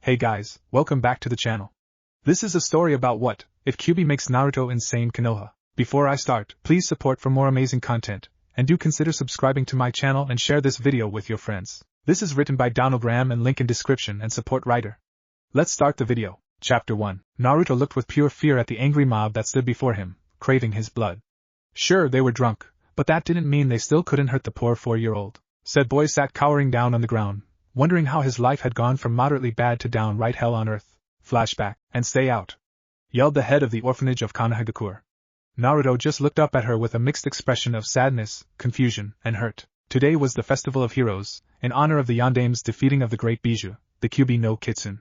Hey guys, welcome back to the channel. This is a story about what if Kyuubi makes Naruto insane konoha. Before I start, please support for more amazing content, and do consider subscribing to my channel and share this video with your friends. This is written by donalgraeme and link in description and support writer. Let's start the video. Chapter 1. Naruto looked with pure fear at the angry mob that stood before him, craving his blood. Sure, they were drunk, but that didn't mean they still couldn't hurt the poor 4-year-old. Said boy sat cowering down on the ground, wondering how his life had gone from moderately bad to downright hell on earth. Flashback, and stay out, yelled the head of the orphanage of Konoha. Naruto just looked up at her with a mixed expression of sadness, confusion, and hurt. Today was the Festival of Heroes, in honor of the Yandame's defeating of the great Bijou, the Kyuubi no Kitsune.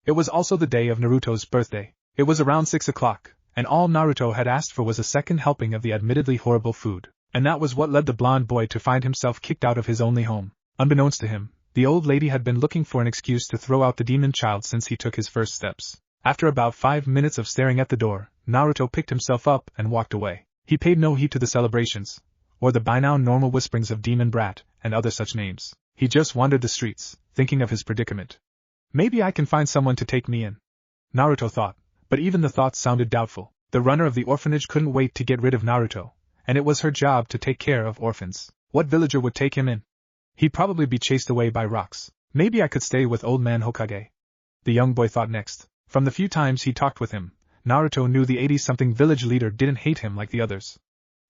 It was also the day of Naruto's birthday. It was around 6 o'clock, and all Naruto had asked for was a second helping of the admittedly horrible food. And that was what led the blonde boy to find himself kicked out of his only home. Unbeknownst to him, the old lady had been looking for an excuse to throw out the demon child since he took his first steps. After about 5 minutes of staring at the door, Naruto picked himself up and walked away. He paid no heed to the celebrations, or the by now normal whisperings of demon brat, and other such names. He just wandered the streets, thinking of his predicament. Maybe I can find someone to take me in, Naruto thought, but even the thought sounded doubtful. The runner of the orphanage couldn't wait to get rid of Naruto, and it was her job to take care of orphans. What villager would take him in? He'd probably be chased away by rocks. Maybe I could stay with old man Hokage, the young boy thought next. From the few times he talked with him, Naruto knew the 80-something village leader didn't hate him like the others.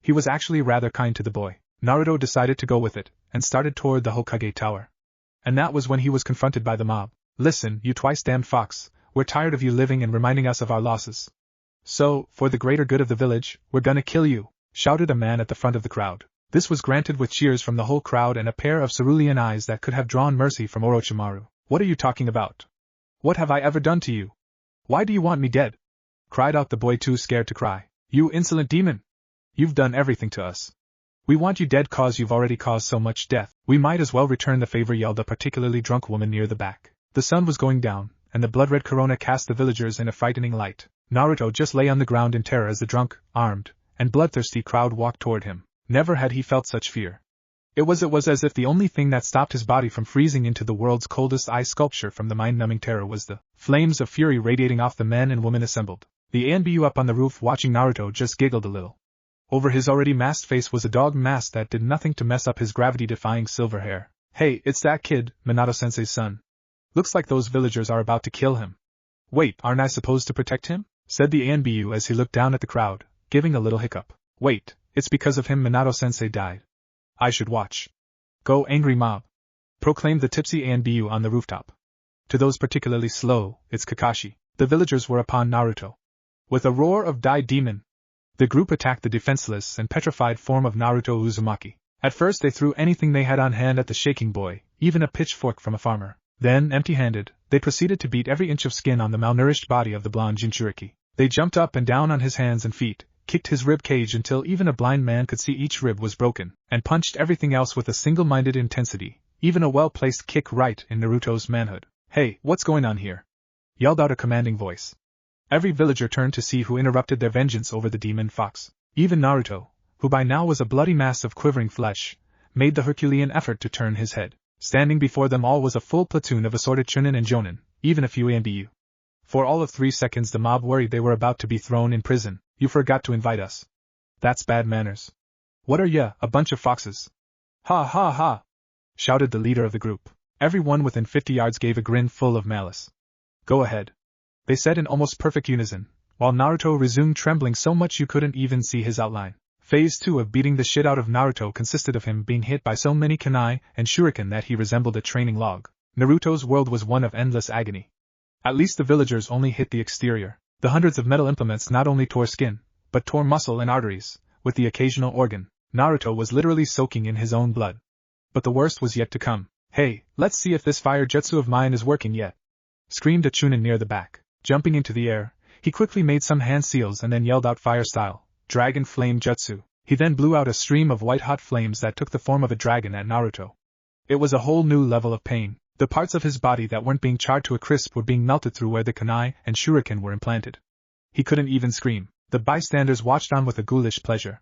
He was actually rather kind to the boy. Naruto decided to go with it, and started toward the Hokage tower. And that was when he was confronted by the mob. Listen, you twice-damned fox, we're tired of you living and reminding us of our losses. So, for the greater good of the village, we're gonna kill you, shouted a man at the front of the crowd. This was granted with cheers from the whole crowd and a pair of cerulean eyes that could have drawn mercy from Orochimaru. What are you talking about? What have I ever done to you? Why do you want me dead? Cried out the boy too scared to cry. You insolent demon! You've done everything to us. We want you dead cause you've already caused so much death. We might as well return the favor, yelled a particularly drunk woman near the back. The sun was going down, and the blood-red corona cast the villagers in a frightening light. Naruto just lay on the ground in terror as the drunk, armed, and bloodthirsty crowd walked toward him. Never had he felt such fear. It was as if the only thing that stopped his body from freezing into the world's coldest ice sculpture from the mind-numbing terror was the flames of fury radiating off the men and women assembled. The ANBU up on the roof watching Naruto just giggled a little. Over his already masked face was a dog mask that did nothing to mess up his gravity-defying silver hair. Hey, it's that kid, Minato-sensei's son. Looks like those villagers are about to kill him. Wait, aren't I supposed to protect him? Said the ANBU as he looked down at the crowd, giving a little hiccup. Wait, it's because of him Minato-sensei died. I should watch. Go angry mob, proclaimed the tipsy ANBU on the rooftop. To those particularly slow, it's Kakashi. The villagers were upon Naruto. With a roar of Die Demon, the group attacked the defenseless and petrified form of Naruto Uzumaki. At first they threw anything they had on hand at the shaking boy, even a pitchfork from a farmer. Then, empty-handed, they proceeded to beat every inch of skin on the malnourished body of the blonde Jinchuriki. They jumped up and down on his hands and feet, kicked his rib cage until even a blind man could see each rib was broken, and punched everything else with a single-minded intensity, even a well-placed kick right in Naruto's manhood. Hey, what's going on here? Yelled out a commanding voice. Every villager turned to see who interrupted their vengeance over the demon fox. Even Naruto, who by now was a bloody mass of quivering flesh, made the Herculean effort to turn his head. Standing before them all was a full platoon of assorted Chunin and Jonin, even a few ANBU. For all of 3 seconds the mob worried they were about to be thrown in prison. You forgot to invite us. That's bad manners. What are ya, a bunch of foxes? Ha ha ha! Shouted the leader of the group. Everyone within 50 yards gave a grin full of malice. Go ahead, they said in almost perfect unison, while Naruto resumed trembling so much you couldn't even see his outline. Phase 2 of beating the shit out of Naruto consisted of him being hit by so many kunai and shuriken that he resembled a training log. Naruto's world was one of endless agony. At least the villagers only hit the exterior. The hundreds of metal implements not only tore skin, but tore muscle and arteries, with the occasional organ. Naruto was literally soaking in his own blood. But the worst was yet to come. Hey, let's see if this fire jutsu of mine is working yet, screamed a Chunin near the back. Jumping into the air, he quickly made some hand seals and then yelled out fire style, Dragon Flame Jutsu. He then blew out a stream of white-hot flames that took the form of a dragon at Naruto. It was a whole new level of pain. The parts of his body that weren't being charred to a crisp were being melted through where the kunai and shuriken were implanted. He couldn't even scream. The bystanders watched on with a ghoulish pleasure.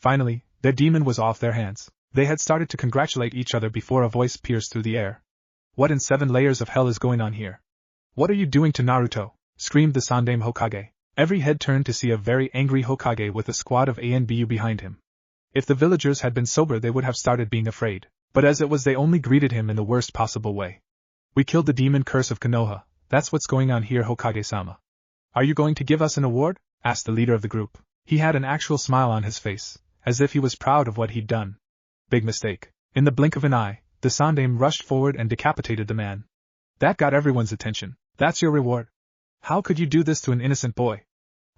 Finally, their demon was off their hands. They had started to congratulate each other before a voice pierced through the air. What in 7 layers of hell is going on here? What are you doing to Naruto? Screamed the Sandaime Hokage. Every head turned to see a very angry Hokage with a squad of ANBU behind him. If the villagers had been sober they would have started being afraid, but as it was they only greeted him in the worst possible way. We killed the demon curse of Konoha, that's what's going on here, Hokage-sama. Are you going to give us an award? Asked the leader of the group. He had an actual smile on his face, as if he was proud of what he'd done. Big mistake. In the blink of an eye, the Sandaime rushed forward and decapitated the man. That got everyone's attention. That's your reward? How could you do this to an innocent boy?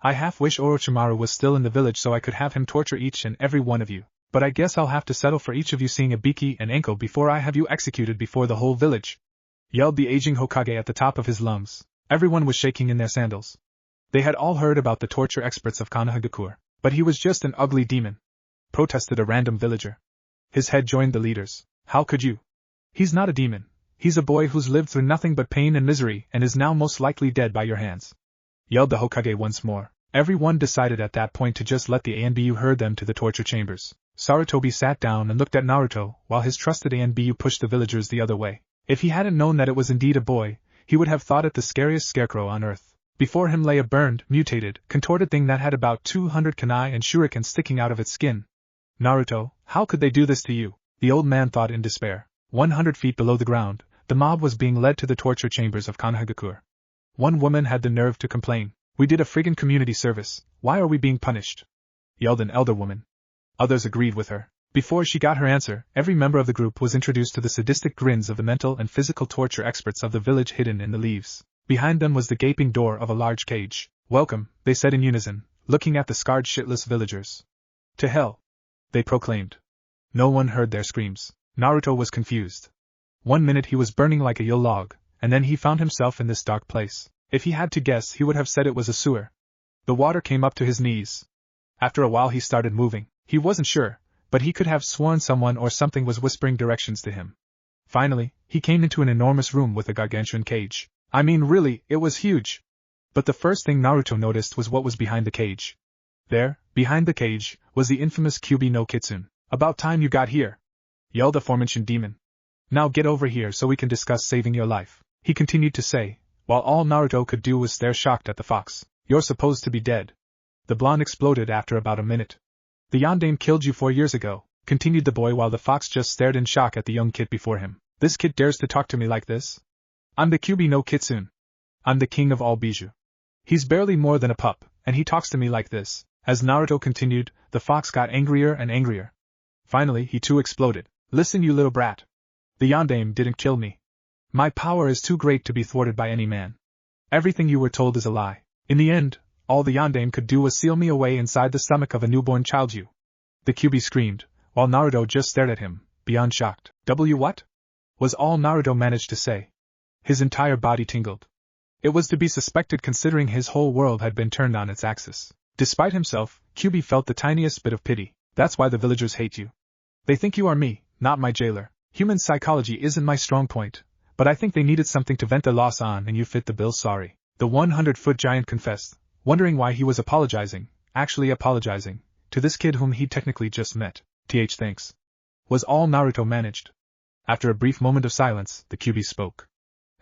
I half wish Orochimaru was still in the village so I could have him torture each and every one of you, but I guess I'll have to settle for each of you seeing a Biki and ankle before I have you executed before the whole village, yelled the aging Hokage at the top of his lungs. Everyone was shaking in their sandals. They had all heard about the torture experts of Konohagakure, but he was just an ugly demon, protested a random villager. His head joined the leaders. How could you? He's not a demon. He's a boy who's lived through nothing but pain and misery and is now most likely dead by your hands, yelled the Hokage once more. Everyone decided at that point to just let the ANBU herd them to the torture chambers. Sarutobi sat down and looked at Naruto, while his trusted ANBU pushed the villagers the other way. If he hadn't known that it was indeed a boy, he would have thought it the scariest scarecrow on earth. Before him lay a burned, mutated, contorted thing that had about 200 kunai and shurikens sticking out of its skin. Naruto, how could they do this to you? The old man thought in despair. 100 feet below the ground, the mob was being led to the torture chambers of Konohagakure. One woman had the nerve to complain. We did a friggin' community service, why are we being punished? Yelled an elder woman. Others agreed with her. Before she got her answer, every member of the group was introduced to the sadistic grins of the mental and physical torture experts of the village hidden in the leaves. Behind them was the gaping door of a large cage. Welcome, they said in unison, looking at the scarred shitless villagers. To hell, they proclaimed. No one heard their screams. Naruto was confused. 1 minute he was burning like a Yule log, and then he found himself in this dark place. If he had to guess, he would have said it was a sewer. The water came up to his knees. After a while he started moving. He wasn't sure, but he could have sworn someone or something was whispering directions to him. Finally, he came into an enormous room with a gargantuan cage. I mean really, it was huge. But the first thing Naruto noticed was what was behind the cage. There, behind the cage, was the infamous Kyuubi no Kitsune. About time you got here, yelled the aforementioned demon. Now get over here so we can discuss saving your life, he continued to say, while all Naruto could do was stare shocked at the fox. You're supposed to be dead. The blonde exploded after about a minute. The Yondaime killed you 4 years ago, continued the boy while the fox just stared in shock at the young kid before him. This kid dares to talk to me like this? I'm the Kyuubi no Kitsune. I'm the king of all Bijou. He's barely more than a pup, and he talks to me like this. As Naruto continued, the fox got angrier and angrier. Finally, he too exploded. Listen, you little brat. The Yondaime didn't kill me. My power is too great to be thwarted by any man. Everything you were told is a lie. In the end, all the Yondaime could do was seal me away inside the stomach of a newborn child. You. The Kyuubi screamed, while Naruto just stared at him, beyond shocked. What? Was all Naruto managed to say. His entire body tingled. It was to be suspected considering his whole world had been turned on its axis. Despite himself, Kyuubi felt the tiniest bit of pity. That's why the villagers hate you. They think you are me, not my jailer. Human psychology isn't my strong point, but I think they needed something to vent their loss on and you fit the bill. Sorry. The 100-foot giant confessed, wondering why he was actually apologizing, to this kid whom he technically just met. Thanks. Was all Naruto managed. After a brief moment of silence, the Kyuubi spoke.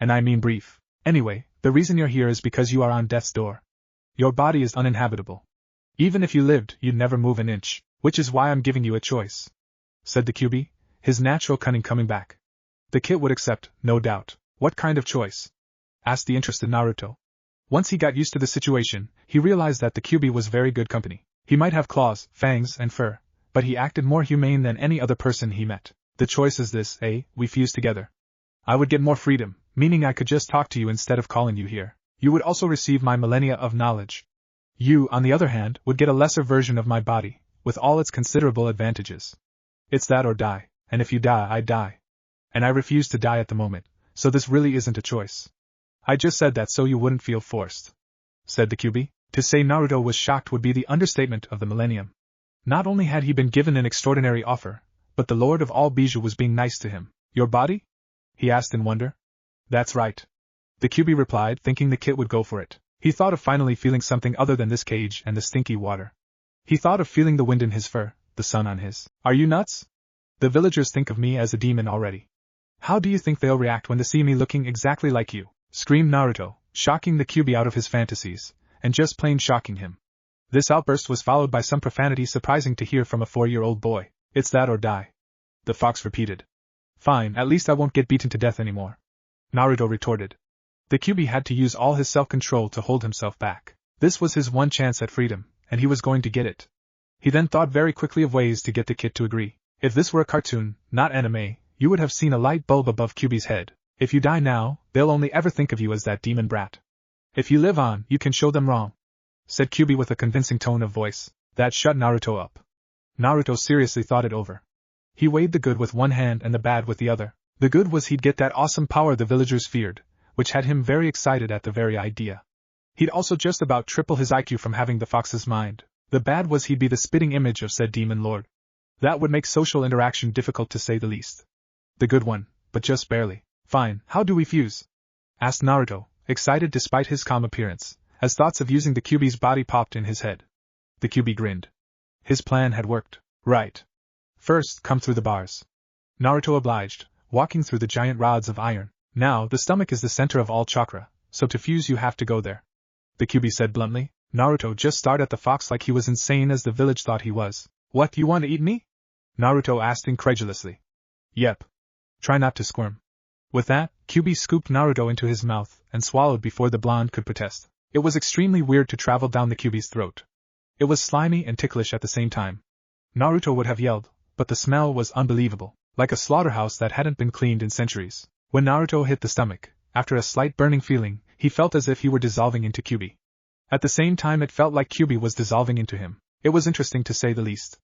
And I mean brief. Anyway, the reason you're here is because you are on death's door. Your body is uninhabitable. Even if you lived, you'd never move an inch, which is why I'm giving you a choice, said the Kyuubi, his natural cunning coming back. The kid would accept, no doubt. What kind of choice? Asked the interested Naruto. Once he got used to the situation, he realized that the Kyuubi was very good company. He might have claws, fangs, and fur, but he acted more humane than any other person he met. The choice is this, we fuse together. I would get more freedom, meaning I could just talk to you instead of calling you here. You would also receive my millennia of knowledge. You, on the other hand, would get a lesser version of my body, with all its considerable advantages. It's that or die, and if you die, I die. And I refuse to die at the moment, so this really isn't a choice. I just said that so you wouldn't feel forced, said the Kyuubi. To say Naruto was shocked would be the understatement of the millennium. Not only had he been given an extraordinary offer, but the Lord of all Bijou was being nice to him. Your body? He asked in wonder. That's right. The Kyuubi replied, thinking the kid would go for it. He thought of finally feeling something other than this cage and the stinky water. He thought of feeling the wind in his fur, the sun on his. Are you nuts? The villagers think of me as a demon already. How do you think they'll react when they see me looking exactly like you? screamed Naruto, shocking the Kyuubi out of his fantasies, and just plain shocking him. This outburst was followed by some profanity surprising to hear from a 4-year-old boy. It's that or die. The fox repeated. Fine, at least I won't get beaten to death anymore, Naruto retorted. The Kyuubi had to use all his self-control to hold himself back. This was his one chance at freedom, and he was going to get it. He then thought very quickly of ways to get the kid to agree. If this were a cartoon, not anime, you would have seen a light bulb above Kyuubi's head. If you die now, they'll only ever think of you as that demon brat. If you live on, you can show them wrong, said Kyuubi with a convincing tone of voice. That shut Naruto up. Naruto seriously thought it over. He weighed the good with one hand and the bad with the other. The good was he'd get that awesome power the villagers feared, which had him very excited at the very idea. He'd also just about triple his IQ from having the fox's mind. The bad was he'd be the spitting image of said demon lord. That would make social interaction difficult to say the least. The good one, but just barely. Fine, how do we fuse? Asked Naruto, excited despite his calm appearance, as thoughts of using the Kyuubi's body popped in his head. The Kyuubi grinned. His plan had worked. Right. First, come through the bars. Naruto obliged, walking through the giant rods of iron. Now, the stomach is the center of all chakra, so to fuse you have to go there. The Kyuubi said bluntly. Naruto just stared at the fox like he was insane as the village thought he was. What, you want to eat me? Naruto asked incredulously. Yep. Try not to squirm. With that, Kyuubi scooped Naruto into his mouth and swallowed before the blonde could protest. It was extremely weird to travel down the Kyuubi's throat. It was slimy and ticklish at the same time. Naruto would have yelled, but the smell was unbelievable, like a slaughterhouse that hadn't been cleaned in centuries. When Naruto hit the stomach, after a slight burning feeling, he felt as if he were dissolving into Kyuubi. At the same time it felt like Kyuubi was dissolving into him. It was interesting to say the least.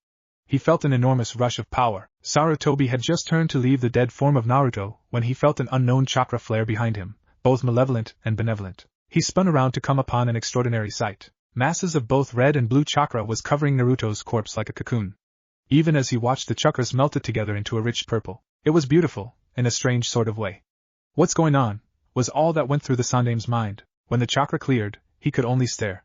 He felt an enormous rush of power. Sarutobi had just turned to leave the dead form of Naruto when he felt an unknown chakra flare behind him, both malevolent and benevolent. He spun around to come upon an extraordinary sight. Masses of both red and blue chakra was covering Naruto's corpse like a cocoon. Even as he watched the chakras melted together into a rich purple. It was beautiful, in a strange sort of way. What's going on? Was all that went through the Sandame's mind. When the chakra cleared, he could only stare.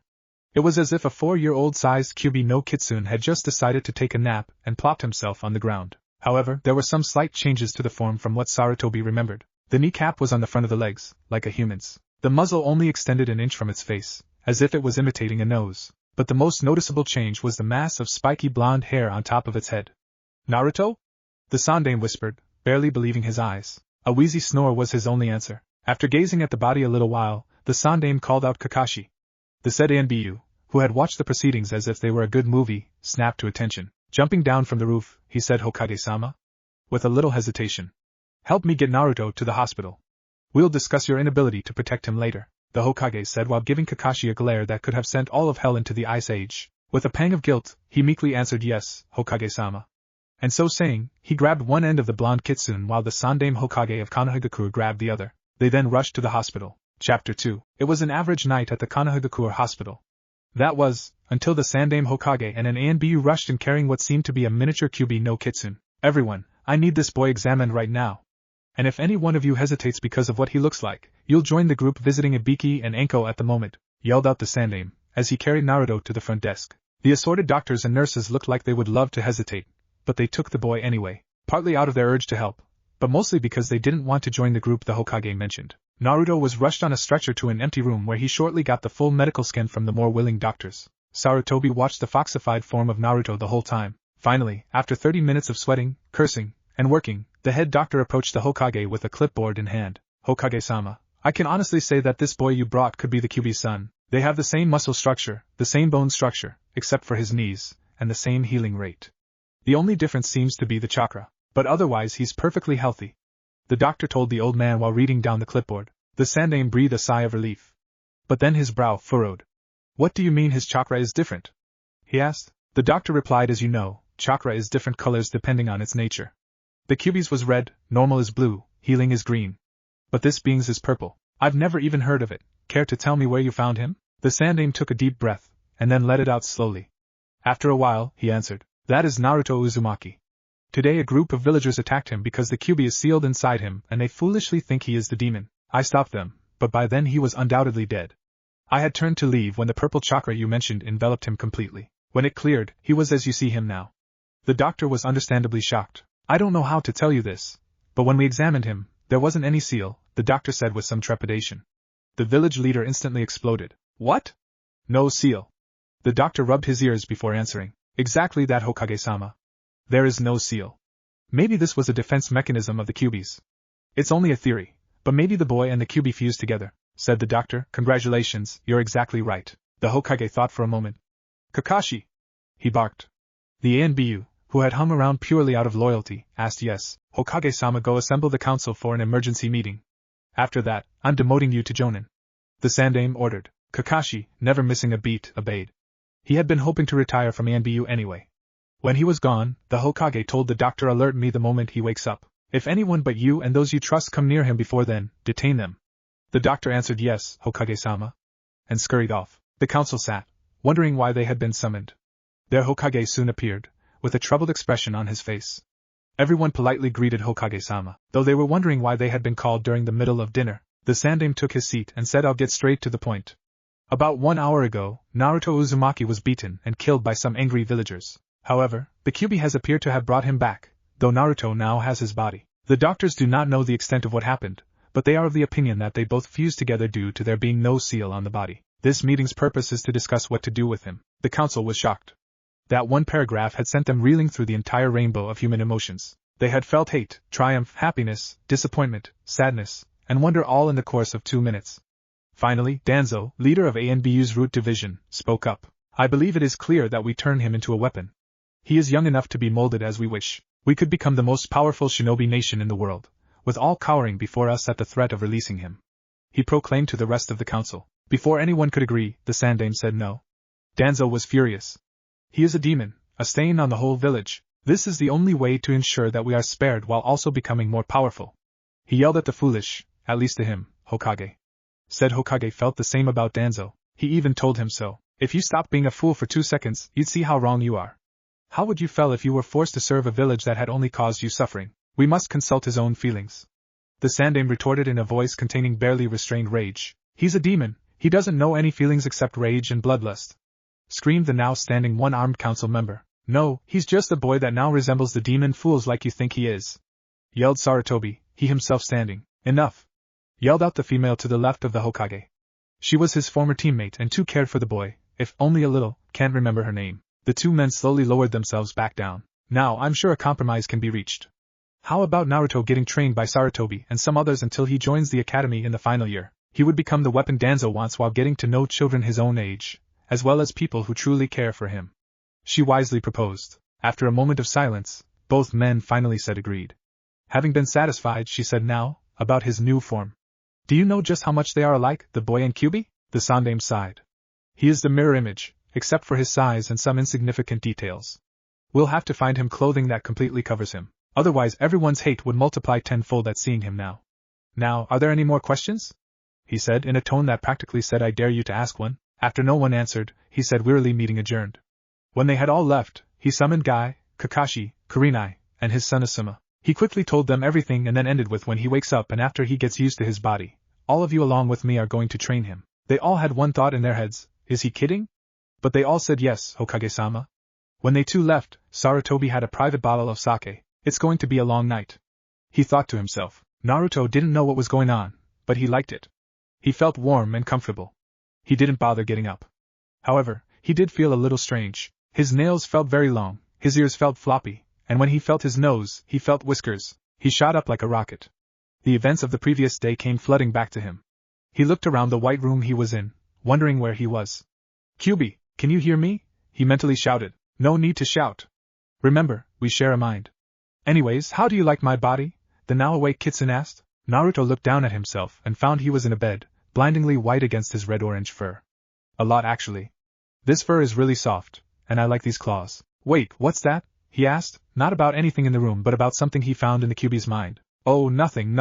It was as if a 4-year-old sized Kyuubi no Kitsune had just decided to take a nap and plopped himself on the ground. However, there were some slight changes to the form from what Sarutobi remembered. The kneecap was on the front of the legs, like a human's. The muzzle only extended an inch from its face, as if it was imitating a nose. But the most noticeable change was the mass of spiky blonde hair on top of its head. Naruto? The Sandame whispered, barely believing his eyes. A wheezy snore was his only answer. After gazing at the body a little while, the Sandame called out Kakashi. The said Anbu, who had watched the proceedings as if they were a good movie, snapped to attention. Jumping down from the roof, he said, Hokage-sama? With a little hesitation. Help me get Naruto to the hospital. We'll discuss your inability to protect him later, the Hokage said while giving Kakashi a glare that could have sent all of hell into the Ice Age. With a pang of guilt, he meekly answered yes, Hokage-sama. And so saying, he grabbed one end of the blonde kitsune while the Sandame Hokage of Konohagakure grabbed the other. They then rushed to the hospital. Chapter 2. It was an average night at the Konohagakure hospital. That was, until the Sandame Hokage and an Anbu rushed in carrying what seemed to be a miniature Kyuubi no Kitsune. Everyone, I need this boy examined right now. And if any one of you hesitates because of what he looks like, you'll join the group visiting Ibiki and Anko at the moment, yelled out the Sandame, as he carried Naruto to the front desk. The assorted doctors and nurses looked like they would love to hesitate, but they took the boy anyway, partly out of their urge to help, but mostly because they didn't want to join the group the Hokage mentioned. Naruto was rushed on a stretcher to an empty room where he shortly got the full medical scan from the more willing doctors. Sarutobi watched the foxified form of Naruto the whole time. Finally, after 30 minutes of sweating, cursing, and working, the head doctor approached the Hokage with a clipboard in hand. Hokage-sama, I can honestly say that this boy you brought could be the Kyuubi's son. They have the same muscle structure, the same bone structure, except for his knees, and the same healing rate. The only difference seems to be the chakra, but otherwise he's perfectly healthy. The doctor told the old man while reading down the clipboard. The Sandame breathed a sigh of relief. But then his brow furrowed. What do you mean his chakra is different? He asked. The doctor replied, as you know, chakra is different colors depending on its nature. The Kyuubi's was red, normal is blue, healing is green. But this being's is purple. I've never even heard of it. Care to tell me where you found him? The Sandame took a deep breath, and then let it out slowly. After a while, he answered. That is Naruto Uzumaki. Today a group of villagers attacked him because the Kyuubi is sealed inside him and they foolishly think he is the demon. I stopped them, but by then he was undoubtedly dead. I had turned to leave when the purple chakra you mentioned enveloped him completely. When it cleared, he was as you see him now. The doctor was understandably shocked. I don't know how to tell you this, but when we examined him, there wasn't any seal, the doctor said with some trepidation. The village leader instantly exploded. What? No seal. The doctor rubbed his ears before answering. Exactly that, Hokage-sama. There is no seal. Maybe this was a defense mechanism of the Kyuubis. It's only a theory, but maybe the boy and the Kyuubi fused together, said the doctor. Congratulations, you're exactly right. The Hokage thought for a moment. Kakashi! He barked. The ANBU, who had hung around purely out of loyalty, asked yes. Hokage-sama, go assemble the council for an emergency meeting. After that, I'm demoting you to Jonin. The Sandaime ordered. Kakashi, never missing a beat, obeyed. He had been hoping to retire from ANBU anyway. When he was gone, the Hokage told the doctor, alert me the moment he wakes up. If anyone but you and those you trust come near him before then, detain them. The doctor answered yes, Hokage-sama, and scurried off. The council sat, wondering why they had been summoned. Their Hokage soon appeared, with a troubled expression on his face. Everyone politely greeted Hokage-sama, though they were wondering why they had been called during the middle of dinner. The Sandaime took his seat and said, I'll get straight to the point. About 1 hour ago, Naruto Uzumaki was beaten and killed by some angry villagers. However, the Kyuubi has appeared to have brought him back, though Naruto now has his body. The doctors do not know the extent of what happened, but they are of the opinion that they both fused together due to there being no seal on the body. This meeting's purpose is to discuss what to do with him. The council was shocked. That one paragraph had sent them reeling through the entire rainbow of human emotions. They had felt hate, triumph, happiness, disappointment, sadness, and wonder all in the course of 2 minutes. Finally, Danzo, leader of ANBU's Root Division, spoke up. I believe it is clear that we turn him into a weapon. He is young enough to be molded as we wish. We could become the most powerful shinobi nation in the world, with all cowering before us at the threat of releasing him. He proclaimed to the rest of the council. Before anyone could agree, the Sandaime said no. Danzo was furious. He is a demon, a stain on the whole village. This is the only way to ensure that we are spared while also becoming more powerful. He yelled at the foolish, at least to him, Hokage. Said Hokage felt the same about Danzo. He even told him so. If you stopped being a fool for 2 seconds, you'd see how wrong you are. How would you feel if you were forced to serve a village that had only caused you suffering? We must consult his own feelings. The Sandaime retorted in a voice containing barely restrained rage. He's a demon. He doesn't know any feelings except rage and bloodlust. Screamed the now standing one-armed council member. No, he's just a boy that now resembles the demon fools like you think he is. Yelled Sarutobi, he himself standing. Enough. Yelled out the female to the left of the Hokage. She was his former teammate and too cared for the boy, if only a little, can't remember her name. The two men slowly lowered themselves back down. Now I'm sure a compromise can be reached. How about Naruto getting trained by Sarutobi and some others until he joins the academy in the final year? He would become the weapon Danzo wants while getting to know children his own age, as well as people who truly care for him. She wisely proposed. After a moment of silence, both men finally said agreed. Having been satisfied, she said now, about his new form. Do you know just how much they are alike, the boy and Kyuubi? The Sandaime sighed. He is the mirror image, except for his size and some insignificant details. We'll have to find him clothing that completely covers him. Otherwise everyone's hate would multiply tenfold at seeing him now. Now, are there any more questions? He said in a tone that practically said I dare you to ask one. After no one answered, he said wearily, meeting adjourned. When they had all left, he summoned Guy, Kakashi, Kurenai, and his son Asuma. He quickly told them everything and then ended with when he wakes up and after he gets used to his body, all of you along with me are going to train him. They all had one thought in their heads, is he kidding? But they all said yes, Hokage-sama. When they two left, Sarutobi had a private bottle of sake. It's going to be a long night. He thought to himself. Naruto didn't know what was going on, but he liked it. He felt warm and comfortable. He didn't bother getting up. However, he did feel a little strange. His nails felt very long, his ears felt floppy, and when he felt his nose, he felt whiskers. He shot up like a rocket. The events of the previous day came flooding back to him. He looked around the white room he was in, wondering where he was. Kyuubi, can you hear me? He mentally shouted. No need to shout. Remember, we share a mind. Anyways, how do you like my body? The now awake Kitsune asked. Naruto looked down at himself and found he was in a bed, blindingly white against his red-orange fur. A lot actually. This fur is really soft, and I like these claws. Wait, what's that? He asked, not about anything in the room but about something he found in the Kyuubi's mind. Oh, nothing.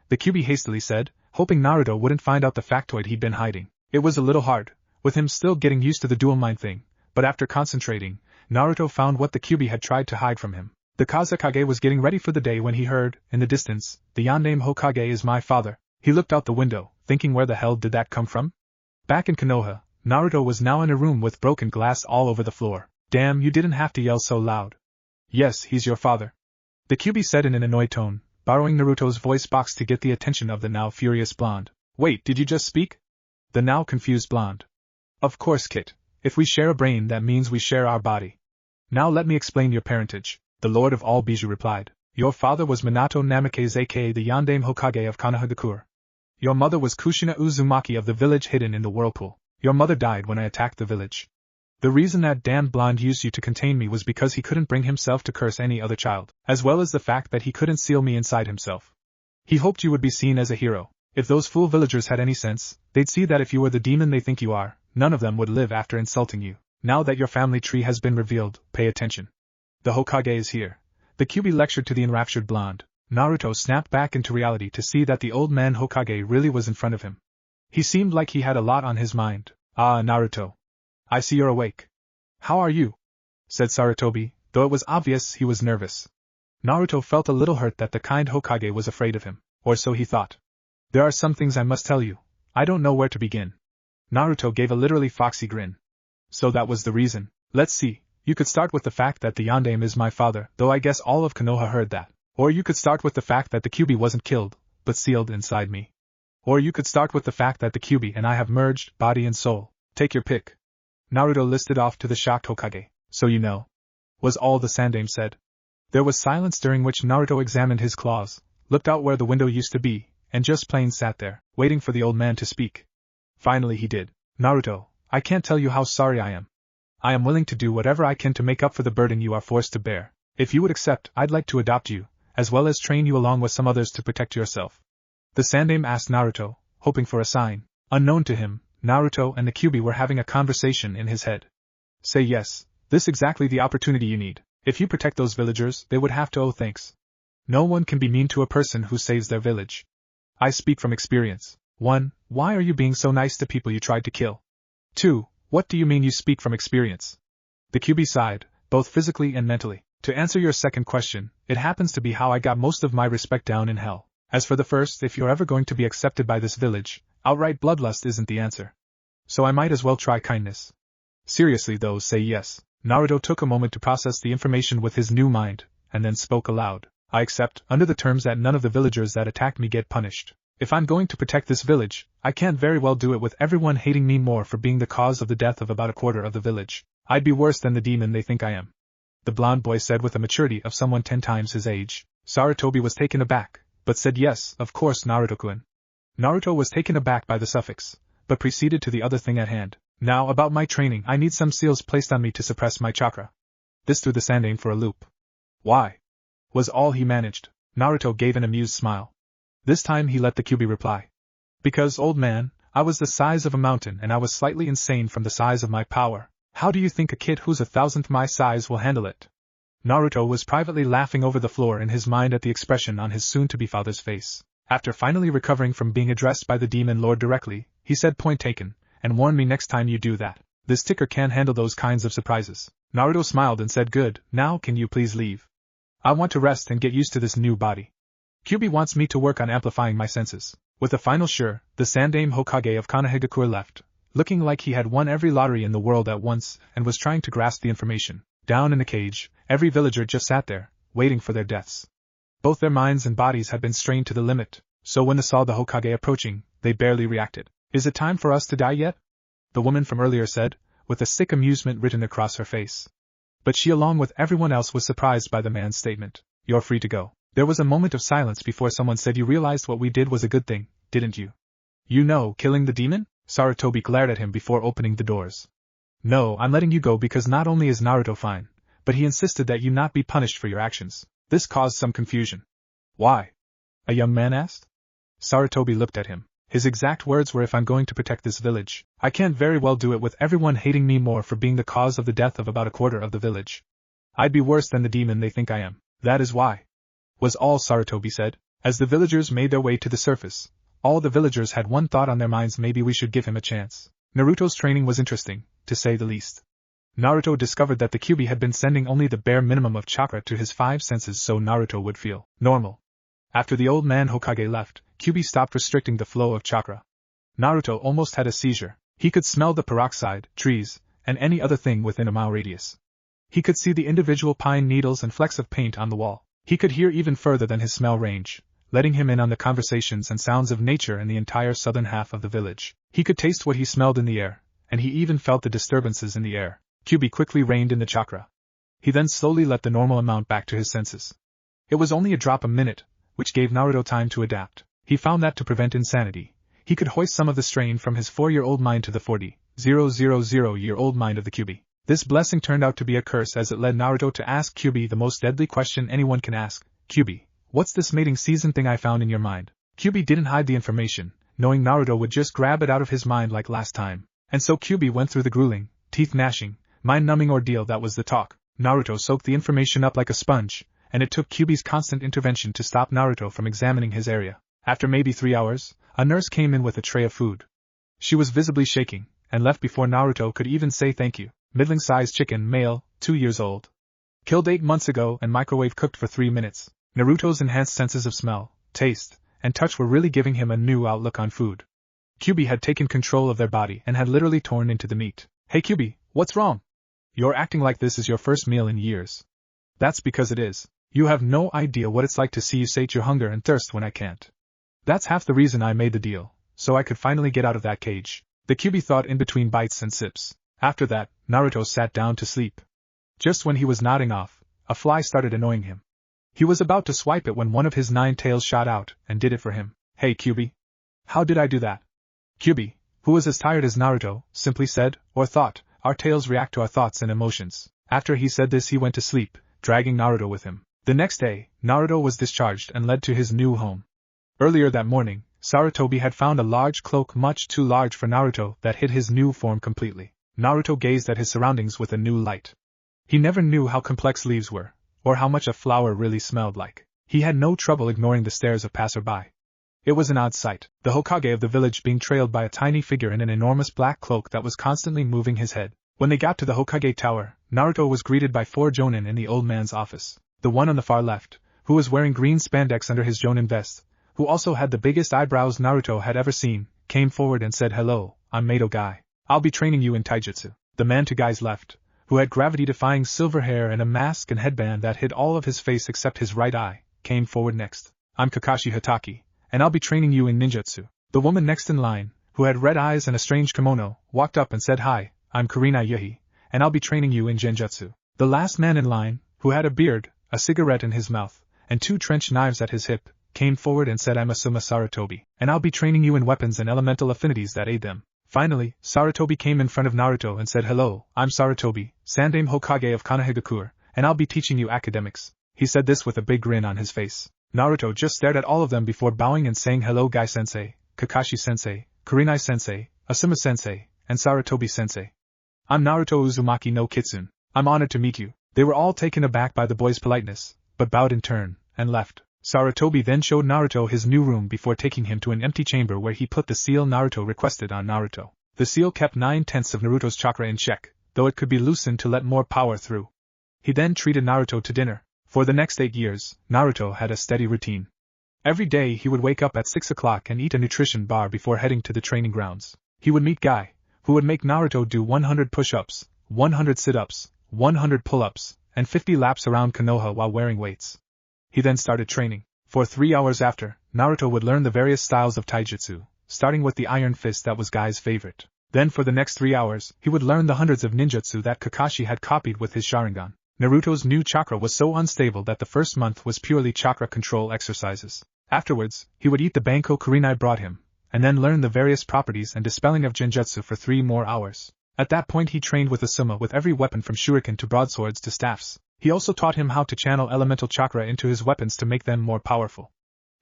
The Kyuubi hastily said, hoping Naruto wouldn't find out the factoid he'd been hiding. It was a little hard, with him still getting used to the dual mind thing, but after concentrating, Naruto found what the Kyuubi had tried to hide from him. The Kazekage was getting ready for the day when he heard, in the distance, the Yondaime Hokage is my father. He looked out the window, thinking where the hell did that come from? Back in Konoha, Naruto was now in a room with broken glass all over the floor. Damn, you didn't have to yell so loud. Yes, he's your father. The Kyuubi said in an annoyed tone, borrowing Naruto's voice box to get the attention of the now furious blonde. Wait, did you just speak? The now confused blonde. Of course, Kit. If we share a brain, that means we share our body. Now let me explain your parentage, the Lord of all Bijou replied. Your father was Minato Namikaze, aka the Yondaime Hokage of Konohagakure. Your mother was Kushina Uzumaki of the village hidden in the whirlpool. Your mother died when I attacked the village. The reason that damned blonde used you to contain me was because he couldn't bring himself to curse any other child, as well as the fact that he couldn't seal me inside himself. He hoped you would be seen as a hero. If those fool villagers had any sense, they'd see that if you were the demon they think you are, none of them would live after insulting you. Now that your family tree has been revealed, pay attention. The Hokage is here. The Kyuubi lectured to the enraptured blonde. Naruto snapped back into reality to see that the old man Hokage really was in front of him. He seemed like he had a lot on his mind. Ah, Naruto. I see you're awake. How are you? Said Sarutobi, though it was obvious he was nervous. Naruto felt a little hurt that the kind Hokage was afraid of him, or so he thought. There are some things I must tell you. I don't know where to begin. Naruto gave a literally foxy grin. So that was the reason. Let's see, you could start with the fact that the Yondaime is my father, though I guess all of Konoha heard that. Or you could start with the fact that the Kyuubi wasn't killed, but sealed inside me. Or you could start with the fact that the Kyuubi and I have merged, body and soul. Take your pick. Naruto listed off to the shocked Hokage. So you know, was all the Sandaime said. There was silence during which Naruto examined his claws, looked out where the window used to be, and just plain sat there, waiting for the old man to speak. Finally he did. Naruto, I can't tell you how sorry I am. I am willing to do whatever I can to make up for the burden you are forced to bear. If you would accept, I'd like to adopt you, as well as train you along with some others to protect yourself. The Sandaime asked Naruto, hoping for a sign. Unknown to him, Naruto and the Kyuubi were having a conversation in his head. Say yes, this exactly the opportunity you need. If you protect those villagers, they would have to owe thanks. No one can be mean to a person who saves their village. I speak from experience. 1. Why are you being so nice to people you tried to kill? 2. What do you mean you speak from experience? The Kyuubi sighed, both physically and mentally. To answer your second question, it happens to be how I got most of my respect down in hell. As for the first, if you're ever going to be accepted by this village, outright bloodlust isn't the answer. So I might as well try kindness. Seriously though, say yes. Naruto took a moment to process the information with his new mind, and then spoke aloud. I accept, under the terms that none of the villagers that attacked me get punished. If I'm going to protect this village, I can't very well do it with everyone hating me more for being the cause of the death of about a quarter of the village. I'd be worse than the demon they think I am. The blonde boy said with a maturity of someone 10 times his age. Sarutobi was taken aback, but said yes, of course Naruto-kun. Naruto was taken aback by the suffix, but proceeded to the other thing at hand. Now about my training, I need some seals placed on me to suppress my chakra. This threw the Sandaime for a loop. Why? Was all he managed. Naruto gave an amused smile. This time he let the Kyuubi reply. Because, old man, I was the size of a mountain and I was slightly insane from the size of my power. How do you think a kid who's 1,000th my size will handle it? Naruto was privately laughing over the floor in his mind at the expression on his soon-to-be father's face. After finally recovering from being addressed by the demon lord directly, he said, point taken, and warn me next time you do that. This ticker can't handle those kinds of surprises. Naruto smiled and said, good, now can you please leave? I want to rest and get used to this new body. Kyuubi wants me to work on amplifying my senses. With a final sure, the Sandaime Hokage of Konohagakure left, looking like he had won every lottery in the world at once and was trying to grasp the information. Down in the cage, every villager just sat there, waiting for their deaths. Both their minds and bodies had been strained to the limit, so when they saw the Hokage approaching, they barely reacted. Is it time for us to die yet? The woman from earlier said, with a sick amusement written across her face. But she along with everyone else was surprised by the man's statement. You're free to go. There was a moment of silence before someone said, you realized what we did was a good thing, didn't you? You know, killing the demon? Sarutobi glared at him before opening the doors. No, I'm letting you go because not only is Naruto fine, but he insisted that you not be punished for your actions. This caused some confusion. Why? A young man asked. Sarutobi looked at him. His exact words were, if I'm going to protect this village, I can't very well do it with everyone hating me more for being the cause of the death of about a quarter of the village. I'd be worse than the demon they think I am. That is why. Was all Sarutobi said. As the villagers made their way to the surface, all the villagers had one thought on their minds, maybe we should give him a chance. Naruto's training was interesting, to say the least. Naruto discovered that the Kyuubi had been sending only the bare minimum of chakra to his 5 senses so Naruto would feel normal. After the old man Hokage left, Kyuubi stopped restricting the flow of chakra. Naruto almost had a seizure. He could smell the peroxide, trees, and any other thing within a mile radius. He could see the individual pine needles and flecks of paint on the wall. He could hear even further than his smell range, letting him in on the conversations and sounds of nature in the entire southern half of the village. He could taste what he smelled in the air, and he even felt the disturbances in the air. Kyuubi quickly reined in the chakra. He then slowly let the normal amount back to his senses. It was only a drop a minute, which gave Naruto time to adapt. He found that to prevent insanity, he could hoist some of the strain from his 4-year-old mind to the 40,000-year-old mind of the Kyuubi. This blessing turned out to be a curse as it led Naruto to ask Kyuubi the most deadly question anyone can ask. Kyuubi, what's this mating season thing I found in your mind? Kyuubi didn't hide the information, knowing Naruto would just grab it out of his mind like last time. And so Kyuubi went through the grueling, teeth-gnashing, mind-numbing ordeal that was the talk. Naruto soaked the information up like a sponge, and it took Kyuubi's constant intervention to stop Naruto from examining his area. After maybe 3 hours, a nurse came in with a tray of food. She was visibly shaking, and left before Naruto could even say thank you. Middling-sized chicken, male, 2 years old. Killed 8 months ago and microwave cooked for 3 minutes. Naruto's enhanced senses of smell, taste, and touch were really giving him a new outlook on food. Kyuubi had taken control of their body and had literally torn into the meat. Hey Kyuubi, what's wrong? You're acting like this is your first meal in years. That's because it is. You have no idea what it's like to see you sate your hunger and thirst when I can't. That's half the reason I made the deal, so I could finally get out of that cage. The Kyuubi thought in between bites and sips. After that, Naruto sat down to sleep. Just when he was nodding off, a fly started annoying him. He was about to swipe it when one of his 9 tails shot out and did it for him. Hey Kyuubi. How did I do that? Kyuubi, who was as tired as Naruto, simply said, or thought, our tails react to our thoughts and emotions. After he said this he went to sleep, dragging Naruto with him. The next day, Naruto was discharged and led to his new home. Earlier that morning, Sarutobi had found a large cloak much too large for Naruto that hid his new form completely. Naruto gazed at his surroundings with a new light. He never knew how complex leaves were, or how much a flower really smelled like. He had no trouble ignoring the stares of passerby. It was an odd sight, the Hokage of the village being trailed by a tiny figure in an enormous black cloak that was constantly moving his head. When they got to the Hokage tower, Naruto was greeted by 4 jonin in the old man's office. The one on the far left, who was wearing green spandex under his jonin vest, who also had the biggest eyebrows Naruto had ever seen, came forward and said, "Hello, I'm Mato Guy. I'll be training you in taijutsu." The man to Guy's left, who had gravity-defying silver hair and a mask and headband that hid all of his face except his right eye, came forward next. "I'm Kakashi Hatake, and I'll be training you in ninjutsu." The woman next in line, who had red eyes and a strange kimono, walked up and said, "Hi, I'm Kurina Yuhi, and I'll be training you in genjutsu." The last man in line, who had a beard, a cigarette in his mouth, and 2 trench knives at his hip, came forward and said, "I'm Asuma Sarutobi, and I'll be training you in weapons and elemental affinities that aid them." Finally, Sarutobi came in front of Naruto and said, "Hello, I'm Sarutobi, Sandaime Hokage of Konohagakure, and I'll be teaching you academics." He said this with a big grin on his face. Naruto just stared at all of them before bowing and saying, "Hello Guy-sensei, Kakashi-sensei, Kurinai-sensei, Asuma-sensei, and Sarutobi-sensei. I'm Naruto Uzumaki no Kitsune. I'm honored to meet you." They were all taken aback by the boy's politeness, but bowed in turn, and left. Sarutobi then showed Naruto his new room before taking him to an empty chamber where he put the seal Naruto requested on Naruto. The seal kept 9/10 of Naruto's chakra in check, though it could be loosened to let more power through. He then treated Naruto to dinner. For the next 8 years, Naruto had a steady routine. Every day he would wake up at 6 o'clock and eat a nutrition bar before heading to the training grounds. He would meet Guy, who would make Naruto do 100 push-ups, 100 sit-ups, 100 pull-ups, and 50 laps around Konoha while wearing weights. He then started training. For 3 hours after, Naruto would learn the various styles of taijutsu, starting with the iron fist that was Guy's favorite. Then for the next 3 hours, he would learn the hundreds of ninjutsu that Kakashi had copied with his Sharingan. Naruto's new chakra was so unstable that the first month was purely chakra control exercises. Afterwards, he would eat the banko Kurinai brought him, and then learn the various properties and dispelling of genjutsu for 3 more hours. At that point he trained with Asuma with every weapon from shuriken to broadswords to staffs. He also taught him how to channel elemental chakra into his weapons to make them more powerful.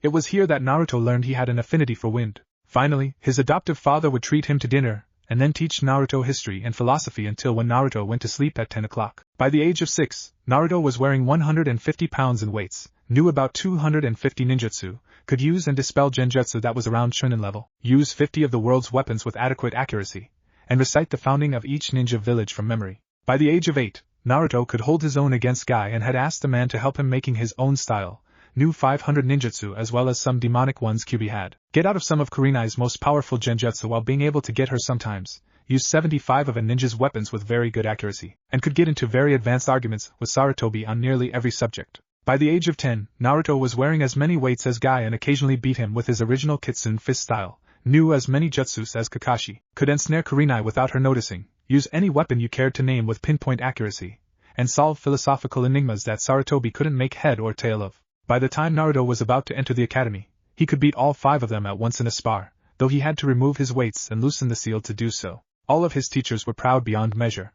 It was here that Naruto learned he had an affinity for wind. Finally, his adoptive father would treat him to dinner, and then teach Naruto history and philosophy until when Naruto went to sleep at 10 o'clock. By the age of 6, Naruto was wearing 150 pounds in weights, knew about 250 ninjutsu, could use and dispel genjutsu that was around chunin level, use 50 of the world's weapons with adequate accuracy, and recite the founding of each ninja village from memory. By the age of 8, Naruto could hold his own against Guy and had asked the man to help him making his own style, knew 500 ninjutsu as well as some demonic ones Kyuubi had. Get out of some of Kurinai's most powerful genjutsu while being able to get her sometimes, used 75 of a ninja's weapons with very good accuracy, and could get into very advanced arguments with Sarutobi on nearly every subject. By the age of 10, Naruto was wearing as many weights as Guy and occasionally beat him with his original Kitsune fist style, knew as many jutsus as Kakashi, could ensnare Kurenai without her noticing, use any weapon you cared to name with pinpoint accuracy, and solve philosophical enigmas that Sarutobi couldn't make head or tail of. By the time Naruto was about to enter the academy, he could beat all 5 of them at once in a spar, though he had to remove his weights and loosen the seal to do so. All of his teachers were proud beyond measure.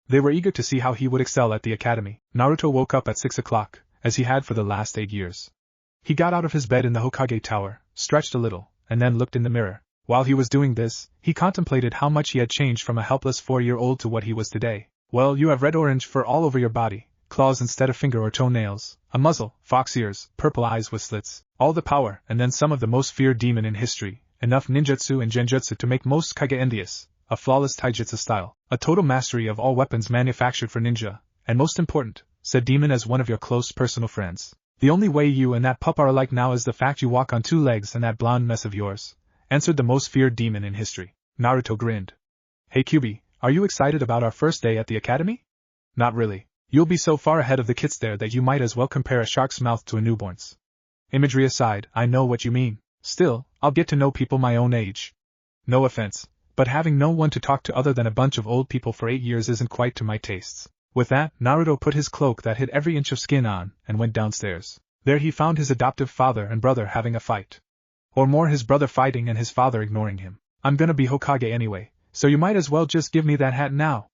They were eager to see how he would excel at the academy. Naruto woke up at 6 o'clock, as he had for the last 8 years. He got out of his bed in the Hokage Tower, stretched a little, and then looked in the mirror. While he was doing this, he contemplated how much he had changed from a helpless 4-year-old to what he was today. Well, you have red-orange fur all over your body, claws instead of finger or toenails, a muzzle, fox ears, purple eyes with slits, all the power, and then some of the most feared demon in history, enough ninjutsu and genjutsu to make most Kage envious, a flawless taijutsu style, a total mastery of all weapons manufactured for ninja, and most important, said Demon as one of your close personal friends. The only way you and that pup are alike now is the fact you walk on 2 legs and that blonde mess of yours, answered the most feared demon in history. Naruto grinned. Hey Kyuubi, are you excited about our first day at the academy? Not really. You'll be so far ahead of the kids there that you might as well compare a shark's mouth to a newborn's. Imagery aside, I know what you mean. Still, I'll get to know people my own age. No offense, but having no one to talk to other than a bunch of old people for 8 years isn't quite to my tastes. With that, Naruto put his cloak that hid every inch of skin on, and went downstairs. There he found his adoptive father and brother having a fight. Or more, his brother fighting and his father ignoring him. I'm gonna be Hokage anyway, so you might as well just give me that hat now.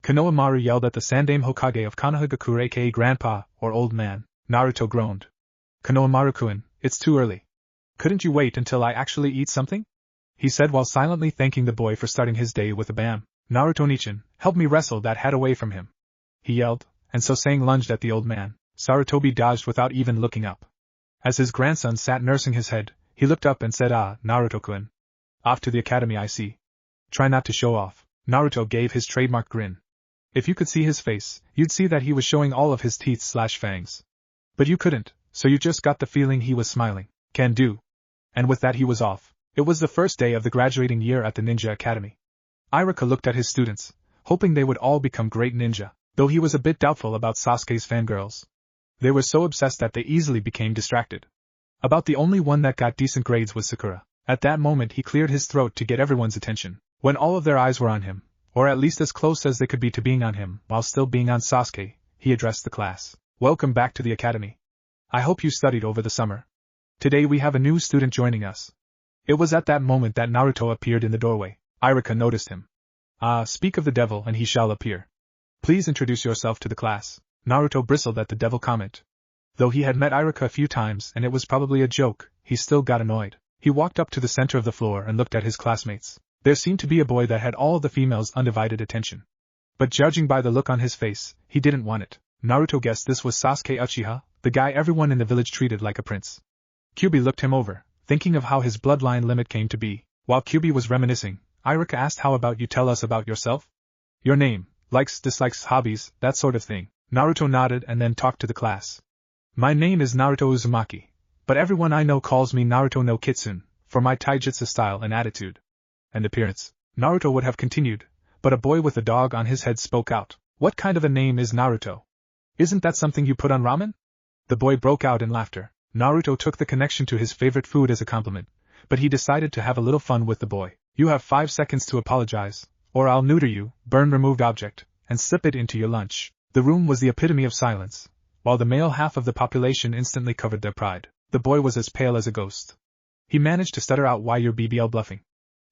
Konohamaru yelled at the Sandaime Hokage of Konohagakure aka Grandpa, or Old Man. Naruto groaned. Konohamaru-kun, it's too early. Couldn't you wait until I actually eat something? He said while silently thanking the boy for starting his day with a bam. Naruto-nichan, help me wrestle that hat away from him. He yelled, and so saying lunged at the old man. Sarutobi dodged without even looking up. As his grandson sat nursing his head, he looked up and said, Ah, Naruto-kun. Off to the academy I see. Try not to show off. Naruto gave his trademark grin. If you could see his face, you'd see that he was showing all of his teeth/fangs. But you couldn't, so you just got the feeling he was smiling. Can do. And with that he was off. It was the first day of the graduating year at the Ninja Academy. Iruka looked at his students, hoping they would all become great ninja, though he was a bit doubtful about Sasuke's fangirls. They were so obsessed that they easily became distracted. About the only one that got decent grades was Sakura. At that moment he cleared his throat to get everyone's attention. When all of their eyes were on him, or at least as close as they could be to being on him, while still being on Sasuke, he addressed the class. Welcome back to the academy. I hope you studied over the summer. Today we have a new student joining us. It was at that moment that Naruto appeared in the doorway. Iruka noticed him. Ah, speak of the devil and he shall appear. Please introduce yourself to the class. Naruto bristled at the devil comment. Though he had met Iruka a few times and it was probably a joke, he still got annoyed. He walked up to the center of the floor and looked at his classmates. There seemed to be a boy that had all the females' undivided attention. But judging by the look on his face, he didn't want it. Naruto guessed this was Sasuke Uchiha, the guy everyone in the village treated like a prince. Kyuubi looked him over, thinking of how his bloodline limit came to be. While Kyuubi was reminiscing, Iruka asked, how about you tell us about yourself? Your name, likes, dislikes, hobbies, that sort of thing. Naruto nodded and then talked to the class. My name is Naruto Uzumaki, but everyone I know calls me Naruto no Kitsune, for my taijutsu style and attitude. And appearance. Naruto would have continued, but a boy with a dog on his head spoke out. What kind of a name is Naruto? Isn't that something you put on ramen? The boy broke out in laughter. Naruto took the connection to his favorite food as a compliment, but he decided to have a little fun with the boy. You have 5 seconds to apologize, or I'll neuter you, burn removed object, and slip it into your lunch. The room was the epitome of silence, while the male half of the population instantly covered their pride. The boy was as pale as a ghost. He managed to stutter out, why you're BBL bluffing.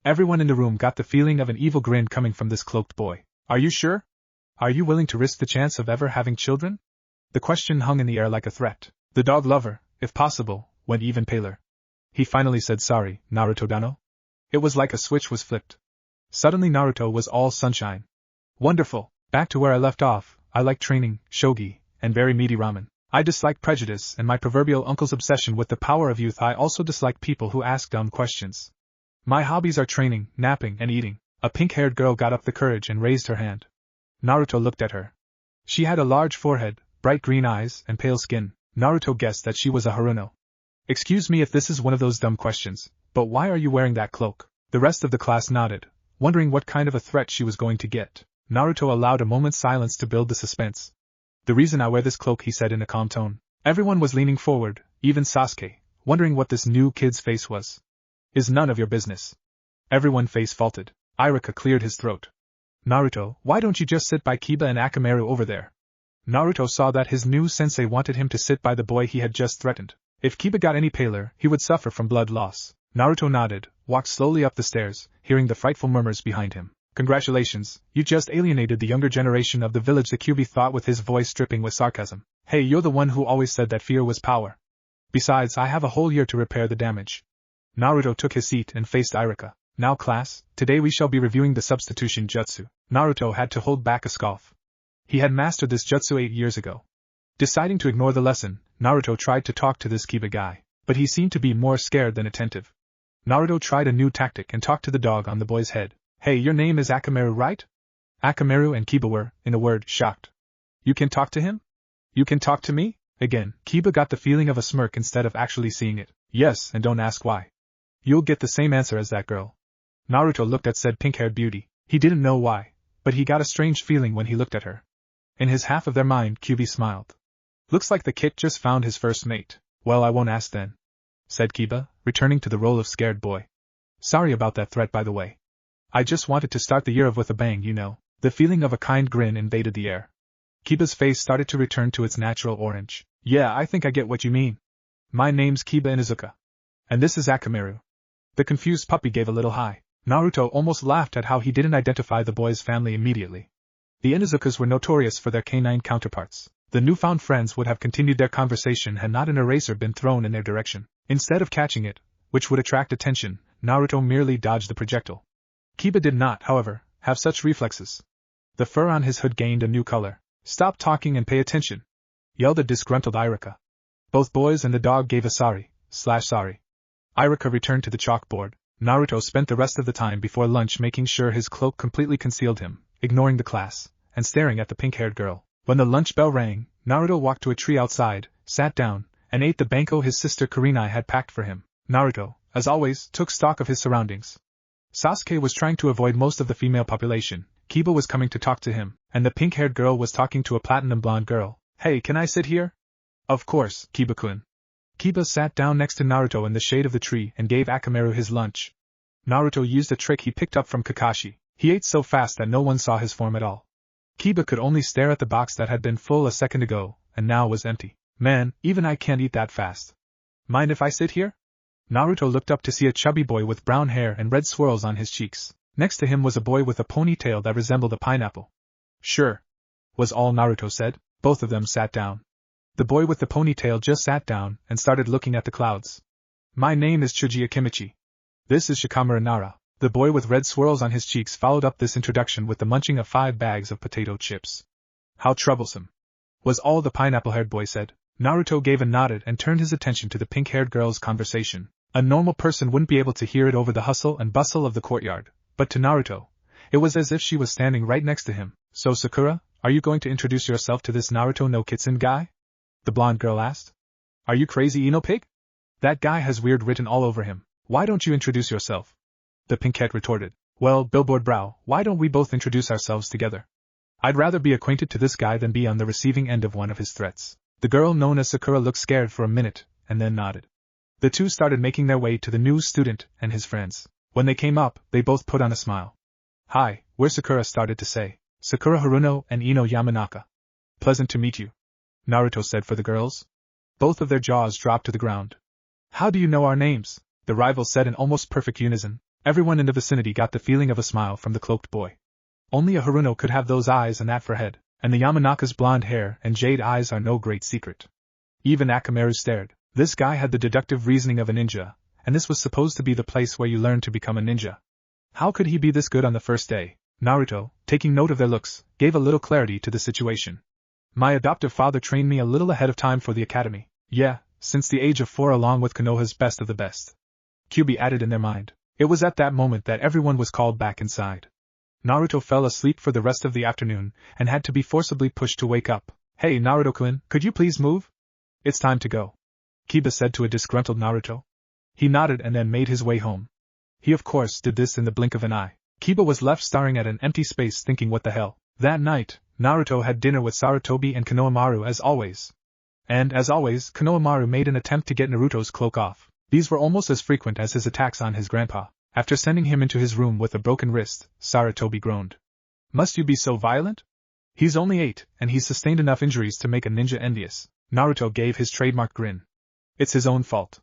Everyone in the room got the feeling of an evil grin coming from this cloaked boy. Are you sure? Are you willing to risk the chance of ever having children? The question hung in the air like a threat. The dog lover, if possible, went even paler. He finally said, sorry, Naruto-dano? It was like a switch was flipped. Suddenly Naruto was all sunshine. Wonderful. Back to where I left off. I like training, shogi, and very meaty ramen. I dislike prejudice and my proverbial uncle's obsession with the power of youth. I also dislike people who ask dumb questions. My hobbies are training, napping, and eating. A pink-haired girl got up the courage and raised her hand. Naruto looked at her. She had a large forehead, bright green eyes, and pale skin. Naruto guessed that she was a Haruno. Excuse me if this is one of those dumb questions, but why are you wearing that cloak? The rest of the class nodded, wondering what kind of a threat she was going to get. Naruto allowed a moment's silence to build the suspense. The reason I wear this cloak, he said in a calm tone. Everyone was leaning forward, even Sasuke, wondering what this new kid's face was. Is none of your business. Everyone face faulted. Iruka cleared his throat. Naruto, why don't you just sit by Kiba and Akamaru over there? Naruto saw that his new sensei wanted him to sit by the boy he had just threatened. If Kiba got any paler, he would suffer from blood loss. Naruto nodded, walked slowly up the stairs, hearing the frightful murmurs behind him. Congratulations, you just alienated the younger generation of the village, the Kyuubi thought with his voice dripping with sarcasm. Hey, you're the one who always said that fear was power. Besides, I have a whole year to repair the damage. Naruto took his seat and faced Iruka. Now class, today we shall be reviewing the substitution jutsu. Naruto had to hold back a scoff. He had mastered this jutsu 8 years ago. Deciding to ignore the lesson, Naruto tried to talk to this Kiba guy, but he seemed to be more scared than attentive. Naruto tried a new tactic and talked to the dog on the boy's head. Hey, your name is Akamaru, right? Akamaru and Kiba were, in a word, shocked. You can talk to him? You can talk to me? Again, Kiba got the feeling of a smirk instead of actually seeing it. Yes, and don't ask why. You'll get the same answer as that girl. Naruto looked at said pink-haired beauty. He didn't know why, but he got a strange feeling when he looked at her. In his half of their mind, Kyuubi smiled. Looks like the kid just found his first mate. Well, I won't ask then, said Kiba, returning to the role of scared boy. Sorry about that threat, by the way. I just wanted to start the year off with a bang, you know. The feeling of a kind grin invaded the air. Kiba's face started to return to its natural orange. Yeah, I think I get what you mean. My name's Kiba Inuzuka. And this is Akamaru. The confused puppy gave a little high. Naruto almost laughed at how he didn't identify the boy's family immediately. The Inuzukas were notorious for their canine counterparts. The newfound friends would have continued their conversation had not an eraser been thrown in their direction. Instead of catching it, which would attract attention, Naruto merely dodged the projectile. Kiba did not, however, have such reflexes. The fur on his hood gained a new color. Stop talking and pay attention, yelled a disgruntled Iruka. Both boys and the dog gave a sorry. Iruka returned to the chalkboard. Naruto spent the rest of the time before lunch making sure his cloak completely concealed him, ignoring the class, and staring at the pink-haired girl. When the lunch bell rang, Naruto walked to a tree outside, sat down, and ate the banko his sister Kurenai had packed for him. Naruto, as always, took stock of his surroundings. Sasuke was trying to avoid most of the female population. Kiba was coming to talk to him, and the pink-haired girl was talking to a platinum blonde girl. Hey, can I sit here? Of course, Kiba-kun. Kiba sat down next to Naruto in the shade of the tree and gave Akamaru his lunch. Naruto used a trick he picked up from Kakashi. He ate so fast that no one saw his form at all. Kiba could only stare at the box that had been full a second ago, and now was empty. Man, even I can't eat that fast. Mind if I sit here? Naruto looked up to see a chubby boy with brown hair and red swirls on his cheeks. Next to him was a boy with a ponytail that resembled a pineapple. Sure, was all Naruto said. Both of them sat down. The boy with the ponytail just sat down and started looking at the clouds. My name is Chuji Akimichi. This is Shikamaru Nara. The boy with red swirls on his cheeks followed up this introduction with the munching of 5 bags of potato chips. How troublesome, was all the pineapple-haired boy said. Naruto gave a nod and turned his attention to the pink-haired girl's conversation. A normal person wouldn't be able to hear it over the hustle and bustle of the courtyard, but to Naruto, it was as if she was standing right next to him. So Sakura, are you going to introduce yourself to this Naruto no Kitsun guy? The blonde girl asked. Are you crazy, Ino Pig? That guy has weird written all over him. Why don't you introduce yourself? The pinkette retorted. Well, billboard brow, why don't we both introduce ourselves together? I'd rather be acquainted to this guy than be on the receiving end of one of his threats. The girl known as Sakura looked scared for a minute, and then nodded. The two started making their way to the new student and his friends. When they came up, they both put on a smile. Hi, we're Sakura started to say. Sakura Haruno and Ino Yamanaka. Pleasant to meet you, Naruto said for the girls. Both of their jaws dropped to the ground. How do you know our names? The rivals said in almost perfect unison. Everyone in the vicinity got the feeling of a smile from the cloaked boy. Only a Haruno could have those eyes and that forehead, and the Yamanaka's blonde hair and jade eyes are no great secret. Even Akamaru stared. This guy had the deductive reasoning of a ninja, and this was supposed to be the place where you learn to become a ninja. How could he be this good on the first day? Naruto, taking note of their looks, gave a little clarity to the situation. My adoptive father trained me a little ahead of time for the academy. Yeah, since the age of 4 along with Konoha's best of the best. Kyuubi added in their mind. It was at that moment that everyone was called back inside. Naruto fell asleep for the rest of the afternoon, and had to be forcibly pushed to wake up. Hey Naruto-kun, could you please move? It's time to go, Kiba said to a disgruntled Naruto. He nodded and then made his way home. He of course did this in the blink of an eye. Kiba was left staring at an empty space thinking what the hell. That night, Naruto had dinner with Sarutobi and Konohamaru as always. And, as always, Konohamaru made an attempt to get Naruto's cloak off. These were almost as frequent as his attacks on his grandpa. After sending him into his room with a broken wrist, Sarutobi groaned. Must you be so violent? He's only 8, and he's sustained enough injuries to make a ninja envious. Naruto gave his trademark grin. It's his own fault.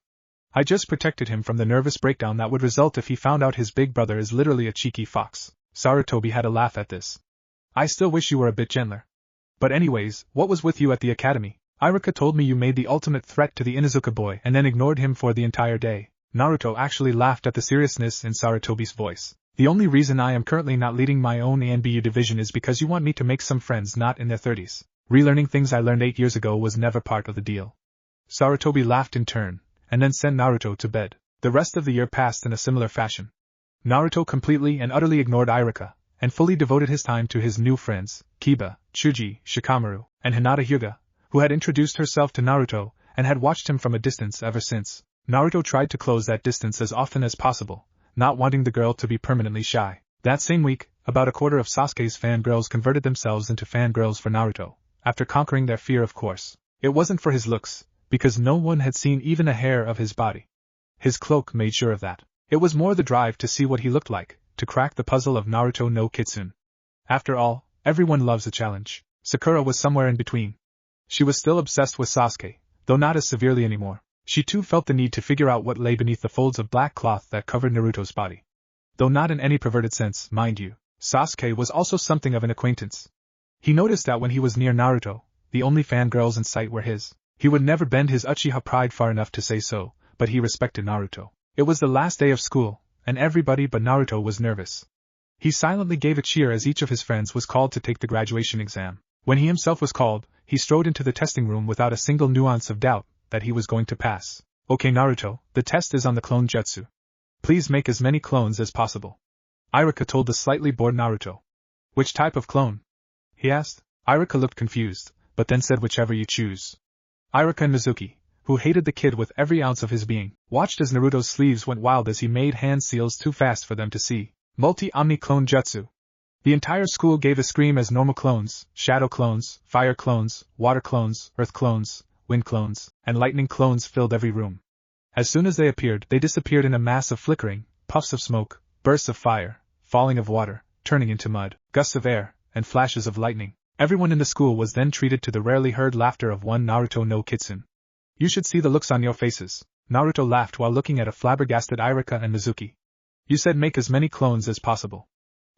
I just protected him from the nervous breakdown that would result if he found out his big brother is literally a cheeky fox. Sarutobi had a laugh at this. I still wish you were a bit gentler. But anyways, what was with you at the academy? Iruka told me you made the ultimate threat to the Inuzuka boy and then ignored him for the entire day. Naruto actually laughed at the seriousness in Sarutobi's voice. The only reason I am currently not leading my own ANBU division is because you want me to make some friends not in their 30s. Relearning things I learned 8 years ago was never part of the deal. Sarutobi laughed in turn, and then sent Naruto to bed. The rest of the year passed in a similar fashion. Naruto completely and utterly ignored Iruka, and fully devoted his time to his new friends, Kiba, Chuji, Shikamaru, and Hinata Hyuga, who had introduced herself to Naruto, and had watched him from a distance ever since. Naruto tried to close that distance as often as possible, not wanting the girl to be permanently shy. That same week, about a quarter of Sasuke's fangirls converted themselves into fangirls for Naruto, after conquering their fear of course. It wasn't for his looks, because no one had seen even a hair of his body. His cloak made sure of that. It was more the drive to see what he looked like, to crack the puzzle of Naruto no Kitsune. After all, everyone loves a challenge. Sakura was somewhere in between. She was still obsessed with Sasuke, though not as severely anymore. She too felt the need to figure out what lay beneath the folds of black cloth that covered Naruto's body. Though not in any perverted sense, mind you, Sasuke was also something of an acquaintance. He noticed that when he was near Naruto, the only fangirls in sight were his. He would never bend his Uchiha pride far enough to say so, but he respected Naruto. It was the last day of school, and everybody but Naruto was nervous. He silently gave a cheer as each of his friends was called to take the graduation exam. When he himself was called, he strode into the testing room without a single nuance of doubt that he was going to pass. Okay Naruto, the test is on the clone jutsu. Please make as many clones as possible. Iruka told the slightly bored Naruto. Which type of clone? He asked. Iruka looked confused, but then said whichever you choose. Iruka and Mizuki, who hated the kid with every ounce of his being, watched as Naruto's sleeves went wild as he made hand seals too fast for them to see. Multi-Omni Clone Jutsu. The entire school gave a scream as normal clones, shadow clones, fire clones, water clones, earth clones, wind clones, and lightning clones filled every room. As soon as they appeared, they disappeared in a mass of flickering, puffs of smoke, bursts of fire, falling of water, turning into mud, gusts of air, and flashes of lightning. Everyone in the school was then treated to the rarely heard laughter of one Naruto no Kitsune. You should see the looks on your faces. Naruto laughed while looking at a flabbergasted Iruka and Mizuki. You said make as many clones as possible.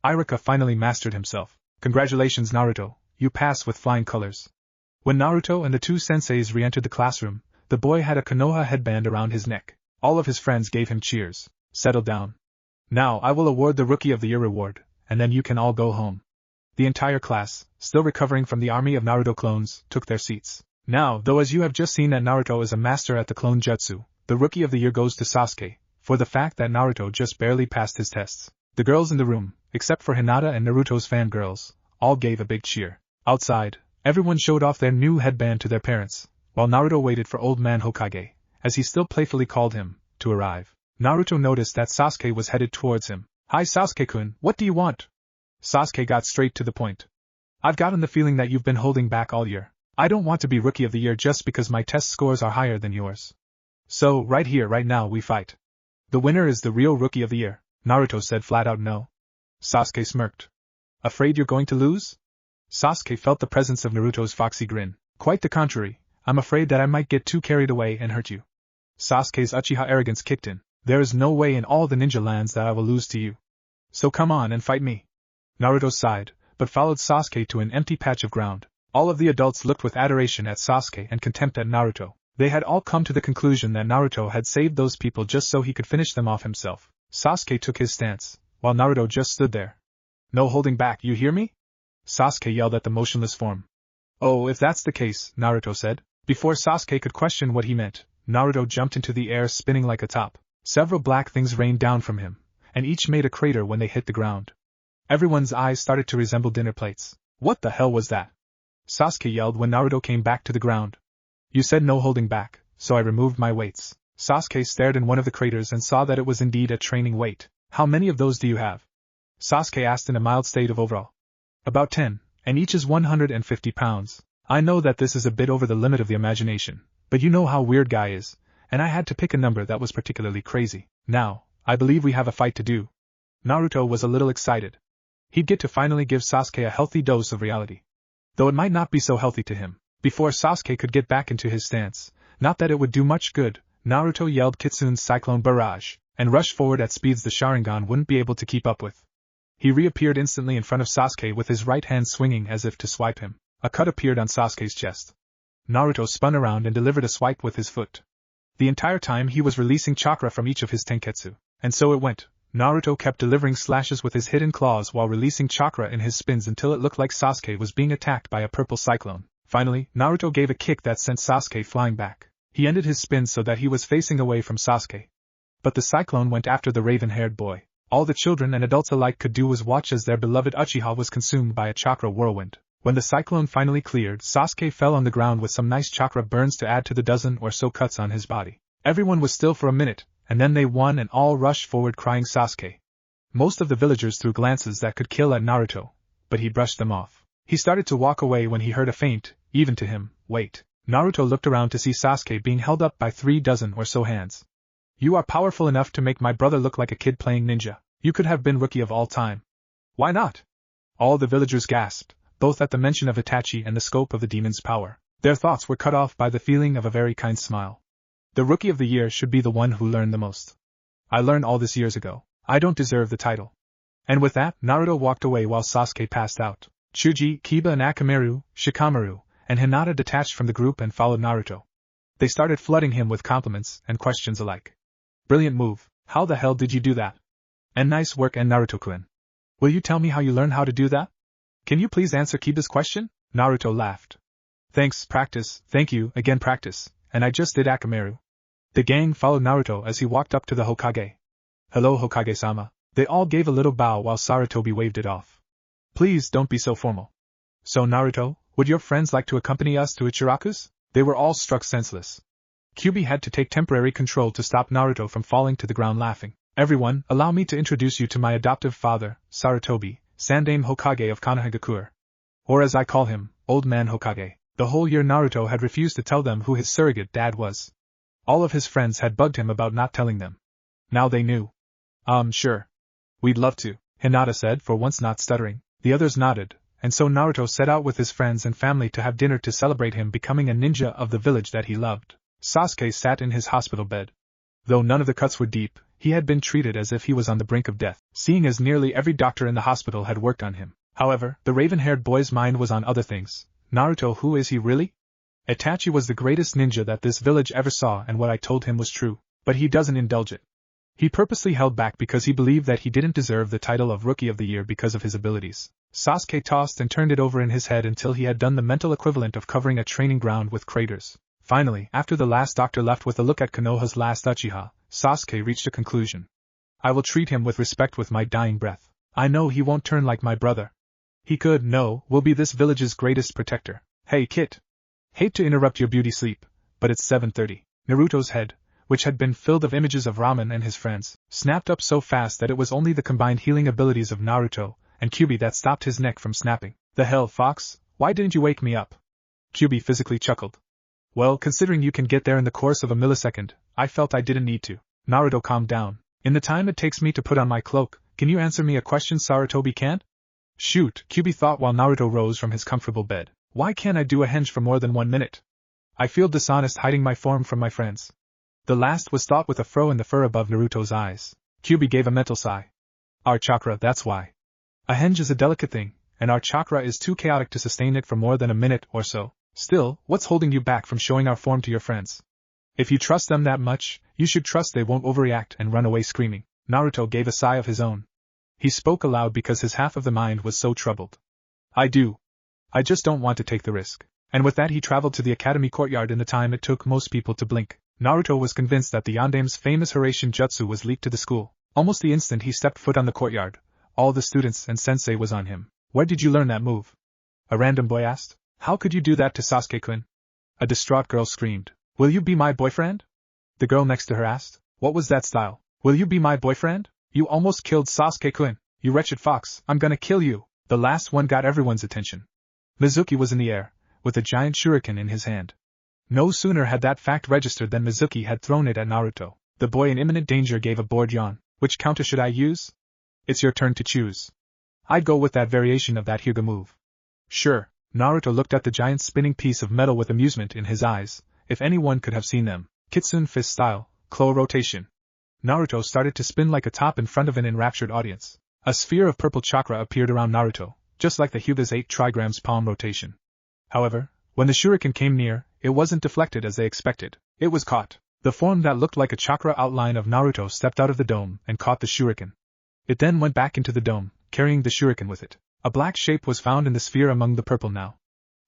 Iruka finally mastered himself. Congratulations Naruto, you passed with flying colors. When Naruto and the two senseis re-entered the classroom, the boy had a konoha headband around his neck. All of his friends gave him cheers. Settle down. Now I will award the Rookie of the Year reward, and then you can all go home. The entire class, still recovering from the army of Naruto clones, took their seats. Now, though as you have just seen that Naruto is a master at the clone jutsu, the Rookie of the Year goes to Sasuke, for the fact that Naruto just barely passed his tests. The girls in the room, except for Hinata and Naruto's fangirls, all gave a big cheer. Outside, everyone showed off their new headband to their parents, while Naruto waited for Old Man Hokage, as he still playfully called him, to arrive. Naruto noticed that Sasuke was headed towards him. Hi Sasuke-kun, what do you want? Sasuke got straight to the point. I've gotten the feeling that you've been holding back all year. I don't want to be Rookie of the Year just because my test scores are higher than yours. So, right here, right now, we fight. The winner is the real Rookie of the Year. Naruto said flat out no. Sasuke smirked. Afraid you're going to lose? Sasuke felt the presence of Naruto's foxy grin. Quite the contrary, I'm afraid that I might get too carried away and hurt you. Sasuke's Uchiha arrogance kicked in. There is no way in all the ninja lands that I will lose to you. So come on and fight me. Naruto sighed, but followed Sasuke to an empty patch of ground. All of the adults looked with adoration at Sasuke and contempt at Naruto. They had all come to the conclusion that Naruto had saved those people just so he could finish them off himself. Sasuke took his stance, while Naruto just stood there. No holding back, you hear me? Sasuke yelled at the motionless form. Oh, if that's the case, Naruto said. Before Sasuke could question what he meant, Naruto jumped into the air spinning like a top. Several black things rained down from him, and each made a crater when they hit the ground. Everyone's eyes started to resemble dinner plates. What the hell was that? Sasuke yelled when Naruto came back to the ground. You said no holding back, so I removed my weights. Sasuke stared in one of the craters and saw that it was indeed a training weight. How many of those do you have? Sasuke asked in a mild state of overall. About 10, and each is 150 pounds. I know that this is a bit over the limit of the imagination, but you know how weird Guy is, and I had to pick a number that was particularly crazy. Now, I believe we have a fight to do. Naruto was a little excited. He'd get to finally give Sasuke a healthy dose of reality. Though it might not be so healthy to him. Before Sasuke could get back into his stance, not that it would do much good, Naruto yelled Kitsune's Cyclone Barrage, and rushed forward at speeds the Sharingan wouldn't be able to keep up with. He reappeared instantly in front of Sasuke with his right hand swinging as if to swipe him. A cut appeared on Sasuke's chest. Naruto spun around and delivered a swipe with his foot. The entire time he was releasing chakra from each of his tenketsu. And so it went. Naruto kept delivering slashes with his hidden claws while releasing chakra in his spins until it looked like Sasuke was being attacked by a purple cyclone. Finally, Naruto gave a kick that sent Sasuke flying back. He ended his spin so that he was facing away from Sasuke. But the cyclone went after the raven-haired boy. All the children and adults alike could do was watch as their beloved Uchiha was consumed by a chakra whirlwind. When the cyclone finally cleared, Sasuke fell on the ground with some nice chakra burns to add to the dozen or so cuts on his body. Everyone was still for a minute, and then they won and all rushed forward crying Sasuke. Most of the villagers threw glances that could kill at Naruto, but he brushed them off. He started to walk away when he heard a faint, even to him, wait. Naruto looked around to see Sasuke being held up by 36 or so hands. You are powerful enough to make my brother look like a kid playing ninja. You could have been rookie of all time. Why not? All the villagers gasped, both at the mention of Itachi and the scope of the demon's power. Their thoughts were cut off by the feeling of a very kind smile. The rookie of the year should be the one who learned the most. I learned all this years ago. I don't deserve the title. And with that, Naruto walked away while Sasuke passed out. Chuji, Kiba and Akamaru, Shikamaru, and Hinata detached from the group and followed Naruto. They started flooding him with compliments and questions alike. Brilliant move. How the hell did you do that? And nice work, and Naruto-kun. Will you tell me how you learned how to do that? Can you please answer Kiba's question? Naruto laughed. Thanks, practice, thank you, again practice, and I just did Akamaru. The gang followed Naruto as he walked up to the Hokage. Hello Hokage-sama. They all gave a little bow while Sarutobi waved it off. Please don't be so formal. So Naruto, would your friends like to accompany us to Ichiraku's? They were all struck senseless. Kyuubi had to take temporary control to stop Naruto from falling to the ground laughing. Everyone, allow me to introduce you to my adoptive father, Sarutobi, Sandaime Hokage of Konohagakure. Or as I call him, Old Man Hokage. The whole year Naruto had refused to tell them who his surrogate dad was. All of his friends had bugged him about not telling them. Now they knew. Sure. We'd love to, Hinata said, for once not stuttering. The others nodded, and so Naruto set out with his friends and family to have dinner to celebrate him becoming a ninja of the village that he loved. Sasuke sat in his hospital bed. Though none of the cuts were deep, he had been treated as if he was on the brink of death, seeing as nearly every doctor in the hospital had worked on him. However, the raven-haired boy's mind was on other things. Naruto, who is he really? Itachi was the greatest ninja that this village ever saw, and what I told him was true, but he doesn't indulge it. He purposely held back because he believed that he didn't deserve the title of Rookie of the Year because of his abilities. Sasuke tossed and turned it over in his head until he had done the mental equivalent of covering a training ground with craters. Finally, after the last doctor left with a look at Konoha's last Uchiha, Sasuke reached a conclusion. I will treat him with respect with my dying breath. I know he won't turn like my brother. He will be this village's greatest protector. Hey Kit! Hate to interrupt your beauty sleep, but it's 7:30. Naruto's head, which had been filled of images of Ramen and his friends, snapped up so fast that it was only the combined healing abilities of Naruto and Kyuubi that stopped his neck from snapping. The hell, Fox? Why didn't you wake me up? Kyuubi physically chuckled. Well, considering you can get there in the course of a millisecond, I felt I didn't need to. Naruto calmed down. In the time it takes me to put on my cloak, can you answer me a question Sarutobi can't? Shoot, Kyuubi thought while Naruto rose from his comfortable bed. Why can't I do a henge for more than 1 minute? I feel dishonest hiding my form from my friends. The last was thought with a fro in the fur above Naruto's eyes. Kyuubi gave a mental sigh. Our chakra, that's why. A henge is a delicate thing, and our chakra is too chaotic to sustain it for more than a minute or so. Still, what's holding you back from showing our form to your friends? If you trust them that much, you should trust they won't overreact and run away screaming. Naruto gave a sigh of his own. He spoke aloud because his half of the mind was so troubled. I do. I just don't want to take the risk. And with that he traveled to the academy courtyard in the time it took most people to blink. Naruto was convinced that the Yandaime's famous Hiraishin Jutsu was leaked to the school. Almost the instant he stepped foot on the courtyard, all the students and sensei was on him. Where did you learn that move? A random boy asked. How could you do that to Sasuke-kun? A distraught girl screamed. Will you be my boyfriend? The girl next to her asked. What was that style? Will you be my boyfriend? You almost killed Sasuke-kun. You wretched fox, I'm gonna kill you. The last one got everyone's attention. Mizuki was in the air, with a giant shuriken in his hand. No sooner had that fact registered than Mizuki had thrown it at Naruto. The boy in imminent danger gave a bored yawn. Which counter should I use? It's your turn to choose. I'd go with that variation of that Hyuga move. Sure. Naruto looked at the giant spinning piece of metal with amusement in his eyes, if anyone could have seen them. Kitsune fist style, claw rotation. Naruto started to spin like a top in front of an enraptured audience. A sphere of purple chakra appeared around Naruto, just like the Hyuga's 8 trigrams palm rotation. However, when the shuriken came near, it wasn't deflected as they expected. It was caught. The form that looked like a chakra outline of Naruto stepped out of the dome and caught the shuriken. It then went back into the dome, carrying the shuriken with it. A black shape was found in the sphere among the purple now.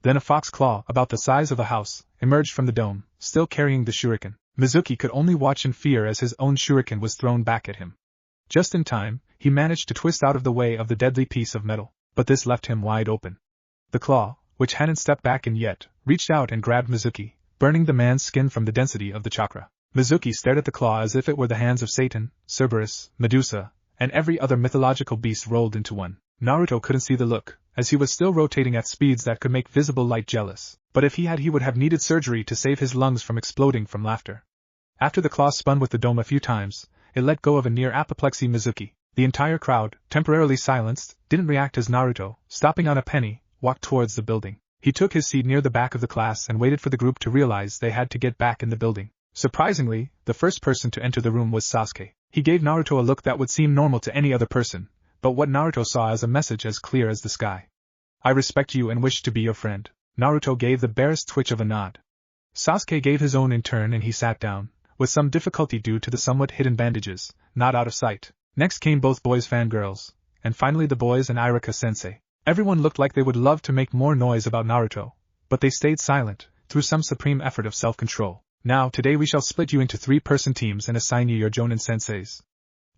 Then a fox claw, about the size of a house, emerged from the dome, still carrying the shuriken. Mizuki could only watch in fear as his own shuriken was thrown back at him. Just in time, he managed to twist out of the way of the deadly piece of metal, but this left him wide open. The claw, which hadn't stepped back in yet, reached out and grabbed Mizuki, burning the man's skin from the density of the chakra. Mizuki stared at the claw as if it were the hands of Satan, Cerberus, Medusa, and every other mythological beast rolled into one. Naruto couldn't see the look, as he was still rotating at speeds that could make visible light jealous, but if he would have needed surgery to save his lungs from exploding from laughter. After the claw spun with the dome a few times, it let go of a near apoplexy Mizuki. The entire crowd, temporarily silenced, didn't react as Naruto, stopping on a penny, walked towards the building. He took his seat near the back of the class and waited for the group to realize they had to get back in the building. Surprisingly, the first person to enter the room was Sasuke. He gave Naruto a look that would seem normal to any other person, but what Naruto saw as a message as clear as the sky. I respect you and wish to be your friend. Naruto gave the barest twitch of a nod. Sasuke gave his own in turn and he sat down, with some difficulty due to the somewhat hidden bandages, not out of sight. Next came both boys' fangirls, and finally the boys and Iruka-sensei. Everyone looked like they would love to make more noise about Naruto, but they stayed silent, through some supreme effort of self-control. Now, today we shall split you into 3-person teams and assign you your Jonin senseis.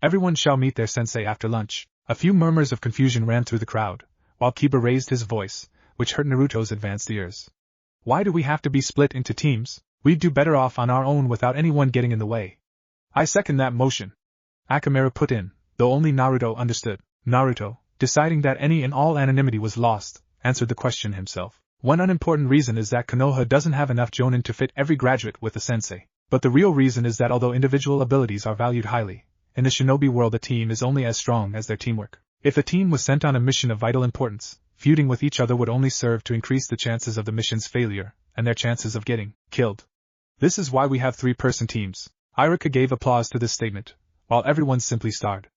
Everyone shall meet their sensei after lunch. A few murmurs of confusion ran through the crowd, while Kiba raised his voice, which hurt Naruto's advanced ears. Why do we have to be split into teams? We'd do better off on our own without anyone getting in the way. I second that motion. Akamaru put in, though only Naruto understood. Naruto, deciding that any and all anonymity was lost, answered the question himself. One unimportant reason is that Konoha doesn't have enough Jonin to fit every graduate with a sensei. But the real reason is that although individual abilities are valued highly, in the shinobi world a team is only as strong as their teamwork. If a team was sent on a mission of vital importance, feuding with each other would only serve to increase the chances of the mission's failure, and their chances of getting killed. This is why we have 3-person teams. Iruka gave applause to this statement, while everyone simply stared.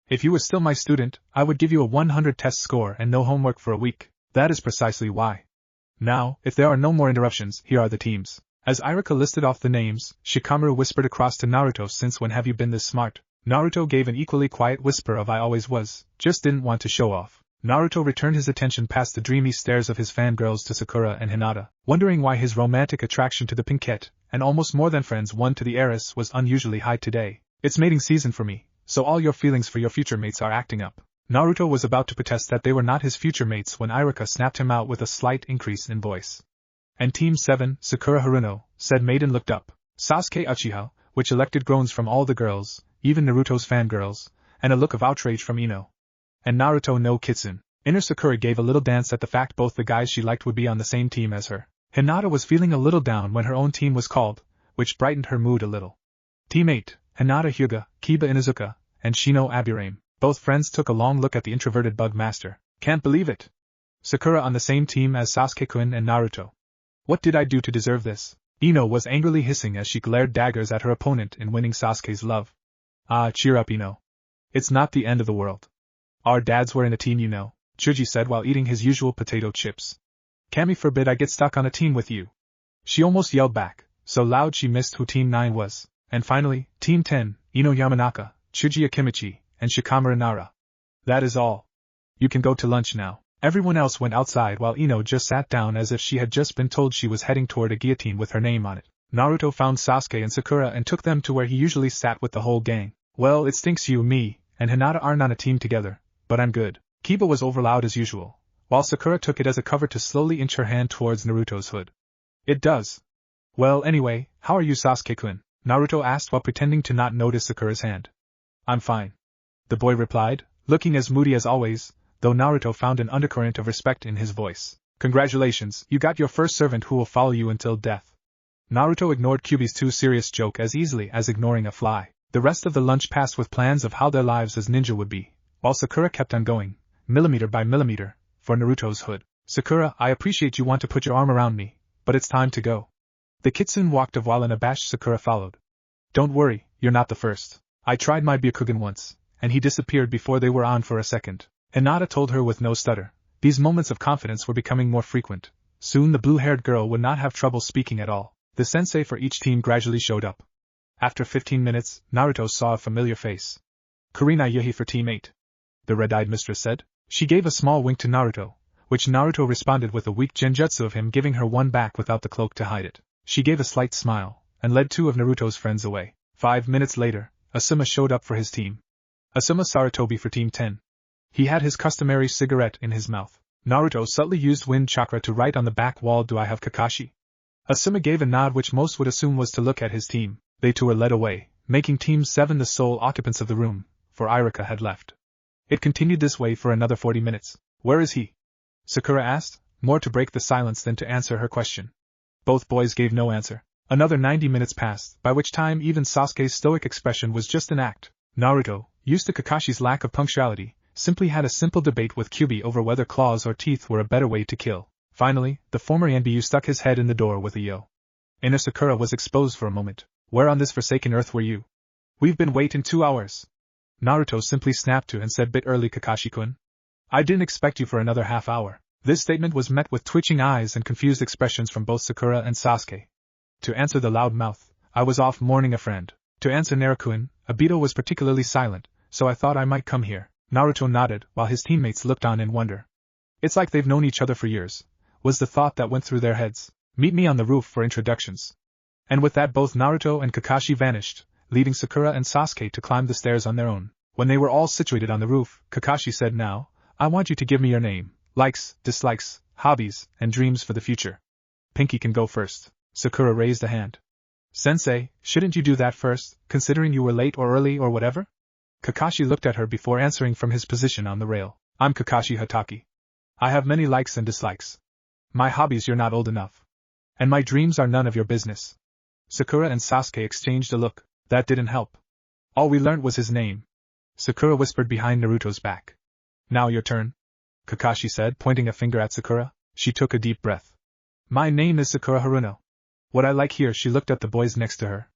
If you were still my student, I would give you a 100 test score and no homework for a week. That is precisely why. Now, if there are no more interruptions, here are the teams. As Iruka listed off the names, Shikamaru whispered across to Naruto, since when have you been this smart? Naruto gave an equally quiet whisper of I always was, just didn't want to show off. Naruto returned his attention past the dreamy stares of his fangirls to Sakura and Hinata, wondering why his romantic attraction to the pinkette, and almost more than friends one to the heiress, was unusually high today. It's mating season for me, so all your feelings for your future mates are acting up. Naruto was about to protest that they were not his future mates when Iruka snapped him out with a slight increase in voice. And Team 7, Sakura Haruno, said Maiden looked up. Sasuke Uchiha, which elected groans from all the girls, even Naruto's fangirls, and a look of outrage from Ino. And Naruto no Kitsune. Inner Sakura gave a little dance at the fact both the guys she liked would be on the same team as her. Hinata was feeling a little down when her own team was called, which brightened her mood a little. Team 8, Hinata Hyuga, Kiba Inuzuka, and Shino Aburame. Both friends took a long look at the introverted bug master. Can't believe it. Sakura on the same team as Sasuke-kun and Naruto. What did I do to deserve this? Ino was angrily hissing as she glared daggers at her opponent in winning Sasuke's love. Ah, cheer up, Ino. It's not the end of the world. Our dads were in a team, you know, Chuji said while eating his usual potato chips. Kami forbid I get stuck on a team with you. She almost yelled back, so loud she missed who Team 9 was. And finally, Team 10, Ino Yamanaka, Chuji Akimichi, and Shikamaru Nara. That is all. You can go to lunch now. Everyone else went outside while Ino just sat down as if she had just been told she was heading toward a guillotine with her name on it. Naruto found Sasuke and Sakura and took them to where he usually sat with the whole gang. Well, it stinks you, me, and Hinata aren't on a team together, but I'm good. Kiba was overloud as usual, while Sakura took it as a cover to slowly inch her hand towards Naruto's hood. It does. Well, anyway, how are you, Sasuke-kun? Naruto asked while pretending to not notice Sakura's hand. I'm fine. The boy replied, looking as moody as always, though Naruto found an undercurrent of respect in his voice. Congratulations, you got your first servant who will follow you until death. Naruto ignored Kyuubi's too serious joke as easily as ignoring a fly. The rest of the lunch passed with plans of how their lives as ninja would be, while Sakura kept on going, millimeter by millimeter, for Naruto's hood. Sakura, I appreciate you want to put your arm around me, but it's time to go. The kitsune walked off while an abashed Sakura followed. Don't worry, you're not the first. I tried my Byakugan once, and he disappeared before they were on for a second. Hinata told her with no stutter. These moments of confidence were becoming more frequent. Soon the blue-haired girl would not have trouble speaking at all. The sensei for each team gradually showed up. After 15 minutes, Naruto saw a familiar face. Kurina Yuhi for Team 8. The red-eyed mistress said. She gave a small wink to Naruto, which Naruto responded with a weak genjutsu of him giving her one back without the cloak to hide it. She gave a slight smile, and led two of Naruto's friends away. 5 minutes later, Asuma showed up for his team. Asuma Saratobi for Team 10. He had his customary cigarette in his mouth. Naruto subtly used wind chakra to write on the back wall, "Do I have Kakashi?" Asuma gave a nod which most would assume was to look at his team. They too were led away, making Team 7 the sole occupants of the room, for Irika had left. It continued this way for another 40 minutes. Where is he? Sakura asked, more to break the silence than to answer her question. Both boys gave no answer. Another 90 minutes passed, by which time even Sasuke's stoic expression was just an act. Naruto, used to Kakashi's lack of punctuality, simply had a simple debate with Kyuubi over whether claws or teeth were a better way to kill. Finally, the former Yanbyu stuck his head in the door with a yo. Inner Sakura was exposed for a moment. Where on this forsaken earth were you? We've been waiting 2 hours. Naruto simply snapped to and said, bit early, Kakashi-kun. I didn't expect you for another half hour. This statement was met with twitching eyes and confused expressions from both Sakura and Sasuke. To answer the loud mouth, I was off mourning a friend. To answer Naruto, Obito was particularly silent, so I thought I might come here. Naruto nodded, while his teammates looked on in wonder. It's like they've known each other for years, was the thought that went through their heads. Meet me on the roof for introductions. And with that both Naruto and Kakashi vanished, leaving Sakura and Sasuke to climb the stairs on their own. When they were all situated on the roof, Kakashi said, now, I want you to give me your name, likes, dislikes, hobbies, and dreams for the future. Pinky can go first. Sakura raised a hand. Sensei, shouldn't you do that first, considering you were late or early or whatever? Kakashi looked at her before answering from his position on the rail. I'm Kakashi Hatake. I have many likes and dislikes. My hobbies you're not old enough. And my dreams are none of your business. Sakura and Sasuke exchanged a look. That didn't help. All we learned was his name. Sakura whispered behind Naruto's back. Now your turn. Kakashi said, pointing a finger at Sakura. She took a deep breath. My name is Sakura Haruno. What I like here, she looked at the boys next to her.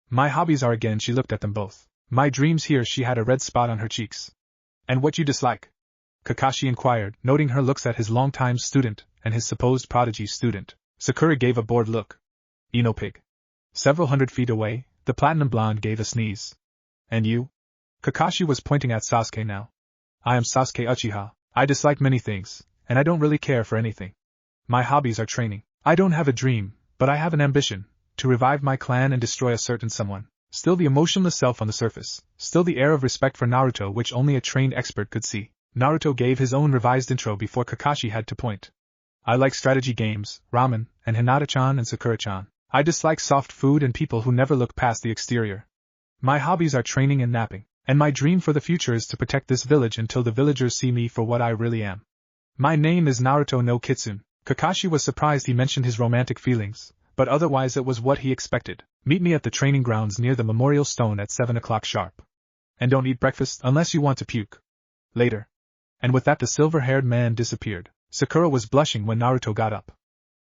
My hobbies are, again she looked at them both. My dreams, here she had a red spot on her cheeks. And what you dislike? Kakashi inquired, noting her looks at his longtime student and his supposed prodigy student. Sakura gave a bored look. Eno pig. Several 100 feet away, the platinum blonde gave a sneeze. And you? Kakashi was pointing at Sasuke now. I am Sasuke Uchiha. I dislike many things, and I don't really care for anything. My hobbies are training. I don't have a dream, but I have an ambition, to revive my clan and destroy a certain someone. Still the emotionless self on the surface, still the air of respect for Naruto which only a trained expert could see. Naruto gave his own revised intro before Kakashi had to point. I like strategy games, ramen, and Hinata-chan and Sakura-chan. I dislike soft food and people who never look past the exterior. My hobbies are training and napping, and my dream for the future is to protect this village until the villagers see me for what I really am. My name is Naruto no Kitsune. Kakashi was surprised he mentioned his romantic feelings, but otherwise it was what he expected. Meet me at the training grounds near the memorial stone at 7 o'clock sharp. And don't eat breakfast unless you want to puke. Later. And with that the silver-haired man disappeared. Sakura was blushing when Naruto got up.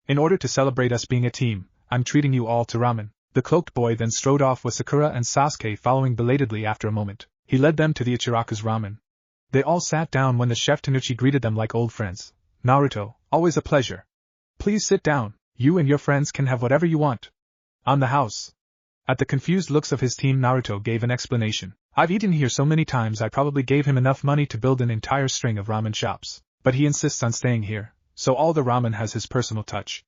In order to celebrate us being a team, I'm treating you all to ramen. The cloaked boy then strode off with Sakura and Sasuke following belatedly after a moment. He led them to the Ichiraku's ramen. They all sat down when the chef Tanuchi greeted them like old friends. Naruto, always a pleasure. Please sit down, you and your friends can have whatever you want. On the house. At the confused looks of his team, Naruto gave an explanation. I've eaten here so many times I probably gave him enough money to build an entire string of ramen shops. But he insists on staying here, so all the ramen has his personal touch.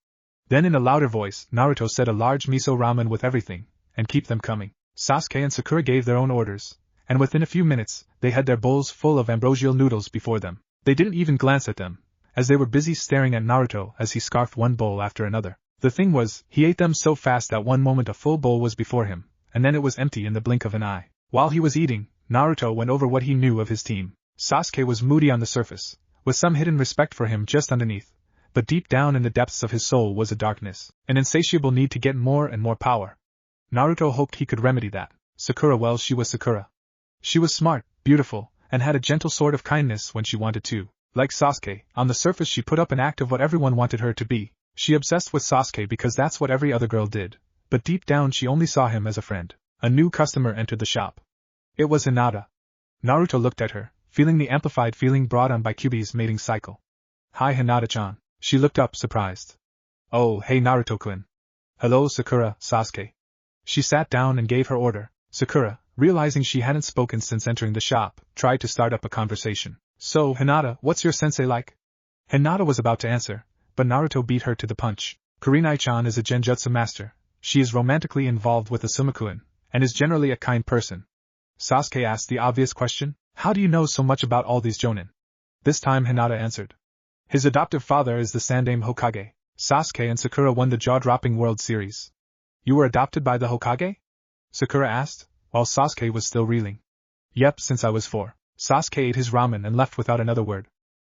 Then in a louder voice, Naruto said a large miso ramen with everything, and keep them coming. Sasuke and Sakura gave their own orders, and within a few minutes, they had their bowls full of ambrosial noodles before them. They didn't even glance at them, as they were busy staring at Naruto as he scarfed one bowl after another. The thing was, he ate them so fast that one moment a full bowl was before him, and then it was empty in the blink of an eye. While he was eating, Naruto went over what he knew of his team. Sasuke was moody on the surface, with some hidden respect for him just underneath. but deep down in the depths of his soul was a darkness, an insatiable need to get more and more power. Naruto hoped he could remedy that. Sakura, well, she was Sakura. She was smart, beautiful, and had a gentle sort of kindness when she wanted to. Like Sasuke, on the surface she put up an act of what everyone wanted her to be. She obsessed with Sasuke because that's what every other girl did, but deep down she only saw him as a friend. A new customer entered the shop. It was Hinata. Naruto looked at her, feeling the amplified feeling brought on by Kyuubi's mating cycle. Hi Hinata-chan. She looked up, surprised. Oh, hey Naruto-kun. Hello Sakura, Sasuke. She sat down and gave her order. Sakura, realizing she hadn't spoken since entering the shop, tried to start up a conversation. So, Hinata, what's your sensei like? Hinata was about to answer, but Naruto beat her to the punch. Kurenai-chan is a genjutsu master. She is romantically involved with Asumakuen, and is generally a kind person. Sasuke asked the obvious question, how do you know so much about all these jonin? This time Hinata answered. His adoptive father is the Sandaime Hokage. Sasuke and Sakura won the jaw-dropping World Series. You were adopted by the Hokage? Sakura asked, while Sasuke was still reeling. Yep, since I was 4. Sasuke ate his ramen and left without another word.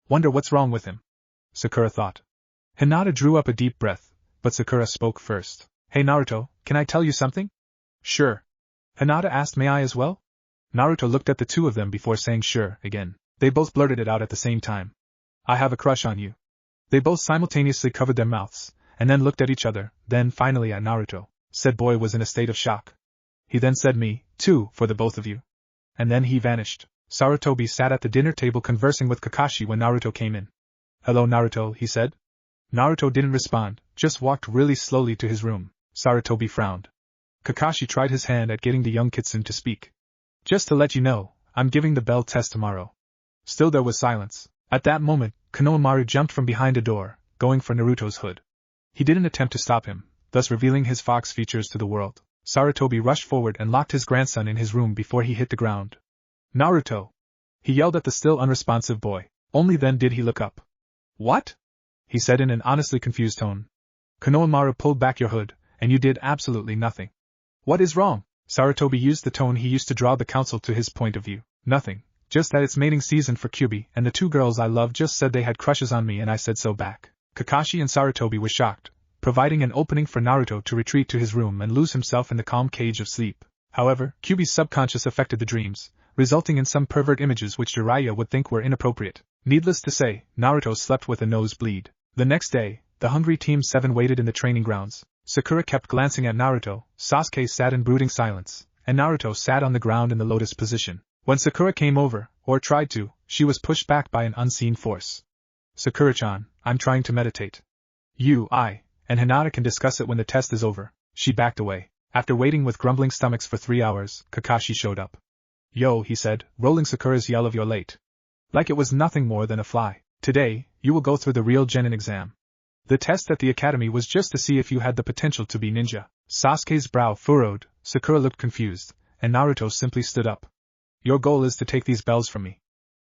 Wonder what's wrong with him? Sakura thought. Hinata drew up a deep breath, but Sakura spoke first. Hey Naruto, can I tell you something? Sure. Hinata asked, may I as well? Naruto looked at the two of them before saying sure again. They both blurted it out at the same time. I have a crush on you. They both simultaneously covered their mouths, and then looked at each other, then finally at Naruto. Said boy was in a state of shock. He then said me, too, for the both of you. And then he vanished. Sarutobi sat at the dinner table conversing with Kakashi when Naruto came in. Hello Naruto, he said. Naruto didn't respond, just walked really slowly to his room. Sarutobi frowned. Kakashi tried his hand at getting the young kitsune to speak. Just to let you know, I'm giving the bell test tomorrow. Still there was silence. At that moment, Konohamaru jumped from behind a door, going for Naruto's hood. He didn't attempt to stop him, thus revealing his fox features to the world. Sarutobi rushed forward and locked his grandson in his room before he hit the ground. Naruto! He yelled at the still unresponsive boy. Only then did he look up. What? He said in an honestly confused tone. Konohamaru pulled back your hood, and you did absolutely nothing. What is wrong? Sarutobi used the tone he used to draw the council to his point of view. Nothing. Just that it's mating season for Kyuubi, and the two girls I love just said they had crushes on me and I said so back. Kakashi and Sarutobi were shocked, providing an opening for Naruto to retreat to his room and lose himself in the calm cage of sleep. However, Kyuubi's subconscious affected the dreams, resulting in some pervert images which Jiraiya would think were inappropriate. Needless to say, Naruto slept with a nosebleed. The next day, the hungry Team 7 waited in the training grounds. Sakura kept glancing at Naruto, Sasuke sat in brooding silence, and Naruto sat on the ground in the lotus position. When Sakura came over, or tried to, she was pushed back by an unseen force. Sakura-chan, I'm trying to meditate. I, and Hinata can discuss it when the test is over. She backed away. After waiting with grumbling stomachs for 3 hours, Kakashi showed up. Yo, he said, rolling Sakura's yell of you're late. Like it was nothing more than a fly. Today, you will go through the real genin exam. The test at the academy was just to see if you had the potential to be ninja. Sasuke's brow furrowed, Sakura looked confused, and Naruto simply stood up. Your goal is to take these bells from me.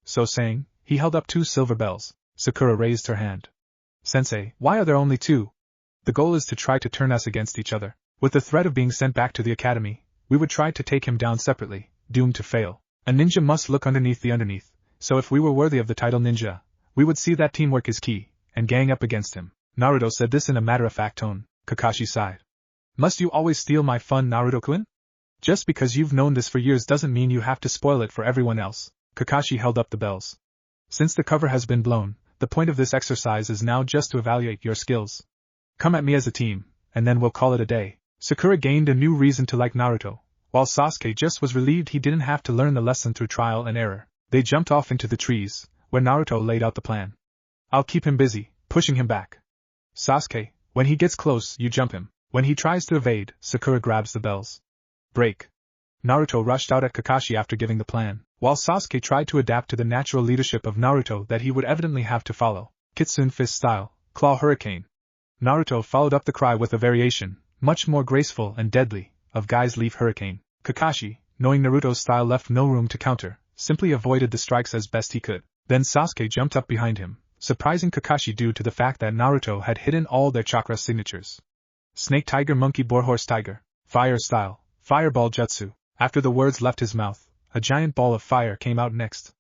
So saying, he held up 2 silver bells. Sakura raised her hand. Sensei, why are there only 2? The goal is to try to turn us against each other. With the threat of being sent back to the academy, we would try to take him down separately, doomed to fail. A ninja must look underneath the underneath, so if we were worthy of the title ninja, we would see that teamwork is key, and gang up against him. Naruto said this in a matter-of-fact tone. Kakashi sighed. Must you always steal my fun, Naruto-kun? Just because you've known this for years doesn't mean you have to spoil it for everyone else. Kakashi held up the bells. Since the cover has been blown, the point of this exercise is now just to evaluate your skills. Come at me as a team, and then we'll call it a day. Sakura gained a new reason to like Naruto, while Sasuke just was relieved he didn't have to learn the lesson through trial and error. They jumped off into the trees, where Naruto laid out the plan. I'll keep him busy, pushing him back. Sasuke, when he gets close, you jump him. When he tries to evade, Sakura grabs the bells. Break. Naruto rushed out at Kakashi after giving the plan, while Sasuke tried to adapt to the natural leadership of Naruto that he would evidently have to follow. Kitsune Fist style, Claw Hurricane. Naruto followed up the cry with a variation, much more graceful and deadly, of Guy's Leaf Hurricane. Kakashi, knowing Naruto's style left no room to counter, simply avoided the strikes as best he could. Then Sasuke jumped up behind him, surprising Kakashi due to the fact that Naruto had hidden all their chakra signatures. Snake Tiger Monkey Boar Horse Tiger. Fire style, Fireball Jutsu. After the words left his mouth, a giant ball of fire came out next.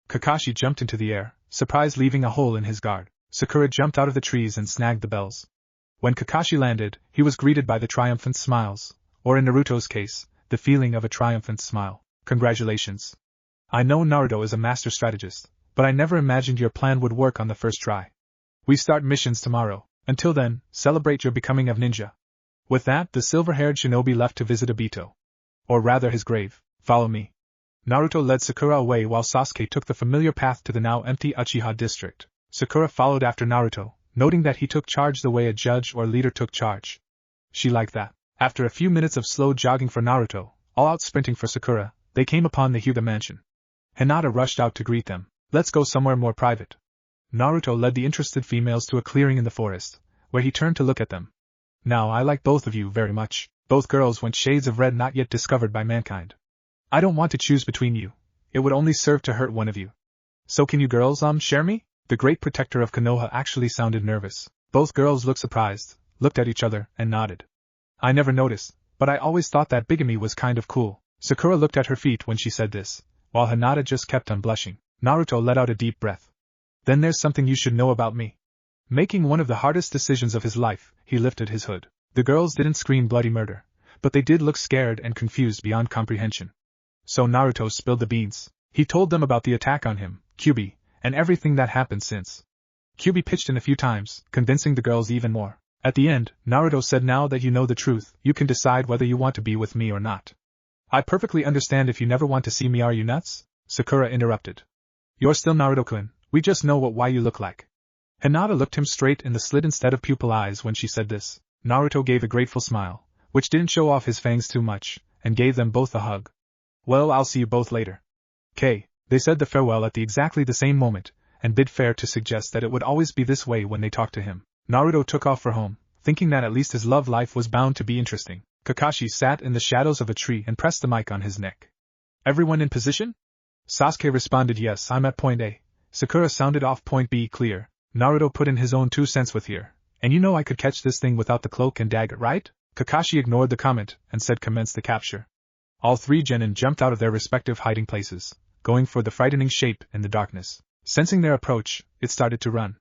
Kakashi jumped into the air, surprise leaving a hole in his guard. Sakura jumped out of the trees and snagged the bells. When Kakashi landed, he was greeted by the triumphant smiles, or in Naruto's case, the feeling of a triumphant smile. Congratulations. I know Naruto is a master strategist, but I never imagined your plan would work on the first try. We start missions tomorrow. Until then, celebrate your becoming of ninja. With that, the silver-haired shinobi left to visit Obito. Or rather his grave. Follow me. Naruto led Sakura away while Sasuke took the familiar path to the now empty Uchiha district. Sakura followed after Naruto, noting that he took charge the way a judge or leader took charge. She liked that. After a few minutes of slow jogging for Naruto, all out sprinting for Sakura, they came upon the Hyuga mansion. Hinata rushed out to greet them. Let's go somewhere more private. Naruto led the interested females to a clearing in the forest, where he turned to look at them. Now I like both of you very much. Both girls went shades of red not yet discovered by mankind. I don't want to choose between you. It would only serve to hurt one of you. So can you girls share me? The great protector of Konoha actually sounded nervous. Both girls looked surprised, looked at each other, and nodded. I never noticed, but I always thought that bigamy was kind of cool. Sakura looked at her feet when she said this, while Hinata just kept on blushing. Naruto let out a deep breath. Then there's something you should know about me. Making one of the hardest decisions of his life, he lifted his hood. The girls didn't scream bloody murder, but they did look scared and confused beyond comprehension. So Naruto spilled the beans. He told them about the attack on him, Kyuubi, and everything that happened since. Kyuubi pitched in a few times, convincing the girls even more. At the end, Naruto said, now that you know the truth, you can decide whether you want to be with me or not. I perfectly understand if you never want to see me. Are you nuts? Sakura interrupted. You're still Naruto-kun, we just know why you look like. Hinata looked him straight in the slit instead of pupil eyes when she said this. Naruto gave a grateful smile, which didn't show off his fangs too much, and gave them both a hug. Well, I'll see you both later. They said the farewell at exactly the same moment, and bid fair to suggest that it would always be this way when they talked to him. Naruto took off for home, thinking that at least his love life was bound to be interesting. Kakashi sat in the shadows of a tree and pressed the mic on his neck. Everyone in position? Sasuke responded, yes, I'm at point A. Sakura sounded off point B, clear. Naruto put in his own 2 cents with here. And you know I could catch this thing without the cloak and dagger, right? Kakashi ignored the comment, and said commence the capture. All 3 genin jumped out of their respective hiding places, going for the frightening shape in the darkness. Sensing their approach, it started to run.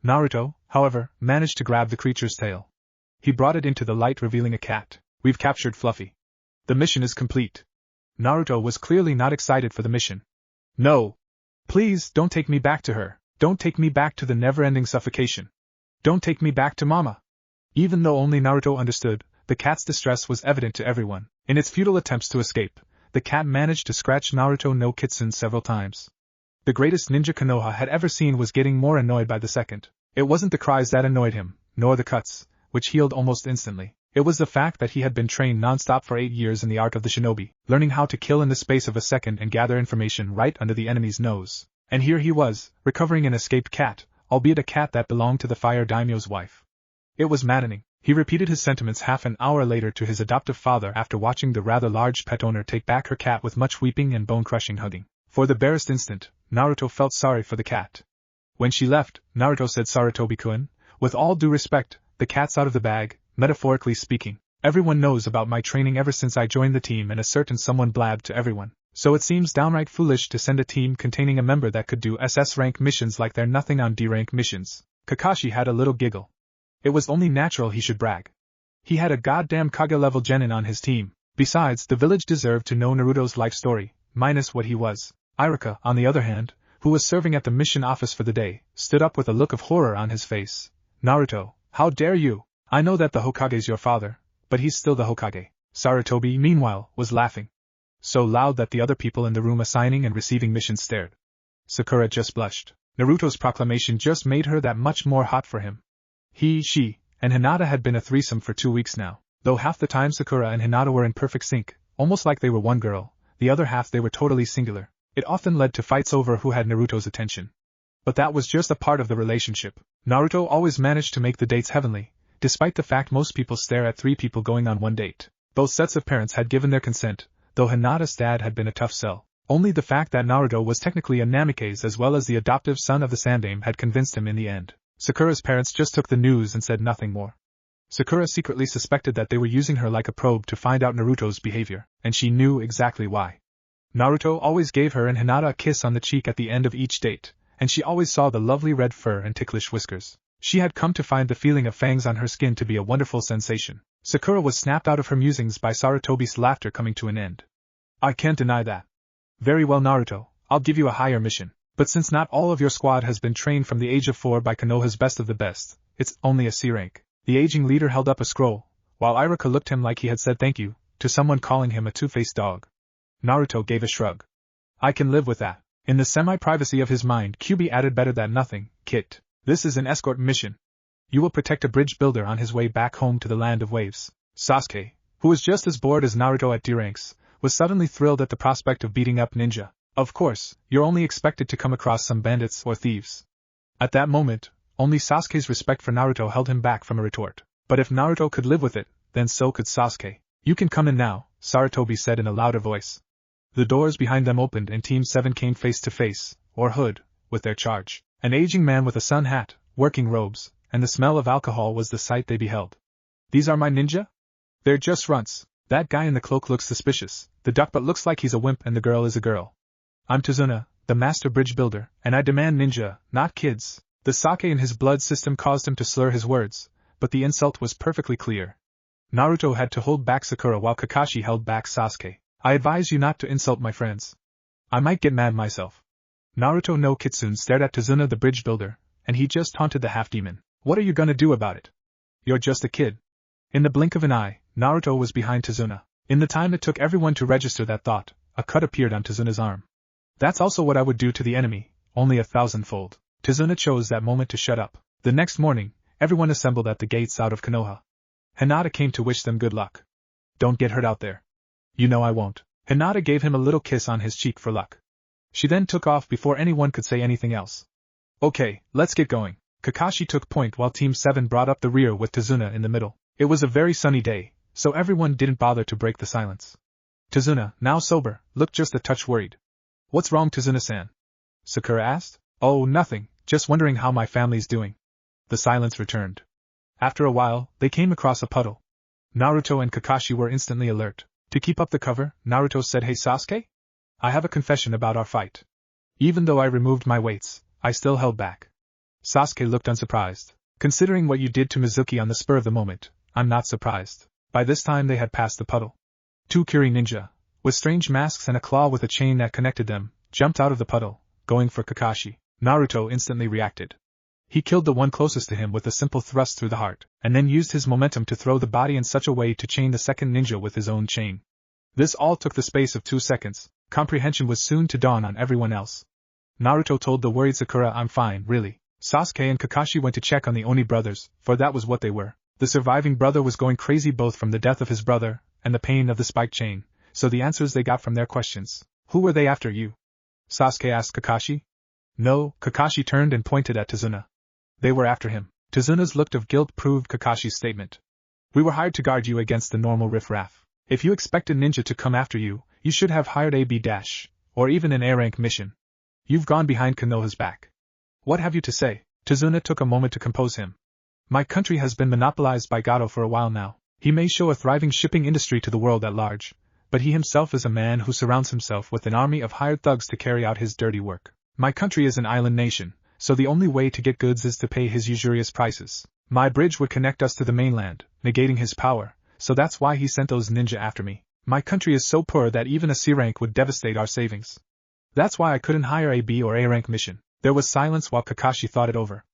Naruto, however, managed to grab the creature's tail. He brought it into the light, revealing a cat. We've captured Fluffy. The mission is complete. Naruto was clearly not excited for the mission. No. Please, don't take me back to her. Don't take me back to the never-ending suffocation. Don't take me back to Mama. Even though only Naruto understood, the cat's distress was evident to everyone. In its futile attempts to escape, the cat managed to scratch Naruto no Kitsune several times. The greatest ninja Konoha had ever seen was getting more annoyed by the second. It wasn't the cries that annoyed him, nor the cuts, which healed almost instantly. It was the fact that he had been trained non-stop for 8 years in the art of the shinobi, learning how to kill in the space of a second and gather information right under the enemy's nose. And here he was, recovering an escaped cat, albeit a cat that belonged to the fire daimyo's wife. It was maddening. He repeated his sentiments half an hour later to his adoptive father after watching the rather large pet owner take back her cat with much weeping and bone-crushing hugging. For the barest instant, Naruto felt sorry for the cat. When she left, Naruto said, Sarutobi-kun, with all due respect, the cat's out of the bag, metaphorically speaking. Everyone knows about my training ever since I joined the team, and a certain someone blabbed to everyone. So it seems downright foolish to send a team containing a member that could do SS rank missions like they're nothing on D rank missions. Kakashi had a little giggle. It was only natural he should brag. He had a goddamn Kage level genin on his team. Besides, the village deserved to know Naruto's life story, minus what he was. Iruka, on the other hand, who was serving at the mission office for the day, stood up with a look of horror on his face. Naruto, how dare you? I know that the Hokage's your father, but he's still the Hokage. Sarutobi, meanwhile, was laughing. So loud that the other people in the room assigning and receiving missions stared. Sakura just blushed. Naruto's proclamation just made her that much more hot for him. He, she, and Hinata had been a threesome for 2 weeks now, though half the time Sakura and Hinata were in perfect sync, almost like they were one girl, the other half they were totally singular. It often led to fights over who had Naruto's attention. But that was just a part of the relationship. Naruto always managed to make the dates heavenly, despite the fact most people stare at 3 people going on one date. Both sets of parents had given their consent, though Hinata's dad had been a tough sell. Only the fact that Naruto was technically a Namikaze as well as the adoptive son of the Sandaime had convinced him in the end. Sakura's parents just took the news and said nothing more. Sakura secretly suspected that they were using her like a probe to find out Naruto's behavior, and she knew exactly why. Naruto always gave her and Hinata a kiss on the cheek at the end of each date, and she always saw the lovely red fur and ticklish whiskers. She had come to find the feeling of fangs on her skin to be a wonderful sensation. Sakura was snapped out of her musings by Sarutobi's laughter coming to an end. I can't deny that. Very well, Naruto, I'll give you a higher mission. But since not all of your squad has been trained from the age of 4 by Konoha's best of the best, it's only a C rank. The aging leader held up a scroll, while Iruka looked him like he had said thank you to someone calling him a two-faced dog. Naruto gave a shrug. I can live with that. In the semi-privacy of his mind, Kyuubi added better than nothing, Kit. This is an escort mission. You will protect a bridge builder on his way back home to the land of waves. Sasuke, who was just as bored as Naruto at D ranks, was suddenly thrilled at the prospect of beating up ninja. Of course, you're only expected to come across some bandits or thieves. At that moment, only Sasuke's respect for Naruto held him back from a retort. But if Naruto could live with it, then so could Sasuke. You can come in now, Sarutobi said in a louder voice. The doors behind them opened and Team 7 came face to face, or hood, with their charge. An aging man with a sun hat, working robes, and the smell of alcohol was the sight they beheld. These are my ninja? They're just runts. That guy in the cloak looks suspicious, the duck but looks like he's a wimp and the girl is a girl. I'm Tazuna, the master bridge builder, and I demand ninja, not kids. The sake in his blood system caused him to slur his words, but the insult was perfectly clear. Naruto had to hold back Sakura while Kakashi held back Sasuke. I advise you not to insult my friends. I might get mad myself. Naruto no Kitsune stared at Tazuna the bridge builder, and he just taunted the half-demon. What are you gonna do about it? You're just a kid. In the blink of an eye, Naruto was behind Tazuna. In the time it took everyone to register that thought, a cut appeared on Tazuna's arm. That's also what I would do to the enemy, only 1,000-fold. Tazuna chose that moment to shut up. The next morning, everyone assembled at the gates out of Konoha. Hinata came to wish them good luck. Don't get hurt out there. You know I won't. Hinata gave him a little kiss on his cheek for luck. She then took off before anyone could say anything else. Okay, let's get going. Kakashi took point while Team 7 brought up the rear with Tazuna in the middle. It was a very sunny day, so everyone didn't bother to break the silence. Tazuna, now sober, looked just a touch worried. What's wrong, Tazuna-san? Sakura asked. Oh, nothing, just wondering how my family's doing. The silence returned. After a while, they came across a puddle. Naruto and Kakashi were instantly alert. To keep up the cover, Naruto said, Hey Sasuke? I have a confession about our fight. Even though I removed my weights, I still held back. Sasuke looked unsurprised. Considering what you did to Mizuki on the spur of the moment, I'm not surprised. By this time they had passed the puddle. Two Kiri ninja, with strange masks and a claw with a chain that connected them, jumped out of the puddle, going for Kakashi. Naruto instantly reacted. He killed the one closest to him with a simple thrust through the heart, and then used his momentum to throw the body in such a way to chain the second ninja with his own chain. This all took the space of 2 seconds. Comprehension was soon to dawn on everyone else. Naruto told the worried Sakura, I'm fine, really. Sasuke and Kakashi went to check on the Oni brothers, for that was what they were. The surviving brother was going crazy both from the death of his brother, and the pain of the spike chain, so the answers they got from their questions. Who were they after you? Sasuke asked Kakashi. No, Kakashi turned and pointed at Tazuna. They were after him. Tazuna's look of guilt proved Kakashi's statement. We were hired to guard you against the normal riffraff. If you expect a ninja to come after you, you should have hired a B-, or even an A-rank mission. You've gone behind Konoha's back. What have you to say? Tazuna took a moment to compose him. My country has been monopolized by Gato for a while now. He may show a thriving shipping industry to the world at large, but he himself is a man who surrounds himself with an army of hired thugs to carry out his dirty work. My country is an island nation, so the only way to get goods is to pay his usurious prices. My bridge would connect us to the mainland, negating his power, so that's why he sent those ninja after me. My country is so poor that even a C rank would devastate our savings. That's why I couldn't hire a B or A rank mission. There was silence while Kakashi thought it over.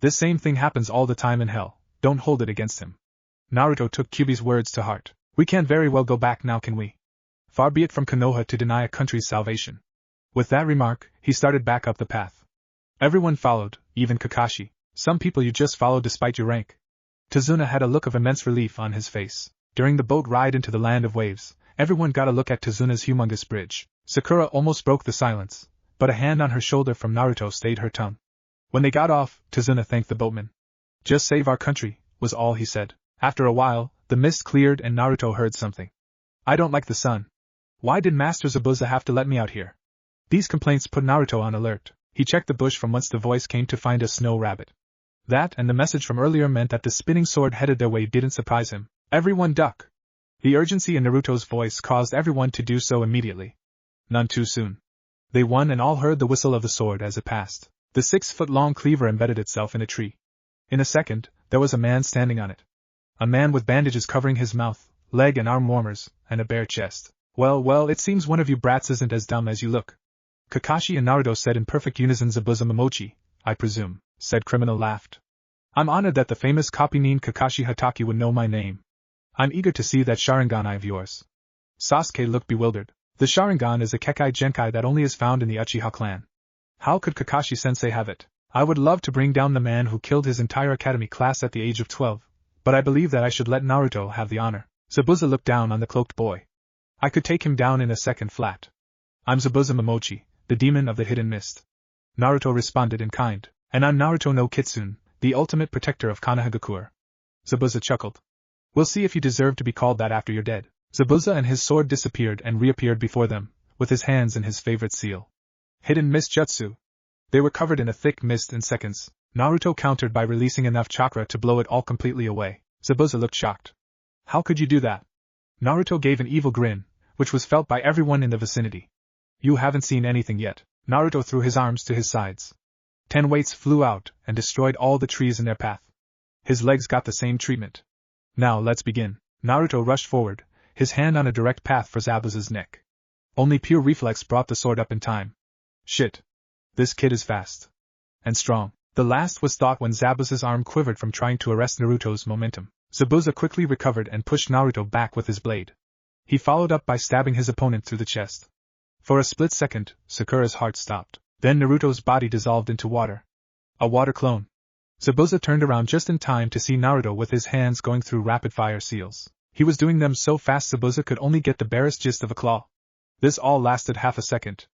This same thing happens all the time in hell, don't hold it against him. Naruto took Kyuubi's words to heart. We can't very well go back now, can we? Far be it from Konoha to deny a country's salvation. With that remark, he started back up the path. Everyone followed, even Kakashi. Some people you just follow despite your rank. Tazuna had a look of immense relief on his face. During the boat ride into the land of waves, everyone got a look at Tazuna's humongous bridge. Sakura almost broke the silence, but a hand on her shoulder from Naruto stayed her tongue. When they got off, Tazuna thanked the boatman. Just save our country, was all he said. After a while, the mist cleared and Naruto heard something. I don't like the sun. Why did Master Zabuza have to let me out here? These complaints put Naruto on alert. He checked the bush from whence the voice came to find a snow rabbit. That and the message from earlier meant that the spinning sword headed their way didn't surprise him. Everyone duck! The urgency in Naruto's voice caused everyone to do so immediately. None too soon. They one and all heard the whistle of the sword as it passed. The 6-foot-long cleaver embedded itself in a tree. In a second, there was a man standing on it. A man with bandages covering his mouth, leg and arm warmers, and a bare chest. Well, it seems one of you brats isn't as dumb as you look. Kakashi and Naruto said in perfect unison. Zabuza Momochi, I presume, said Criminal laughed. I'm honored that the famous Kopinin Kakashi Hatake would know my name. I'm eager to see that Sharingan eye of yours. Sasuke looked bewildered. The Sharingan is a Kekkei Genkai that only is found in the Uchiha clan. How could Kakashi-sensei have it? I would love to bring down the man who killed his entire academy class at the age of 12, but I believe that I should let Naruto have the honor. Zabuza looked down on the cloaked boy. I could take him down in a second flat. I'm Zabuza Momochi, the demon of the hidden mist. Naruto responded in kind. And I'm Naruto no Kitsune, the ultimate protector of Konohagakure. Zabuza chuckled. We'll see if you deserve to be called that after you're dead. Zabuza and his sword disappeared and reappeared before them, with his hands in his favorite seal. Hidden mist jutsu. They were covered in a thick mist in seconds. Naruto countered by releasing enough chakra to blow it all completely away. Zabuza looked shocked. How could you do that? Naruto gave an evil grin, which was felt by everyone in the vicinity. You haven't seen anything yet. Naruto threw his arms to his sides. 10 weights flew out and destroyed all the trees in their path. His legs got the same treatment. Now let's begin. Naruto rushed forward, his hand on a direct path for Zabuza's neck. Only pure reflex brought the sword up in time. Shit. This kid is fast. And strong. The last was thought when Zabuza's arm quivered from trying to arrest Naruto's momentum. Zabuza quickly recovered and pushed Naruto back with his blade. He followed up by stabbing his opponent through the chest. For a split second, Sakura's heart stopped. Then Naruto's body dissolved into water. A water clone. Zabuza turned around just in time to see Naruto with his hands going through rapid-fire seals. He was doing them so fast Zabuza could only get the barest gist of a claw. This all lasted half a second.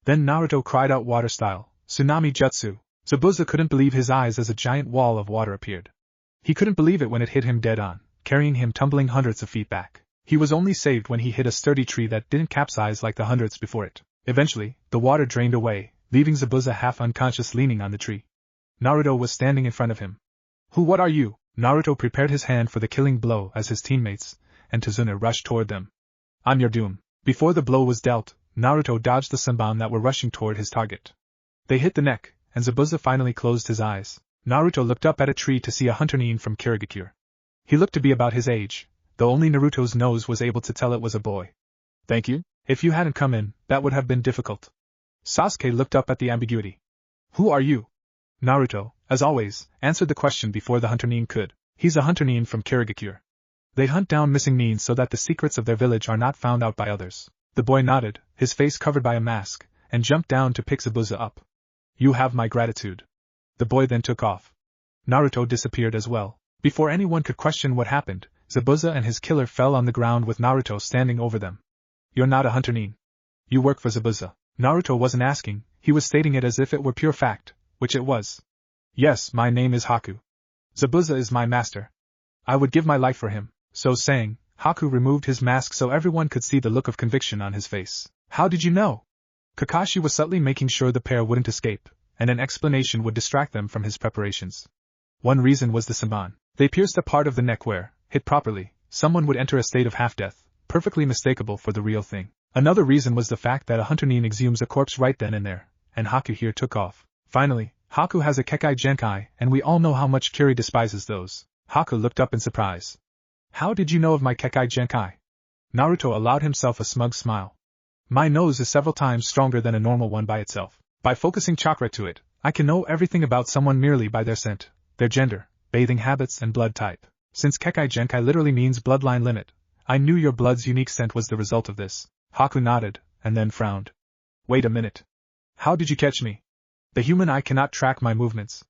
Then Naruto cried out water style, Tsunami Jutsu. Zabuza couldn't believe his eyes as a giant wall of water appeared. He couldn't believe it when it hit him dead on, carrying him tumbling hundreds of feet back. He was only saved when he hit a sturdy tree that didn't capsize like the hundreds before it. Eventually, the water drained away, leaving Zabuza half unconscious leaning on the tree. Naruto was standing in front of him. What are you? Naruto prepared his hand for the killing blow as his teammates and Tazuna rushed toward them. I'm your doom. Before the blow was dealt, Naruto dodged the Senbon that were rushing toward his target. They hit the neck, and Zabuza finally closed his eyes. Naruto looked up at a tree to see a hunter nin from Kirigakure. He looked to be about his age, though only Naruto's nose was able to tell it was a boy. Thank you? If you hadn't come in, that would have been difficult. Sasuke looked up at the ambiguity. Who are you? Naruto, as always, answered the question before the hunter nin could. He's a hunter nin from Kirigakure. They hunt down missing nins so that the secrets of their village are not found out by others. The boy nodded, his face covered by a mask, and jumped down to pick Zabuza up. You have my gratitude. The boy then took off. Naruto disappeared as well. Before anyone could question what happened, Zabuza and his killer fell on the ground with Naruto standing over them. You're not a hunter nin. You work for Zabuza. Naruto wasn't asking, he was stating it as if it were pure fact, which it was. Yes, my name is Haku. Zabuza is my master. I would give my life for him. So saying, Haku removed his mask so everyone could see the look of conviction on his face. How did you know? Kakashi was subtly making sure the pair wouldn't escape, and an explanation would distract them from his preparations. One reason was the Senbon. They pierced a part of the neck where, hit properly, someone would enter a state of half-death, perfectly mistakable for the real thing. Another reason was the fact that a hunter nin exhumes a corpse right then and there, and Haku here took off. Finally, Haku has a Kekkei Genkai, and we all know how much Kiri despises those. Haku looked up in surprise. How did you know of my Kekkei Genkai? Naruto allowed himself a smug smile. My nose is several times stronger than a normal one by itself. By focusing chakra to it, I can know everything about someone merely by their scent, their gender, bathing habits and blood type. Since Kekkei Genkai literally means bloodline limit, I knew your blood's unique scent was the result of this. Haku nodded, and then frowned. Wait a minute. How did you catch me? The human eye cannot track my movements.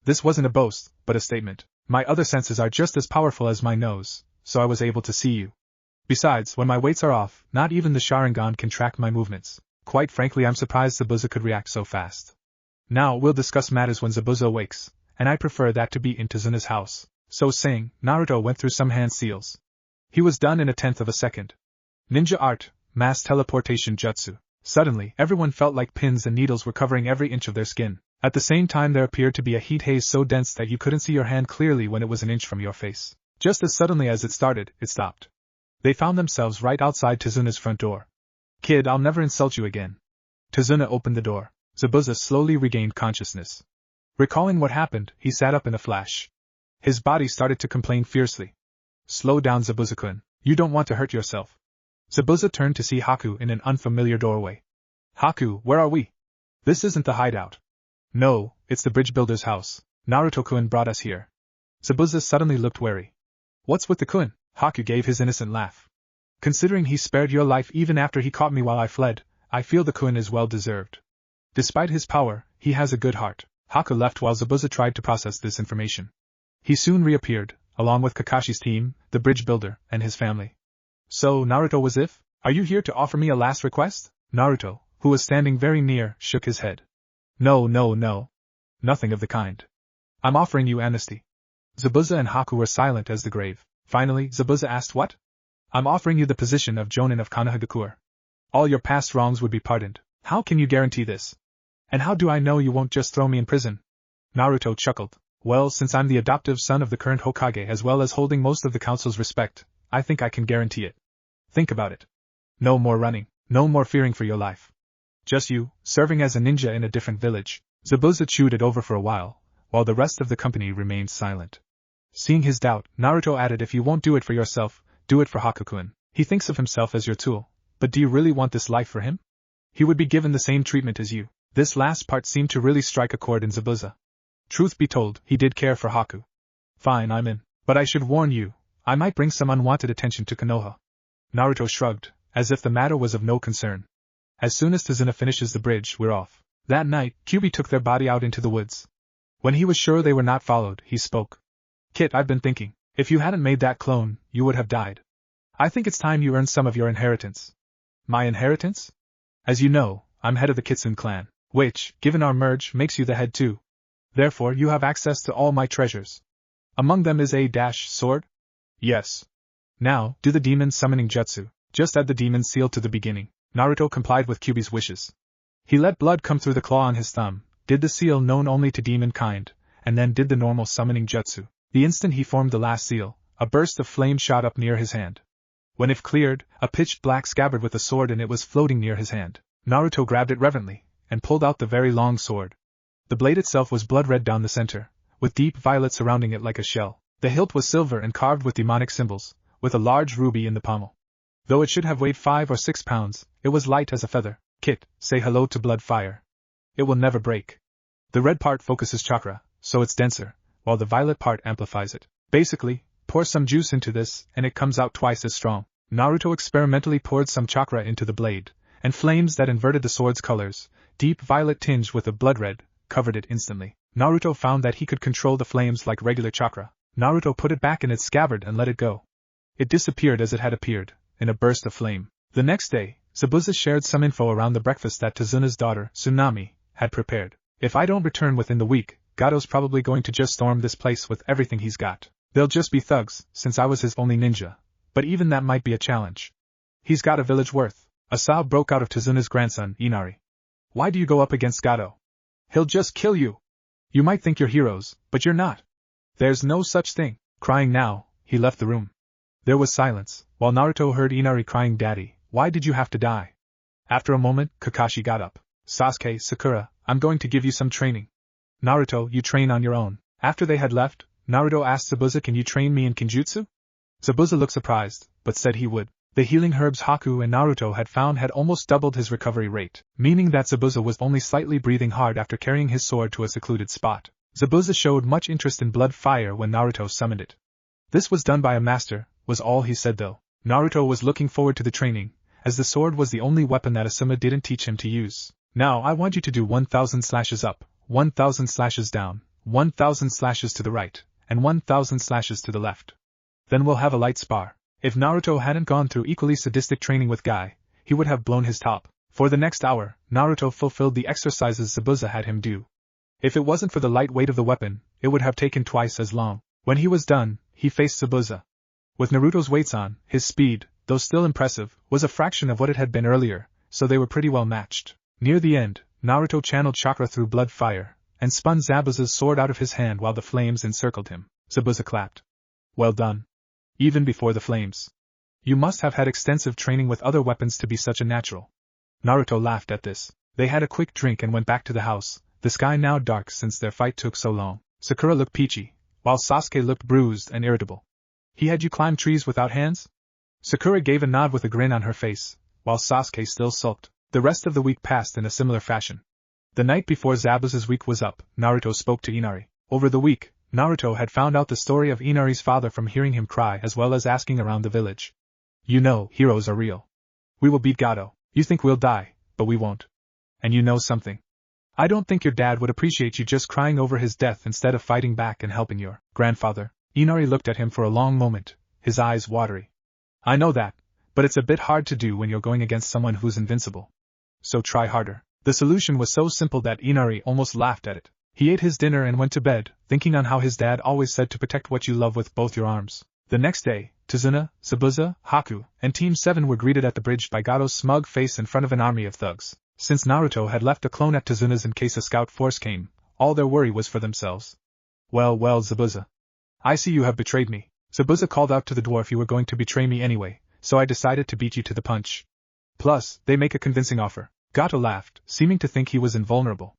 This wasn't a boast, but a statement. My other senses are just as powerful as my nose, so I was able to see you. Besides, when my weights are off, not even the Sharingan can track my movements. Quite frankly, I'm surprised Zabuza could react so fast. Now we'll discuss matters when Zabuza awakes, and I prefer that to be in Tazuna's house. So saying, Naruto went through some hand seals. He was done in a tenth of a second. Ninja art, mass teleportation jutsu. Suddenly, everyone felt like pins and needles were covering every inch of their skin. At the same time there appeared to be a heat haze so dense that you couldn't see your hand clearly when it was an inch from your face. Just as suddenly as it started, it stopped. They found themselves right outside Tazuna's front door. Kid, I'll never insult you again. Tazuna opened the door. Zabuza slowly regained consciousness. Recalling what happened, he sat up in a flash. His body started to complain fiercely. Slow down, Zabuza-kun. You don't want to hurt yourself. Zabuza turned to see Haku in an unfamiliar doorway. Haku, where are we? This isn't the hideout. No, it's the bridge builder's house. Naruto-kun brought us here. Zabuza suddenly looked wary. What's with the kun? Haku gave his innocent laugh. Considering he spared your life even after he caught me while I fled, I feel the kun is well deserved. Despite his power, he has a good heart. Haku left while Zabuza tried to process this information. He soon reappeared, along with Kakashi's team, the bridge builder, and his family. So, Naruto was if? Are you here to offer me a last request? Naruto, who was standing very near, shook his head. No. Nothing of the kind. I'm offering you amnesty. Zabuza and Haku were silent as the grave. Finally, Zabuza asked what? I'm offering you the position of Jonin of Konohagakure. All your past wrongs would be pardoned. How can you guarantee this? And how do I know you won't just throw me in prison? Naruto chuckled. Well, since I'm the adoptive son of the current Hokage as well as holding most of the council's respect, I think I can guarantee it. Think about it. No more running, no more fearing for your life. Just you, serving as a ninja in a different village. Zabuza chewed it over for a while the rest of the company remained silent. Seeing his doubt, Naruto added, if you won't do it for yourself, do it for Haku-kun. He thinks of himself as your tool, but do you really want this life for him? He would be given the same treatment as you. This last part seemed to really strike a chord in Zabuza. Truth be told, he did care for Haku. Fine, I'm in. But I should warn you, I might bring some unwanted attention to Konoha. Naruto shrugged, as if the matter was of no concern. As soon as Tazuna finishes the bridge, we're off. That night, Kyuubi took their body out into the woods. When he was sure they were not followed, he spoke. Kit, I've been thinking, if you hadn't made that clone, you would have died. I think it's time you earned some of your inheritance. My inheritance? As you know, I'm head of the Kitsune clan, which, given our merge, makes you the head too. Therefore, you have access to all my treasures. Among them is a sword? Yes. Now, do the demon summoning jutsu. Just add the demon seal to the beginning. Naruto complied with Kyuubi's wishes. He let blood come through the claw on his thumb, did the seal known only to demon kind, and then did the normal summoning jutsu. The instant he formed the last seal, a burst of flame shot up near his hand. When it cleared, a pitched black scabbard with a sword in it was floating near his hand. Naruto grabbed it reverently, and pulled out the very long sword. The blade itself was blood-red down the center, with deep violet surrounding it like a shell. The hilt was silver and carved with demonic symbols, with a large ruby in the pommel. Though it should have weighed 5 or 6 pounds, it was light as a feather. Kit, say hello to blood fire. It will never break. The red part focuses chakra, so it's denser, while the violet part amplifies it. Basically, pour some juice into this, and it comes out twice as strong. Naruto experimentally poured some chakra into the blade, and flames that inverted the sword's colors, deep violet tinged with a blood red, covered it instantly. Naruto found that he could control the flames like regular chakra. Naruto put it back in its scabbard and let it go. It disappeared as it had appeared, in a burst of flame. The next day, Zabuza shared some info around the breakfast that Tazuna's daughter, Tsunami, had prepared. If I don't return within the week, Gato's probably going to just storm this place with everything he's got. They'll just be thugs, since I was his only ninja. But even that might be a challenge. He's got a village worth. A sob broke out of Tazuna's grandson, Inari. Why do you go up against Gato? He'll just kill you. You might think you're heroes, but you're not. There's no such thing. Crying now, he left the room. There was silence, while Naruto heard Inari crying, Daddy, why did you have to die? After a moment, Kakashi got up. Sasuke, Sakura, I'm going to give you some training. Naruto, you train on your own. After they had left, Naruto asked Zabuza, can you train me in Kinjutsu? Zabuza looked surprised, but said he would. The healing herbs Haku and Naruto had found had almost doubled his recovery rate, meaning that Zabuza was only slightly breathing hard after carrying his sword to a secluded spot. Zabuza showed much interest in blood fire when Naruto summoned it. This was done by a master, was all he said though. Naruto was looking forward to the training, as the sword was the only weapon that Asuma didn't teach him to use. Now I want you to do 1,000 slashes up, 1,000 slashes down, 1,000 slashes to the right, and 1,000 slashes to the left. Then we'll have a light spar. If Naruto hadn't gone through equally sadistic training with Guy, he would have blown his top. For the next hour, Naruto fulfilled the exercises Zabuza had him do. If it wasn't for the light weight of the weapon, it would have taken twice as long. When he was done, he faced Zabuza. With Naruto's weights on, his speed, though still impressive, was a fraction of what it had been earlier, so they were pretty well matched. Near the end, Naruto channeled chakra through blood fire, and spun Zabuza's sword out of his hand while the flames encircled him. Zabuza clapped. Well done. Even before the flames. You must have had extensive training with other weapons to be such a natural. Naruto laughed at this. They had a quick drink and went back to the house, the sky now dark since their fight took so long. Sakura looked peachy, while Sasuke looked bruised and irritable. He had you climb trees without hands? Sakura gave a nod with a grin on her face, while Sasuke still sulked. The rest of the week passed in a similar fashion. The night before Zabuza's week was up, Naruto spoke to Inari. Over the week, Naruto had found out the story of Inari's father from hearing him cry as well as asking around the village. You know, heroes are real. We will beat Gato. You think we'll die, but we won't. And you know something? I don't think your dad would appreciate you just crying over his death instead of fighting back and helping your grandfather. Inari looked at him for a long moment, his eyes watery. I know that, but it's a bit hard to do when you're going against someone who's invincible. So try harder. The solution was so simple that Inari almost laughed at it. He ate his dinner and went to bed, thinking on how his dad always said to protect what you love with both your arms. The next day, Tazuna, Zabuza, Haku, and Team 7 were greeted at the bridge by Gato's smug face in front of an army of thugs. Since Naruto had left a clone at Tazuna's in case a scout force came, all their worry was for themselves. Well, Zabuza. I see you have betrayed me. Zabuza called out to the dwarf, you were going to betray me anyway, so I decided to beat you to the punch. Plus, they make a convincing offer. Gato laughed, seeming to think he was invulnerable.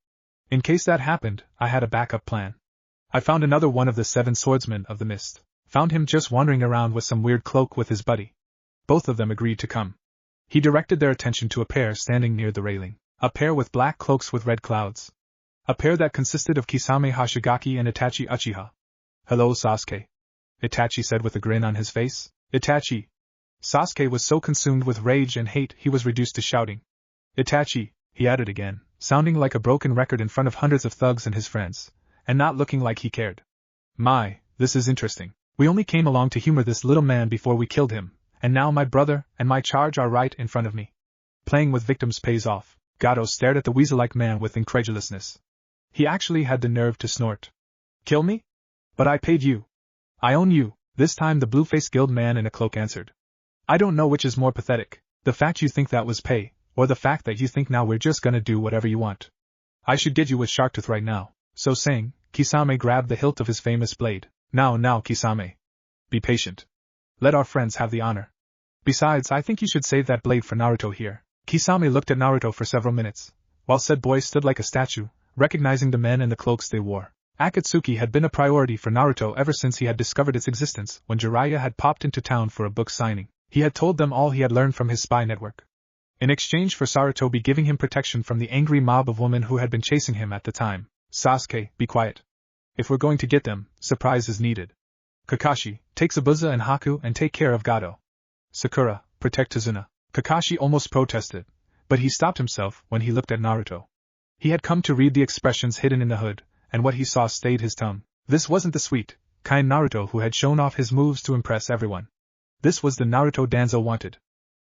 In case that happened, I had a backup plan. I found another one of the 7 swordsmen of the mist. Found him just wandering around with some weird cloak with his buddy. Both of them agreed to come. He directed their attention to a pair standing near the railing. A pair with black cloaks with red clouds. A pair that consisted of Kisame Hashigaki and Itachi Uchiha. Hello, Sasuke. Itachi said with a grin on his face. Itachi. Sasuke was so consumed with rage and hate he was reduced to shouting. Itachi, he added again, sounding like a broken record in front of hundreds of thugs and his friends, and not looking like he cared. My, this is interesting. We only came along to humor this little man before we killed him, and now my brother and my charge are right in front of me. Playing with victims pays off. Gato stared at the weasel-like man with incredulousness. He actually had the nerve to snort. Kill me? But I paid you. I own you, this time the blue-faced guild man in a cloak answered. I don't know which is more pathetic, the fact you think that was pay, or the fact that you think now we're just gonna do whatever you want. I should get you with Sharktooth right now. So saying, Kisame grabbed the hilt of his famous blade. Now, Kisame. Be patient. Let our friends have the honor. Besides, I think you should save that blade for Naruto here. Kisame looked at Naruto for several minutes, while said boy stood like a statue, recognizing the men and the cloaks they wore. Akatsuki had been a priority for Naruto ever since he had discovered its existence. When Jiraiya had popped into town for a book signing, he had told them all he had learned from his spy network. In exchange for Sarutobi giving him protection from the angry mob of women who had been chasing him at the time. Sasuke, be quiet. If we're going to get them, surprise is needed. Kakashi, take Zabuza and Haku and take care of Gato. Sakura, protect Tazuna. Kakashi almost protested, but he stopped himself when he looked at Naruto. He had come to read the expressions hidden in the hood, and what he saw stayed his tongue. This wasn't the sweet, kind Naruto who had shown off his moves to impress everyone. This was the Naruto Danzo wanted.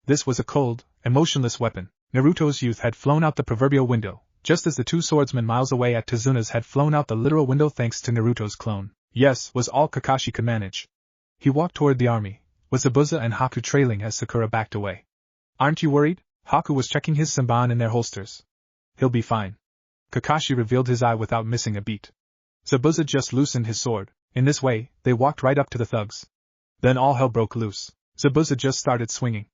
This was a cold, emotionless weapon. Naruto's youth had flown out the proverbial window, just as the 2 swordsmen miles away at Tazuna's had flown out the literal window thanks to Naruto's clone. Yes, was all Kakashi could manage. He walked toward the army, with Zabuza and Haku trailing as Sakura backed away. Aren't you worried? Haku was checking his senbon in their holsters. He'll be fine. Kakashi revealed his eye without missing a beat. Zabuza just loosened his sword. In this way, they walked right up to the thugs. Then all hell broke loose. Zabuza just started swinging.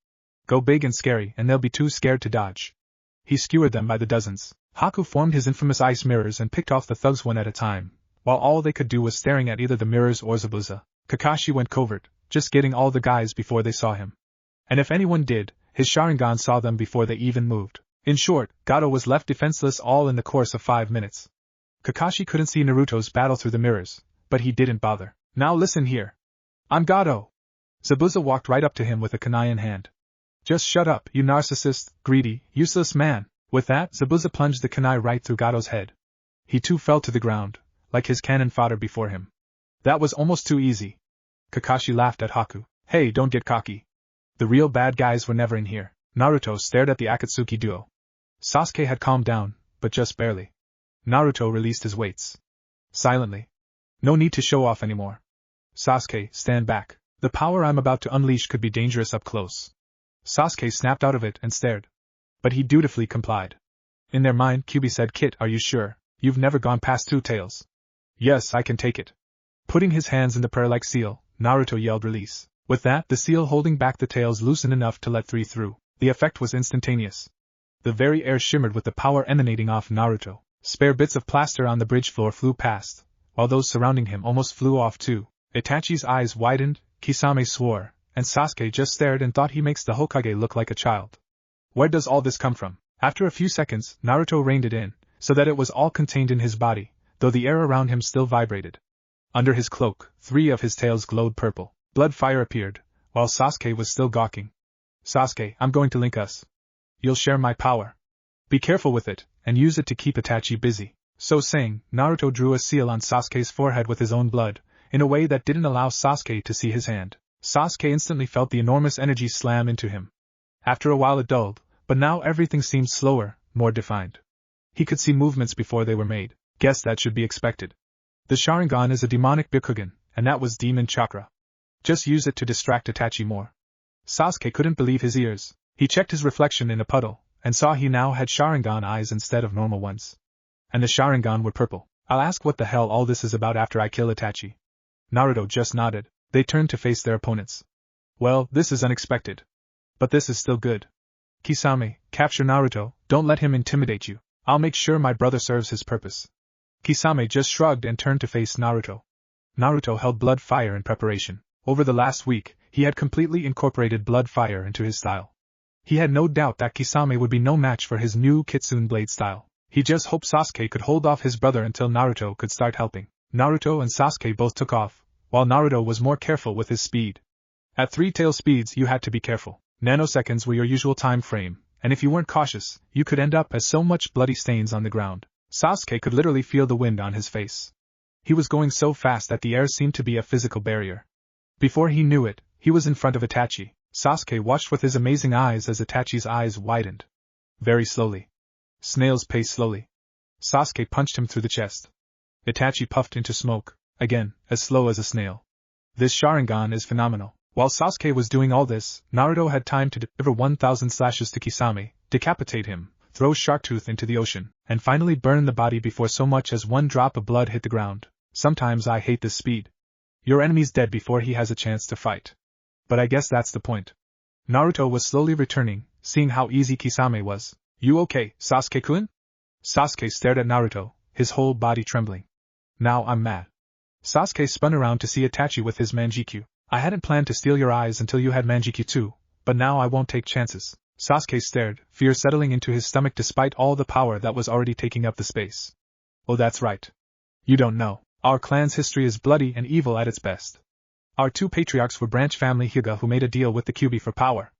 Go big and scary and they'll be too scared to dodge. He skewered them by the dozens. Haku formed his infamous ice mirrors and picked off the thugs one at a time, while all they could do was staring at either the mirrors or Zabuza. Kakashi went covert, just getting all the guys before they saw him. And if anyone did, his Sharingan saw them before they even moved. In short, Gato was left defenseless all in the course of 5 minutes. Kakashi couldn't see Naruto's battle through the mirrors, but he didn't bother. Now listen here. I'm Gato. Zabuza walked right up to him with a kunai in hand. Just shut up, you narcissist, greedy, useless man. With that, Zabuza plunged the kunai right through Gato's head. He too fell to the ground, like his cannon fodder before him. That was almost too easy. Kakashi laughed at Haku. Hey, don't get cocky. The real bad guys were never in here. Naruto stared at the Akatsuki duo. Sasuke had calmed down, but just barely. Naruto released his weights. Silently. No need to show off anymore. Sasuke, stand back. The power I'm about to unleash could be dangerous up close. Sasuke snapped out of it and stared. But he dutifully complied. In their mind, Kyuubi said, Kit, are you sure? You've never gone past 2 tails. Yes, I can take it. Putting his hands in the prayer-like seal, Naruto yelled release. With that, the seal holding back the tails loosened enough to let 3 through. The effect was instantaneous. The very air shimmered with the power emanating off Naruto. Spare bits of plaster on the bridge floor flew past, while those surrounding him almost flew off too. Itachi's eyes widened, Kisame swore, and Sasuke just stared and thought he makes the Hokage look like a child. Where does all this come from? After a few seconds, Naruto reined it in, so that it was all contained in his body, though the air around him still vibrated. Under his cloak, 3 of his tails glowed purple. Blood fire appeared, while Sasuke was still gawking. Sasuke, I'm going to link us. You'll share my power. Be careful with it, and use it to keep Itachi busy. So saying, Naruto drew a seal on Sasuke's forehead with his own blood, in a way that didn't allow Sasuke to see his hand. Sasuke instantly felt the enormous energy slam into him. After a while it dulled, but now everything seemed slower, more defined. He could see movements before they were made. Guess that should be expected. The Sharingan is a demonic Byakugan, and that was demon chakra. Just use it to distract Itachi more. Sasuke couldn't believe his ears. He checked his reflection in a puddle, and saw he now had Sharingan eyes instead of normal ones. And the Sharingan were purple. I'll ask what the hell all this is about after I kill Itachi. Naruto just nodded. They turned to face their opponents. Well, this is unexpected. But this is still good. Kisame, capture Naruto, don't let him intimidate you. I'll make sure my brother serves his purpose. Kisame just shrugged and turned to face Naruto. Naruto held blood fire in preparation. Over the last week, he had completely incorporated blood fire into his style. He had no doubt that Kisame would be no match for his new Kitsune blade style. He just hoped Sasuke could hold off his brother until Naruto could start helping. Naruto and Sasuke both took off, while Naruto was more careful with his speed. At 3-tail speeds you had to be careful. Nanoseconds were your usual time frame, and if you weren't cautious, you could end up as so much bloody stains on the ground. Sasuke could literally feel the wind on his face. He was going so fast that the air seemed to be a physical barrier. Before he knew it, he was in front of Itachi. Sasuke watched with his amazing eyes as Itachi's eyes widened. Very slowly. Snail's pace slowly. Sasuke punched him through the chest. Itachi puffed into smoke, again, as slow as a snail. This Sharingan is phenomenal. While Sasuke was doing all this, Naruto had time to deliver 1,000 slashes to Kisame, decapitate him, throw Sharktooth into the ocean, and finally burn the body before so much as one drop of blood hit the ground. Sometimes I hate this speed. Your enemy's dead before he has a chance to fight. But I guess that's the point. Naruto was slowly returning, seeing how easy Kisame was. You okay, Sasuke-kun? Sasuke stared at Naruto, his whole body trembling. Now I'm mad. Sasuke spun around to see Itachi with his Manjikyu. I hadn't planned to steal your eyes until you had Manjikyu too, but now I won't take chances. Sasuke stared, fear settling into his stomach despite all the power that was already taking up the space. Oh, that's right. You don't know. Our clan's history is bloody and evil at its best. Our 2 patriarchs were branch family Hyuga who made a deal with the Kyuubi for power.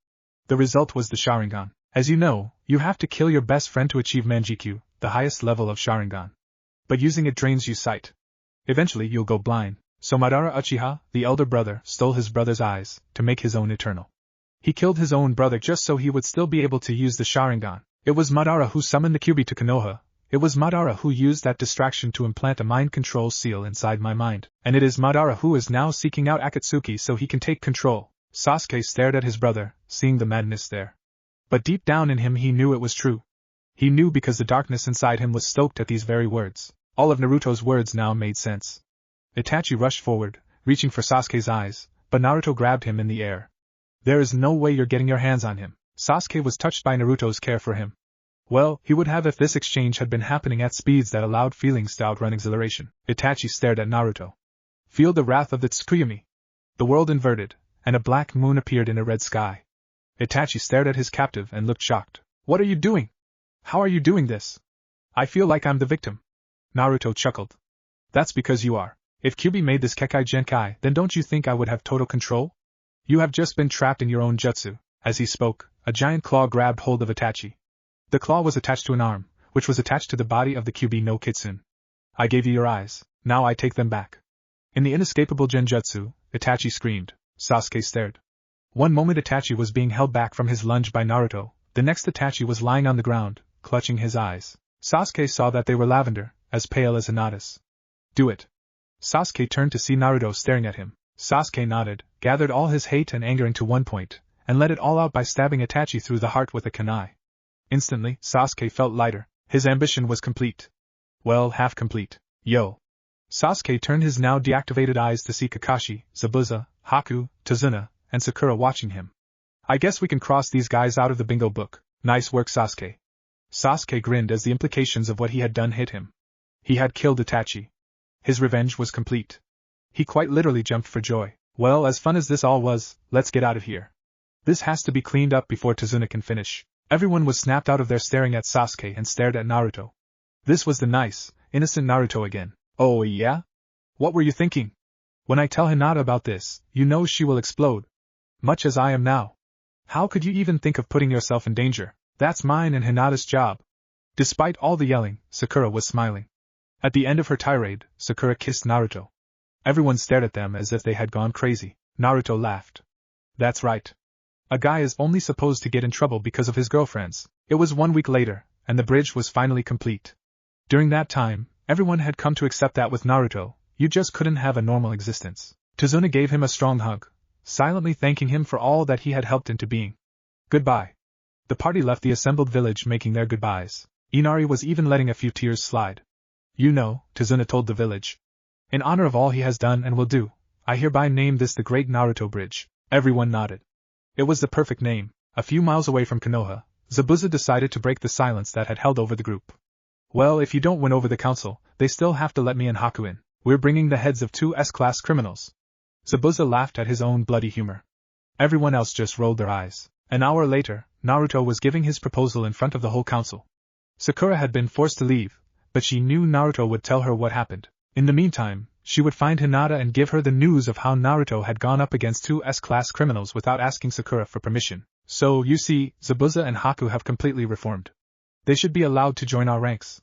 The result was the Sharingan. As you know, you have to kill your best friend to achieve Manjikyu, the highest level of Sharingan. But using it drains you sight. Eventually you'll go blind. So Madara Uchiha, the elder brother, stole his brother's eyes, to make his own eternal. He killed his own brother just so he would still be able to use the Sharingan. It was Madara who summoned the Kyuubi to Konoha. It was Madara who used that distraction to implant a mind control seal inside my mind. And it is Madara who is now seeking out Akatsuki so he can take control. Sasuke stared at his brother, seeing the madness there. But deep down in him he knew it was true. He knew because the darkness inside him was stoked at these very words. All of Naruto's words now made sense. Itachi rushed forward, reaching for Sasuke's eyes, but Naruto grabbed him in the air. There is no way you're getting your hands on him. Sasuke was touched by Naruto's care for him. Well, he would have if this exchange had been happening at speeds that allowed feelings to outrun exhilaration. Itachi stared at Naruto. Feel the wrath of the Tsukuyomi. The world inverted, and a black moon appeared in a red sky. Itachi stared at his captive and looked shocked. What are you doing? How are you doing this? I feel like I'm the victim. Naruto chuckled. That's because you are. If Kyuubi made this Kekai Genkai, then don't you think I would have total control? You have just been trapped in your own jutsu. As he spoke, a giant claw grabbed hold of Itachi. The claw was attached to an arm, which was attached to the body of the Kyuubi no Kitsune. I gave you your eyes, now I take them back. In the inescapable genjutsu, Itachi screamed. Sasuke stared. One moment Itachi was being held back from his lunge by Naruto, the next Itachi was lying on the ground, clutching his eyes. Sasuke saw that they were lavender, as pale as Hinata's. Do it. Sasuke turned to see Naruto staring at him. Sasuke nodded, gathered all his hate and anger into one point, and let it all out by stabbing Itachi through the heart with a kunai. Instantly, Sasuke felt lighter. His ambition was complete. Well, half complete. Yo. Sasuke turned his now deactivated eyes to see Kakashi, Zabuza, Haku, Tazuna, and Sakura watching him. I guess we can cross these guys out of the bingo book. Nice work, Sasuke. Sasuke grinned as the implications of what he had done hit him. He had killed Itachi. His revenge was complete. He quite literally jumped for joy. Well, as fun as this all was, let's get out of here. This has to be cleaned up before Tazuna can finish. Everyone was snapped out of their staring at Sasuke and stared at Naruto. This was the nice, innocent Naruto again. Oh yeah? What were you thinking? When I tell Hinata about this, you know she will explode. Much as I am now. How could you even think of putting yourself in danger? That's mine and Hinata's job. Despite all the yelling, Sakura was smiling. At the end of her tirade, Sakura kissed Naruto. Everyone stared at them as if they had gone crazy. Naruto laughed. That's right. A guy is only supposed to get in trouble because of his girlfriends. It was 1 week later, and the bridge was finally complete. During that time, everyone had come to accept that with Naruto, you just couldn't have a normal existence. Tazuna gave him a strong hug, silently thanking him for all that he had helped into being. Goodbye. The party left the assembled village making their goodbyes. Inari was even letting a few tears slide. You know, Tazuna told the village. In honor of all he has done and will do, I hereby name this the Great Naruto Bridge. Everyone nodded. It was the perfect name. A few miles away from Konoha, Zabuza decided to break the silence that had held over the group. Well, if you don't win over the council, they still have to let me and Haku in. We're bringing the heads of 2 S-class criminals. Zabuza laughed at his own bloody humor. Everyone else just rolled their eyes. An hour later, Naruto was giving his proposal in front of the whole council. Sakura had been forced to leave, but she knew Naruto would tell her what happened. In the meantime, she would find Hinata and give her the news of how Naruto had gone up against 2 S-class criminals without asking Sakura for permission. So, you see, Zabuza and Haku have completely reformed. They should be allowed to join our ranks.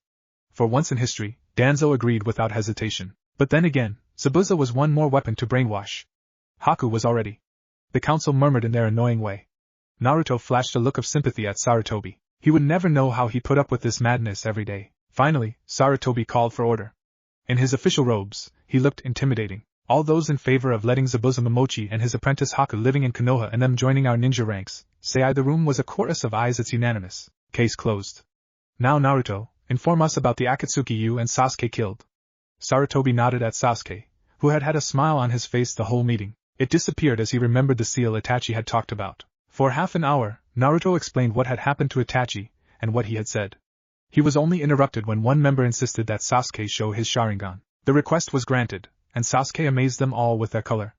For once in history, Danzo agreed without hesitation. But then again, Zabuza was one more weapon to brainwash. Haku was already. The council murmured in their annoying way. Naruto flashed a look of sympathy at Sarutobi. He would never know how he put up with this madness every day. Finally, Sarutobi called for order. In his official robes, he looked intimidating. All those in favor of letting Zabuza Momochi and his apprentice Haku living in Konoha and them joining our ninja ranks, say aye. The room was a chorus of ayes. It's unanimous. Case closed. Now Naruto, inform us about the Akatsuki you and Sasuke killed. Sarutobi nodded at Sasuke, who had had a smile on his face the whole meeting. It disappeared as he remembered the seal Itachi had talked about. For half an hour, Naruto explained what had happened to Itachi, and what he had said. He was only interrupted when one member insisted that Sasuke show his Sharingan. The request was granted, and Sasuke amazed them all with their color.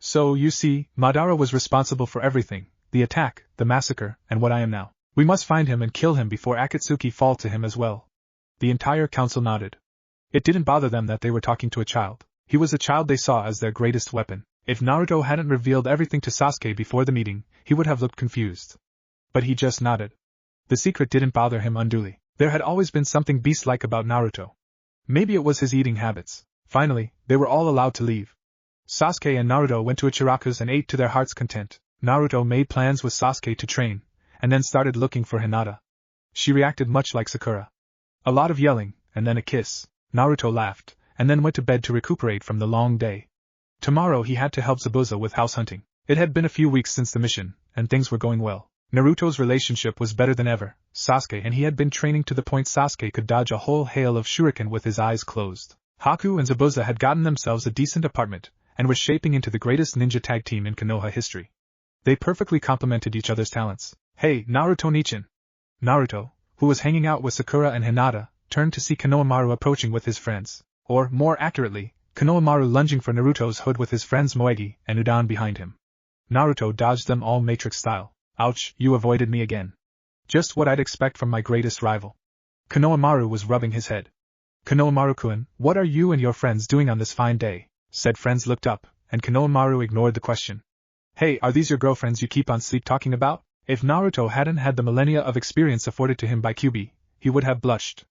So, you see, Madara was responsible for everything, the attack, the massacre, and what I am now. We must find him and kill him before Akatsuki fall to him as well. The entire council nodded. It didn't bother them that they were talking to a child. He was a child they saw as their greatest weapon. If Naruto hadn't revealed everything to Sasuke before the meeting, he would have looked confused. But he just nodded. The secret didn't bother him unduly. There had always been something beast-like about Naruto. Maybe it was his eating habits. Finally, they were all allowed to leave. Sasuke and Naruto went to Ichiraku's and ate to their heart's content. Naruto made plans with Sasuke to train, and then started looking for Hinata. She reacted much like Sakura. A lot of yelling, and then a kiss. Naruto laughed, and then went to bed to recuperate from the long day. Tomorrow he had to help Zabuza with house hunting. It had been a few weeks since the mission, and things were going well. Naruto's relationship was better than ever. Sasuke and he had been training to the point Sasuke could dodge a whole hail of shuriken with his eyes closed. Haku and Zabuza had gotten themselves a decent apartment, and were shaping into the greatest ninja tag team in Konoha history. They perfectly complemented each other's talents. Hey, Naruto-nichin! Naruto, who was hanging out with Sakura and Hinata, turned to see Konohamaru approaching with his friends. Or, more accurately, Konohamaru lunging for Naruto's hood with his friends Moegi and Udan behind him. Naruto dodged them all Matrix style. Ouch, you avoided me again. Just what I'd expect from my greatest rival. Konohamaru was rubbing his head. Konohamaru-kun, what are you and your friends doing on this fine day? Said friends looked up, and Konohamaru ignored the question. Hey, are these your girlfriends you keep on sleep talking about? If Naruto hadn't had the millennia of experience afforded to him by Kyuubi, he would have blushed.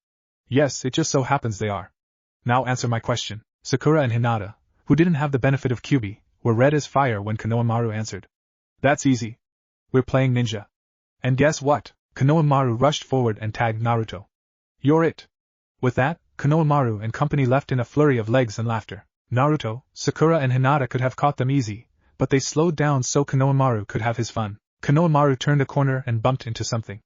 Yes, it just so happens they are. Now answer my question. Sakura and Hinata, who didn't have the benefit of Kyuubi, were red as fire when Konohamaru answered. That's easy. We're playing ninja. And guess what? Konohamaru rushed forward and tagged Naruto. You're it. With that, Konohamaru and company left in a flurry of legs and laughter. Naruto, Sakura and Hinata could have caught them easy, but they slowed down so Konohamaru could have his fun. Konohamaru turned a corner and bumped into something.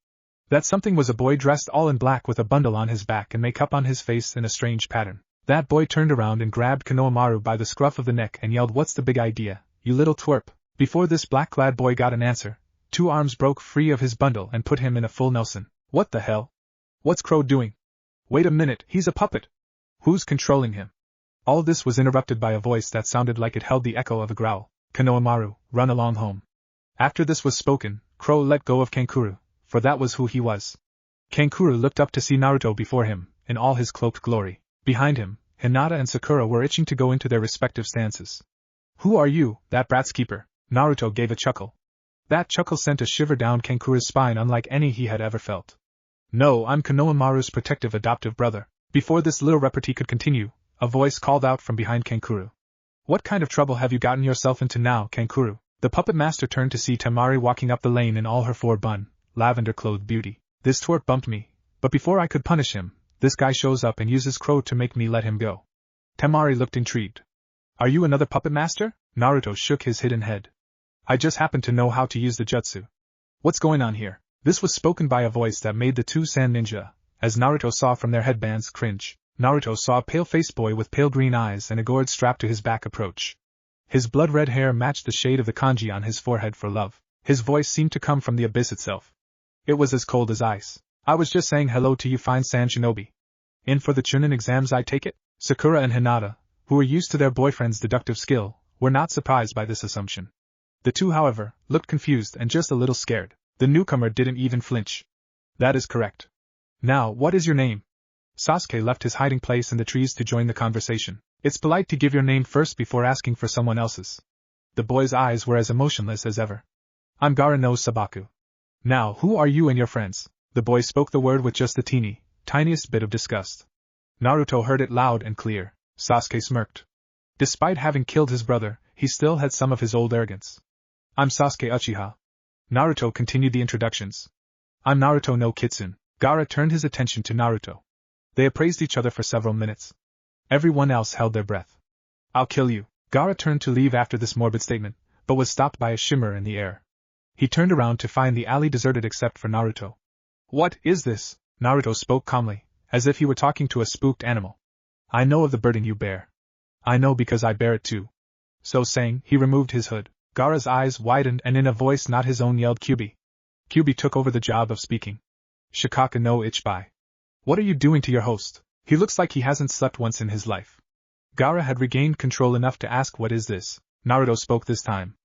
That something was a boy dressed all in black with a bundle on his back and makeup on his face in a strange pattern. That boy turned around and grabbed Konohamaru by the scruff of the neck and yelled, "What's the big idea, you little twerp?" Before this black-clad boy got an answer, 2 arms broke free of his bundle and put him in a full Nelson. What the hell? What's Crow doing? Wait a minute, he's a puppet. Who's controlling him? All this was interrupted by a voice that sounded like it held the echo of a growl. Konohamaru, run along home. After this was spoken, Crow let go of Kankuro, for that was who he was. Kankuro looked up to see Naruto before him, in all his cloaked glory. Behind him, Hinata and Sakura were itching to go into their respective stances. Who are you, that brat's keeper? Naruto gave a chuckle. That chuckle sent a shiver down Kankuro's spine unlike any he had ever felt. No, I'm Konohamaru's protective adoptive brother. Before this little repartee could continue, a voice called out from behind Kankuro. What kind of trouble have you gotten yourself into now, Kankuro? The puppet master turned to see Temari walking up the lane in all her four-bun, lavender-clothed beauty. This twerp bumped me, but before I could punish him, this guy shows up and uses Crow to make me let him go. Temari looked intrigued. Are you another puppet master? Naruto shook his hidden head. I just happen to know how to use the jutsu. What's going on here? This was spoken by a voice that made the two sand ninja, as Naruto saw from their headbands, cringe. Naruto saw a pale-faced boy with pale green eyes and a gourd strapped to his back approach. His blood-red hair matched the shade of the kanji on his forehead for love. His voice seemed to come from the abyss itself. It was as cold as ice. I was just saying hello to you fine sand shinobi. In for the chunin exams, I take it? Sakura and Hinata, who were used to their boyfriend's deductive skill, were not surprised by this assumption. The two, however, looked confused and just a little scared. The newcomer didn't even flinch. That is correct. Now, what is your name? Sasuke left his hiding place in the trees to join the conversation. It's polite to give your name first before asking for someone else's. The boy's eyes were as emotionless as ever. I'm Gaara no Sabaku. Now, who are you and your friends? The boy spoke the word with just the tiniest bit of disgust. Naruto heard it loud and clear. Sasuke smirked. Despite having killed his brother, he still had some of his old arrogance. I'm Sasuke Uchiha. Naruto continued the introductions. I'm Naruto no Kitsune. Gaara turned his attention to Naruto. They appraised each other for several minutes. Everyone else held their breath. I'll kill you. Gaara turned to leave after this morbid statement, but was stopped by a shimmer in the air. He turned around to find the alley deserted except for Naruto. What is this? Naruto spoke calmly, as if he were talking to a spooked animal. I know of the burden you bear. I know because I bear it too. So saying, he removed his hood. Gaara's eyes widened and in a voice not his own yelled Kyuubi. Kyuubi took over the job of speaking. Shikaka no Ichibai. What are you doing to your host? He looks like he hasn't slept once in his life. Gaara had regained control enough to ask what is this. Naruto spoke this time.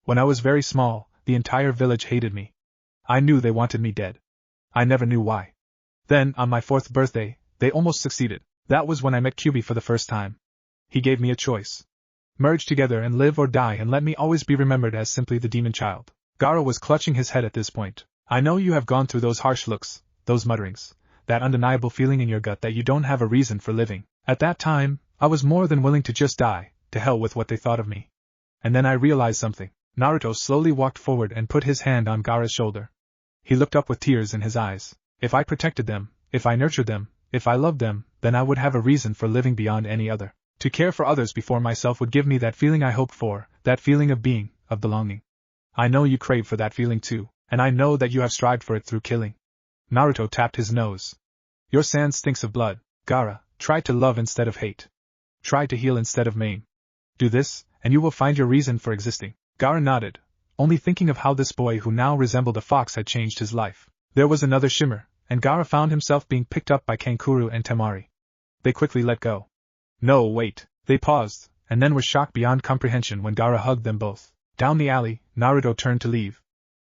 When I was very small, the entire village hated me. I knew they wanted me dead. I never knew why. Then, on my 4th birthday, they almost succeeded. That was when I met Kyuubi for the first time. He gave me a choice. Merge together and live or die and let me always be remembered as simply the demon child. Gaara was clutching his head at this point. I know you have gone through those harsh looks, those mutterings, that undeniable feeling in your gut that you don't have a reason for living. At that time, I was more than willing to just die, to hell with what they thought of me. And then I realized something. Naruto slowly walked forward and put his hand on Gaara's shoulder. He looked up with tears in his eyes. If I protected them, if I nurtured them, if I loved them, then I would have a reason for living beyond any other. To care for others before myself would give me that feeling I hoped for, that feeling of being, of belonging. I know you crave for that feeling too, and I know that you have strived for it through killing. Naruto tapped his nose. Your sand stinks of blood, Gaara. Try to love instead of hate. Try to heal instead of maim. Do this, and you will find your reason for existing. Gaara nodded, only thinking of how this boy who now resembled a fox had changed his life. There was another shimmer, and Gaara found himself being picked up by Kankuro and Temari. They quickly let go. No, wait. They paused, and then were shocked beyond comprehension when Gaara hugged them both. Down the alley, Naruto turned to leave.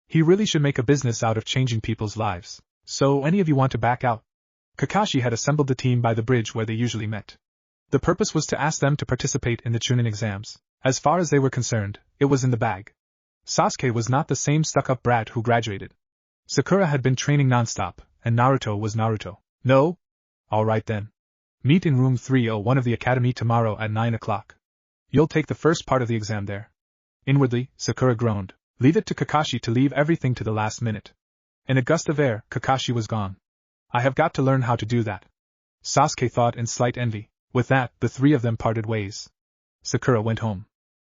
He really should make a business out of changing people's lives. So, any of you want to back out? Kakashi had assembled the team by the bridge where they usually met. The purpose was to ask them to participate in the Chunin exams. As far as they were concerned, it was in the bag. Sasuke was not the same stuck-up brat who graduated. Sakura had been training non-stop, and Naruto was Naruto. No? Alright then. Meet in room 301 of the academy tomorrow at 9 o'clock. You'll take the first part of the exam there. Inwardly, Sakura groaned. Leave it to Kakashi to leave everything to the last minute. In a gust of air, Kakashi was gone. I have got to learn how to do that. Sasuke thought in slight envy. With that, the three of them parted ways. Sakura went home.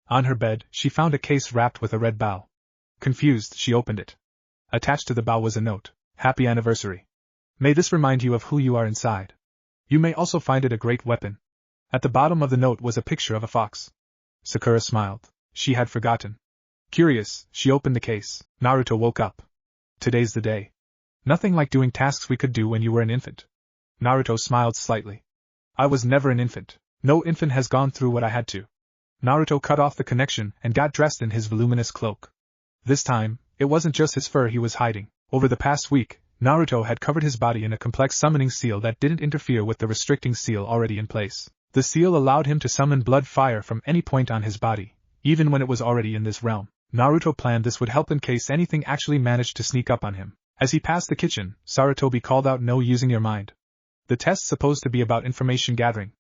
On her bed, she found a case wrapped with a red bow. Confused, she opened it. Attached to the bow was a note. Happy anniversary. May this remind you of who you are inside. You may also find it a great weapon. At the bottom of the note was a picture of a fox. Sakura smiled. She had forgotten. Curious, she opened the case. Naruto woke up. Today's the day. Nothing like doing tasks we could do when you were an infant. Naruto smiled slightly. I was never an infant. No infant has gone through what I had to. Naruto cut off the connection and got dressed in his voluminous cloak. This time, it wasn't just his fur he was hiding. Over the past week, Naruto had covered his body in a complex summoning seal that didn't interfere with the restricting seal already in place. The seal allowed him to summon blood fire from any point on his body, even when it was already in this realm. Naruto planned this would help in case anything actually managed to sneak up on him. As he passed the kitchen, Sarutobi called out, "No using your mind. The test's supposed to be about information gathering."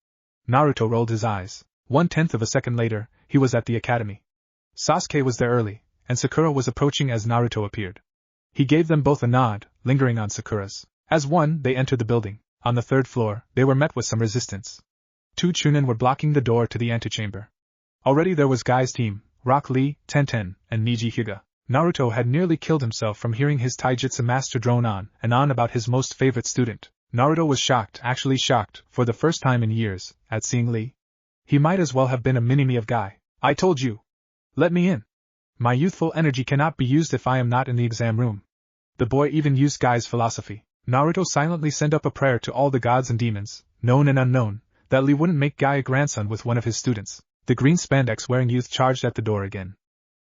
Naruto rolled his eyes. 1/10 of a second later, he was at the academy. Sasuke was there early, and Sakura was approaching as Naruto appeared. He gave them both a nod, lingering on Sakura's. As one, they entered the building. On the third floor, they were met with some resistance. 2 Chunin were blocking the door to the antechamber. Already there was Guy's team, Rock Lee, Tenten, and Niji Hyuga. Naruto had nearly killed himself from hearing his taijutsu master drone on and on about his most favorite student. Naruto was shocked, actually shocked, for the first time in years, at seeing Lee. He might as well have been a mini-me of Guy. "I told you. Let me in. My youthful energy cannot be used if I am not in the exam room." The boy even used Guy's philosophy. Naruto silently sent up a prayer to all the gods and demons, known and unknown, that Lee wouldn't make Guy a grandson with one of his students. The green spandex-wearing youth charged at the door again.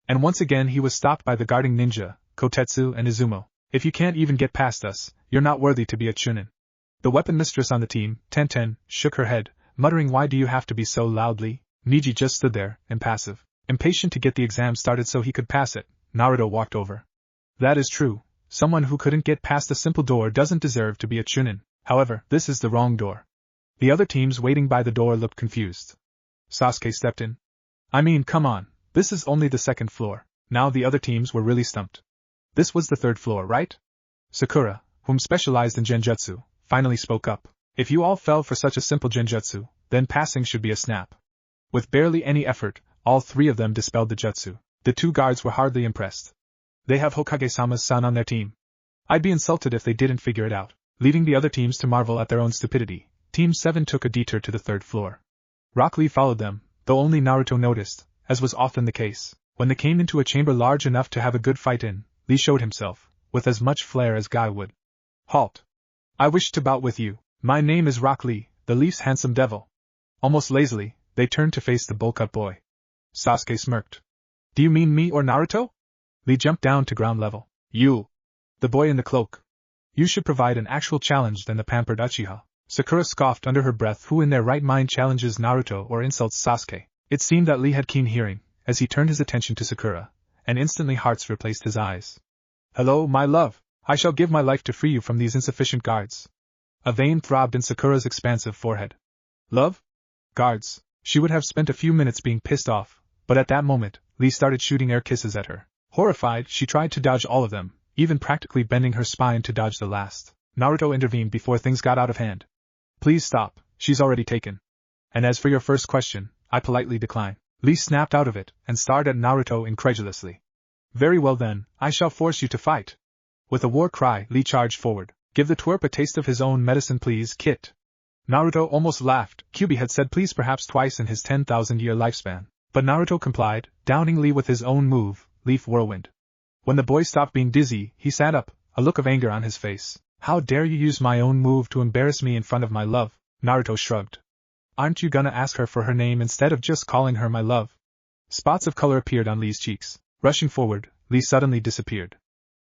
And once again he was stopped by the guarding ninja, Kotetsu and Izumo. "If you can't even get past us, you're not worthy to be a Chunin." The weapon mistress on the team, Tenten, shook her head, muttering, "Why do you have to be so loudly?" Niji just stood there, impassive, impatient to get the exam started so he could pass it. Naruto walked over. "That is true. Someone who couldn't get past a simple door doesn't deserve to be a Chunin. However, this is the wrong door." The other teams waiting by the door looked confused. Sasuke stepped in. "I mean, come on, this is only the second floor." Now the other teams were really stumped. "This was the third floor, right?" Sakura, whom specialized in genjutsu, finally spoke up. "If you all fell for such a simple genjutsu, then passing should be a snap." With barely any effort, all 3 of them dispelled the jutsu. The 2 guards were hardly impressed. "They have Hokage-sama's son on their team. I'd be insulted if they didn't figure it out." Leaving the other teams to marvel at their own stupidity, Team 7 took a detour to the third floor. Rock Lee followed them, though only Naruto noticed, as was often the case. When they came into a chamber large enough to have a good fight in, Lee showed himself, with as much flair as Guy would. "Halt! I wish to bout with you. My name is Rock Lee, the Leaf's handsome devil." Almost lazily, they turned to face the bowl-cut boy. Sasuke smirked. "Do you mean me or Naruto?" Lee jumped down to ground level. "You." The boy in the cloak. "You should provide an actual challenge than the pampered Uchiha." Sakura scoffed under her breath. Who in their right mind challenges Naruto or insults Sasuke? It seemed that Lee had keen hearing, as he turned his attention to Sakura, and instantly hearts replaced his eyes. "Hello, my love, I shall give my life to free you from these insufficient guards." A vein throbbed in Sakura's expansive forehead. Love? Guards. She would have spent a few minutes being pissed off, but at that moment, Lee started shooting air kisses at her. Horrified, she tried to dodge all of them, even practically bending her spine to dodge the last. Naruto intervened before things got out of hand. "Please stop, she's already taken. And as for your first question, I politely decline." Lee snapped out of it, and stared at Naruto incredulously. "Very well then, I shall force you to fight." With a war cry, Lee charged forward. "Give the twerp a taste of his own medicine please, Kit." Naruto almost laughed. Kyuubi had said please perhaps twice in his 10,000-year lifespan. But Naruto complied, downing Lee with his own move, Leaf Whirlwind. When the boy stopped being dizzy, he sat up, a look of anger on his face. "How dare you use my own move to embarrass me in front of my love?" Naruto shrugged. "Aren't you gonna ask her for her name instead of just calling her my love?" Spots of color appeared on Lee's cheeks. Rushing forward, Lee suddenly disappeared.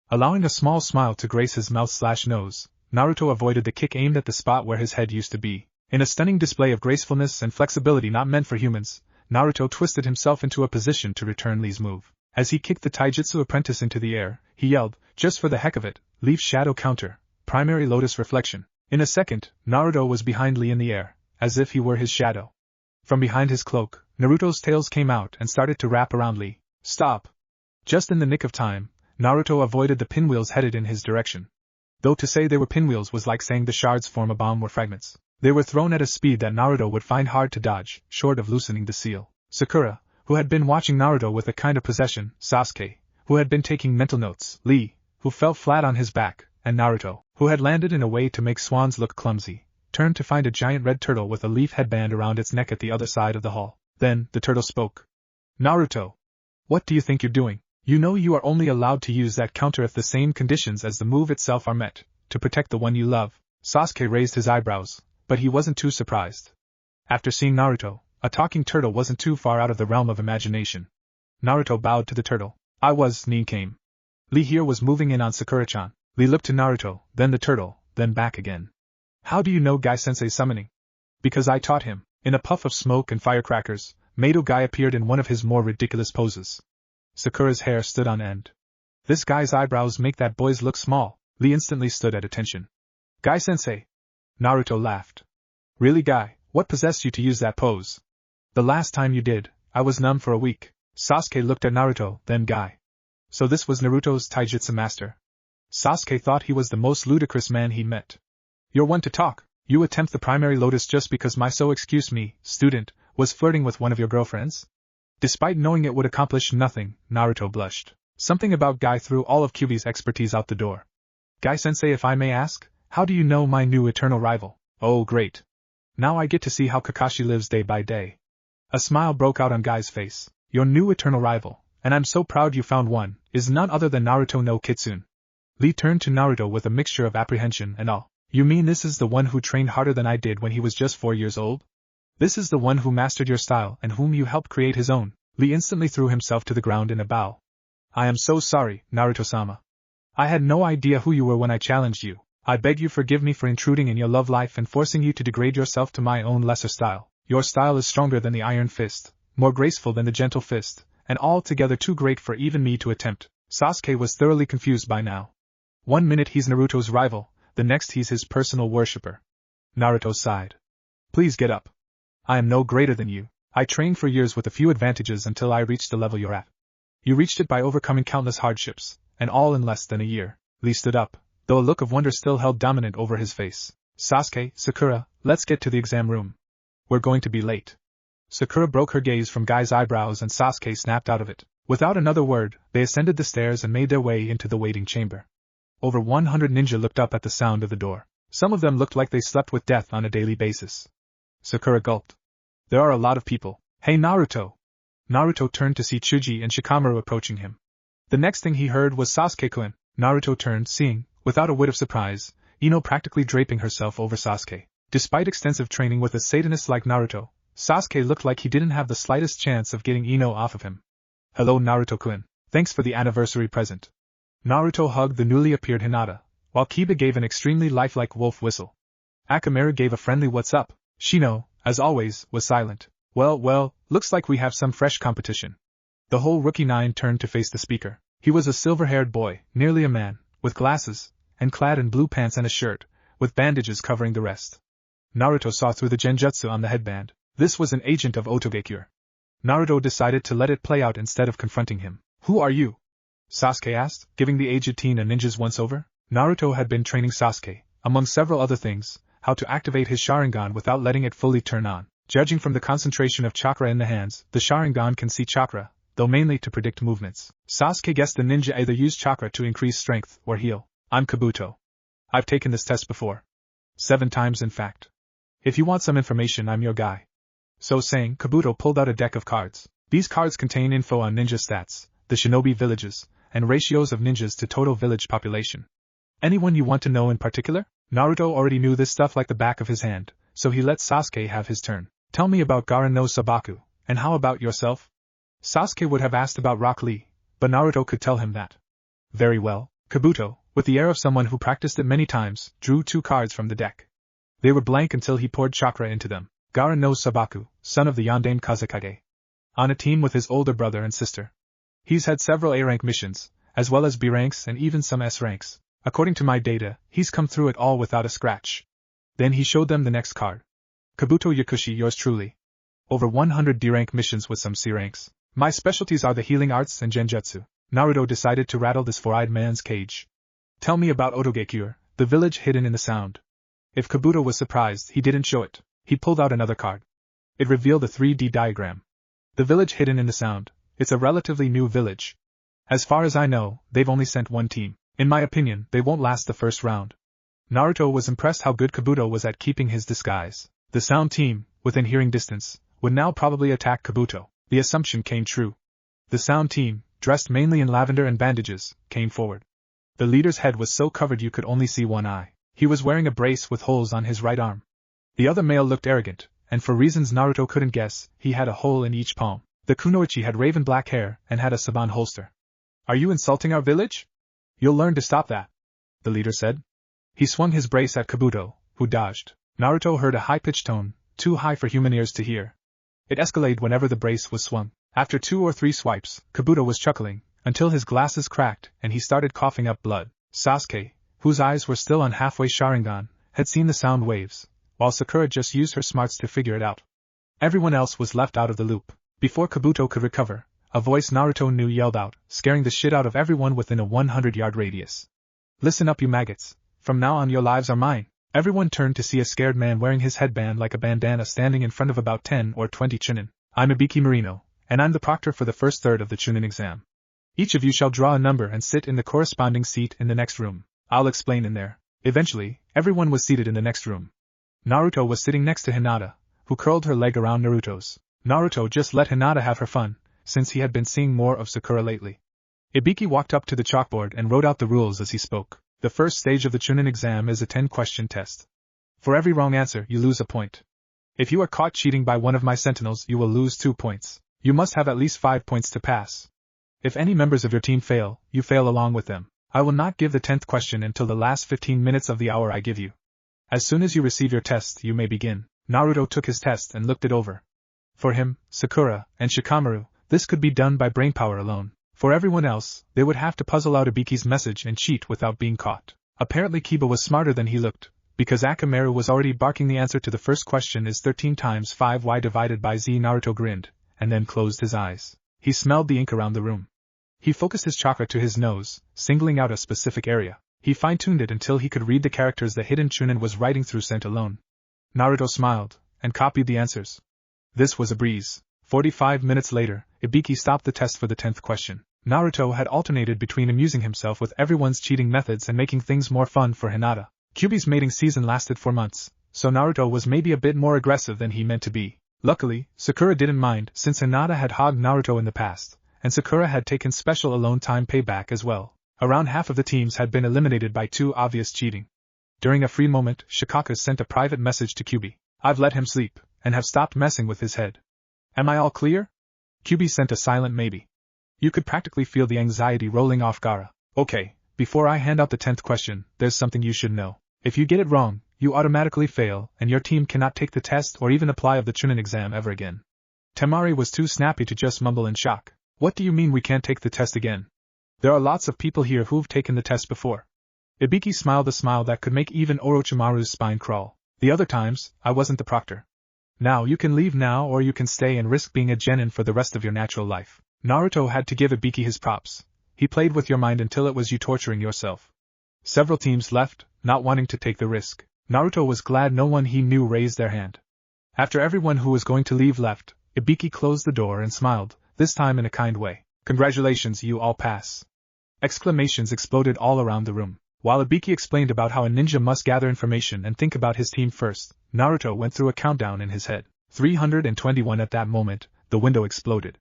Allowing a small smile to grace his mouth/nose, Naruto avoided the kick aimed at the spot where his head used to be. In a stunning display of gracefulness and flexibility not meant for humans, Naruto twisted himself into a position to return Lee's move. As he kicked the taijutsu apprentice into the air, he yelled, just for the heck of it, "Leaf Shadow Counter, Primary Lotus Reflection." In a second, Naruto was behind Lee in the air, as if he were his shadow. From behind his cloak, Naruto's tails came out and started to wrap around Lee. "Stop!" Just in the nick of time, Naruto avoided the pinwheels headed in his direction. Though to say they were pinwheels was like saying the shards form a bomb were fragments. They were thrown at a speed that Naruto would find hard to dodge, short of loosening the seal. Sakura, who had been watching Naruto with a kind of possession, Sasuke, who had been taking mental notes, Lee, who fell flat on his back, and Naruto, who had landed in a way to make swans look clumsy, turned to find a giant red turtle with a leaf headband around its neck at the other side of the hall. Then, the turtle spoke. "Naruto! What do you think you're doing?" You know you are only allowed to use that counter if the same conditions as the move itself are met, to protect the one you love. Sasuke raised his eyebrows, but he wasn't too surprised. After seeing Naruto, a talking turtle wasn't too far out of the realm of imagination. Naruto bowed to the turtle. Nin came. Lee here was moving in on Sakura-chan. Lee looked to Naruto, then the turtle, then back again. How do you know Guy-sensei's summoning? Because I taught him. In a puff of smoke and firecrackers, Mato Guy appeared in one of his more ridiculous poses. Sakura's hair stood on end. This guy's eyebrows make that boy's look small. Lee instantly stood at attention. Guy-sensei. Naruto laughed. Really, Guy, what possessed you to use that pose? The last time you did, I was numb for a week. Sasuke looked at Naruto, then Guy. So this was Naruto's taijutsu master. Sasuke thought he was the most ludicrous man he'd met. You're one to talk. You attempt the primary lotus just because my student, was flirting with one of your girlfriends? Despite knowing it would accomplish nothing, Naruto blushed. Something about Guy threw all of Kyuubi's expertise out the door. Guy-sensei, if I may ask, how do you know my new eternal rival? Oh great. Now I get to see how Kakashi lives day by day. A smile broke out on Guy's face. Your new eternal rival, and I'm so proud you found one, is none other than Naruto no Kitsune. Lee turned to Naruto with a mixture of apprehension and awe. You mean this is the one who trained harder than I did when he was just 4 years old? This is the one who mastered your style and whom you helped create his own. Lee instantly threw himself to the ground in a bow. I am so sorry, Naruto-sama. I had no idea who you were when I challenged you. I beg you forgive me for intruding in your love life and forcing you to degrade yourself to my own lesser style. Your style is stronger than the iron fist, more graceful than the gentle fist, and altogether too great for even me to attempt. Sasuke was thoroughly confused by now. 1 minute he's Naruto's rival, the next he's his personal worshipper. Naruto sighed. Please get up. I am no greater than you. I trained for years with a few advantages until I reached the level you're at. You reached it by overcoming countless hardships, and all in less than a year. Lee stood up, though a look of wonder still held dominant over his face. Sasuke, Sakura, let's get to the exam room. We're going to be late. Sakura broke her gaze from Guy's eyebrows and Sasuke snapped out of it. Without another word, they ascended the stairs and made their way into the waiting chamber. Over 100 ninja looked up at the sound of the door. Some of them looked like they slept with death on a daily basis. Sakura gulped. There are a lot of people. Hey Naruto! Naruto turned to see Chuji and Shikamaru approaching him. The next thing he heard was Sasuke-kun. Naruto turned, seeing, without a whit of surprise, Ino practically draping herself over Sasuke. Despite extensive training with a Satanist like Naruto, Sasuke looked like he didn't have the slightest chance of getting Ino off of him. Hello Naruto-kun. Thanks for the anniversary present. Naruto hugged the newly appeared Hinata, while Kiba gave an extremely lifelike wolf whistle. Akamaru gave a friendly what's up. Shino, as always, was silent. Well, looks like we have some fresh competition. The whole Rookie 9 turned to face the speaker. He was a silver-haired boy, nearly a man, with glasses, and clad in blue pants and a shirt, with bandages covering the rest. Naruto saw through the genjutsu on the headband. This was an agent of Otogekure. Naruto decided to let it play out instead of confronting him. Who are you? Sasuke asked, giving the aged teen a ninja's once-over. Naruto had been training Sasuke, among several other things, how to activate his Sharingan without letting it fully turn on. Judging from the concentration of chakra in the hands, the Sharingan can see chakra, though mainly to predict movements. Sasuke guessed the ninja either used chakra to increase strength or heal. I'm Kabuto. I've taken this test before. 7 times in fact. If you want some information, I'm your guy. So saying, Kabuto pulled out a deck of cards. These cards contain info on ninja stats, the shinobi villages, and ratios of ninjas to total village population. Anyone you want to know in particular? Naruto already knew this stuff like the back of his hand, so he let Sasuke have his turn. Tell me about Gaara no Sabaku, and how about yourself? Sasuke would have asked about Rock Lee, but Naruto could tell him that. Very well, Kabuto, with the air of someone who practiced it many times, drew 2 cards from the deck. They were blank until he poured chakra into them. Gaara no Sabaku, son of the Yondaime Kazekage. On a team with his older brother and sister. He's had several A-rank missions, as well as B ranks and even some S ranks. According to my data, he's come through it all without a scratch. Then he showed them the next card. Kabuto Yakushi, yours truly. Over 100 D-rank missions with some C ranks. My specialties are the healing arts and genjutsu. Naruto decided to rattle this 4-eyed man's cage. Tell me about Otogekure, the village hidden in the sound. If Kabuto was surprised, he didn't show it. He pulled out another card. It revealed a 3D diagram. The village hidden in the sound. It's a relatively new village. As far as I know, they've only sent 1 team. In my opinion, they won't last the first round. Naruto was impressed how good Kabuto was at keeping his disguise. The sound team, within hearing distance, would now probably attack Kabuto. The assumption came true. The sound team, dressed mainly in lavender and bandages, came forward. The leader's head was so covered you could only see one eye. He was wearing a brace with holes on his right arm. The other male looked arrogant, and for reasons Naruto couldn't guess, he had a hole in each palm. The kunoichi had raven black hair and had a saban holster. "Are you insulting our village? You'll learn to stop that," the leader said. He swung his brace at Kabuto, who dodged. Naruto heard a high-pitched tone, too high for human ears to hear. It escalated whenever the brace was swung. After 2 or 3 swipes, Kabuto was chuckling, until his glasses cracked and he started coughing up blood. Sasuke, whose eyes were still on halfway Sharingan, had seen the sound waves, while Sakura just used her smarts to figure it out. Everyone else was left out of the loop. Before Kabuto could recover, a voice Naruto knew yelled out, scaring the shit out of everyone within a 100-yard radius. "Listen up, you maggots. From now on your lives are mine." Everyone turned to see a scared man wearing his headband like a bandana standing in front of about 10 or 20 chunin. "I'm Ibiki Marino, and I'm the proctor for the first third of the chunin exam. Each of you shall draw a number and sit in the corresponding seat in the next room. I'll explain in there." Eventually, everyone was seated in the next room. Naruto was sitting next to Hinata, who curled her leg around Naruto's. Naruto just let Hinata have her fun, since he had been seeing more of Sakura lately. Ibiki walked up to the chalkboard and wrote out the rules as he spoke. The first stage of the chunin exam is a 10-question test. For every wrong answer, you lose a point. If you are caught cheating by one of my sentinels, you will lose 2 points. You must have at least 5 points to pass. If any members of your team fail, you fail along with them. I will not give the 10th question until the last 15 minutes of the hour I give you. As soon as you receive your test, you may begin. Naruto took his test and looked it over. For him, Sakura, and Shikamaru, this could be done by brainpower alone. For everyone else, they would have to puzzle out Ibiki's message and cheat without being caught. Apparently Kiba was smarter than he looked, because Akamaru was already barking the answer to the first question is 13 times 5y divided by z. Naruto grinned, and then closed his eyes. He smelled the ink around the room. He focused his chakra to his nose, singling out a specific area. He fine-tuned it until he could read the characters the hidden chunin was writing through scent alone. Naruto smiled, and copied the answers. This was a breeze. 45 minutes later, Ibiki stopped the test for the 10th question. Naruto had alternated between amusing himself with everyone's cheating methods and making things more fun for Hinata. Kyuubi's mating season lasted 4 months, so Naruto was maybe a bit more aggressive than he meant to be. Luckily, Sakura didn't mind since Hinata had hogged Naruto in the past, and Sakura had taken special alone time payback as well. Around half of the teams had been eliminated by too obvious cheating. During a free moment, Shikaka sent a private message to Kyuubi. "I've let him sleep, and have stopped messing with his head. Am I all clear?" Kyuubi sent a silent maybe. You could practically feel the anxiety rolling off Gaara. "Okay, before I hand out the 10th question, there's something you should know. If you get it wrong, you automatically fail, and your team cannot take the test or even apply of the chunin exam ever again." Temari was too snappy to just mumble in shock. "What do you mean we can't take the test again? There are lots of people here who've taken the test before." Ibiki smiled a smile that could make even Orochimaru's spine crawl. "The other times, I wasn't the proctor. Now you can leave now or you can stay and risk being a genin for the rest of your natural life." Naruto had to give Ibiki his props. He played with your mind until it was you torturing yourself. Several teams left, not wanting to take the risk. Naruto was glad no one he knew raised their hand. After everyone who was going to leave left, Ibiki closed the door and smiled, this time in a kind way. "Congratulations, you all pass." Exclamations exploded all around the room. While Ibiki explained about how a ninja must gather information and think about his team first, Naruto went through a countdown in his head. 321 at that moment, the window exploded.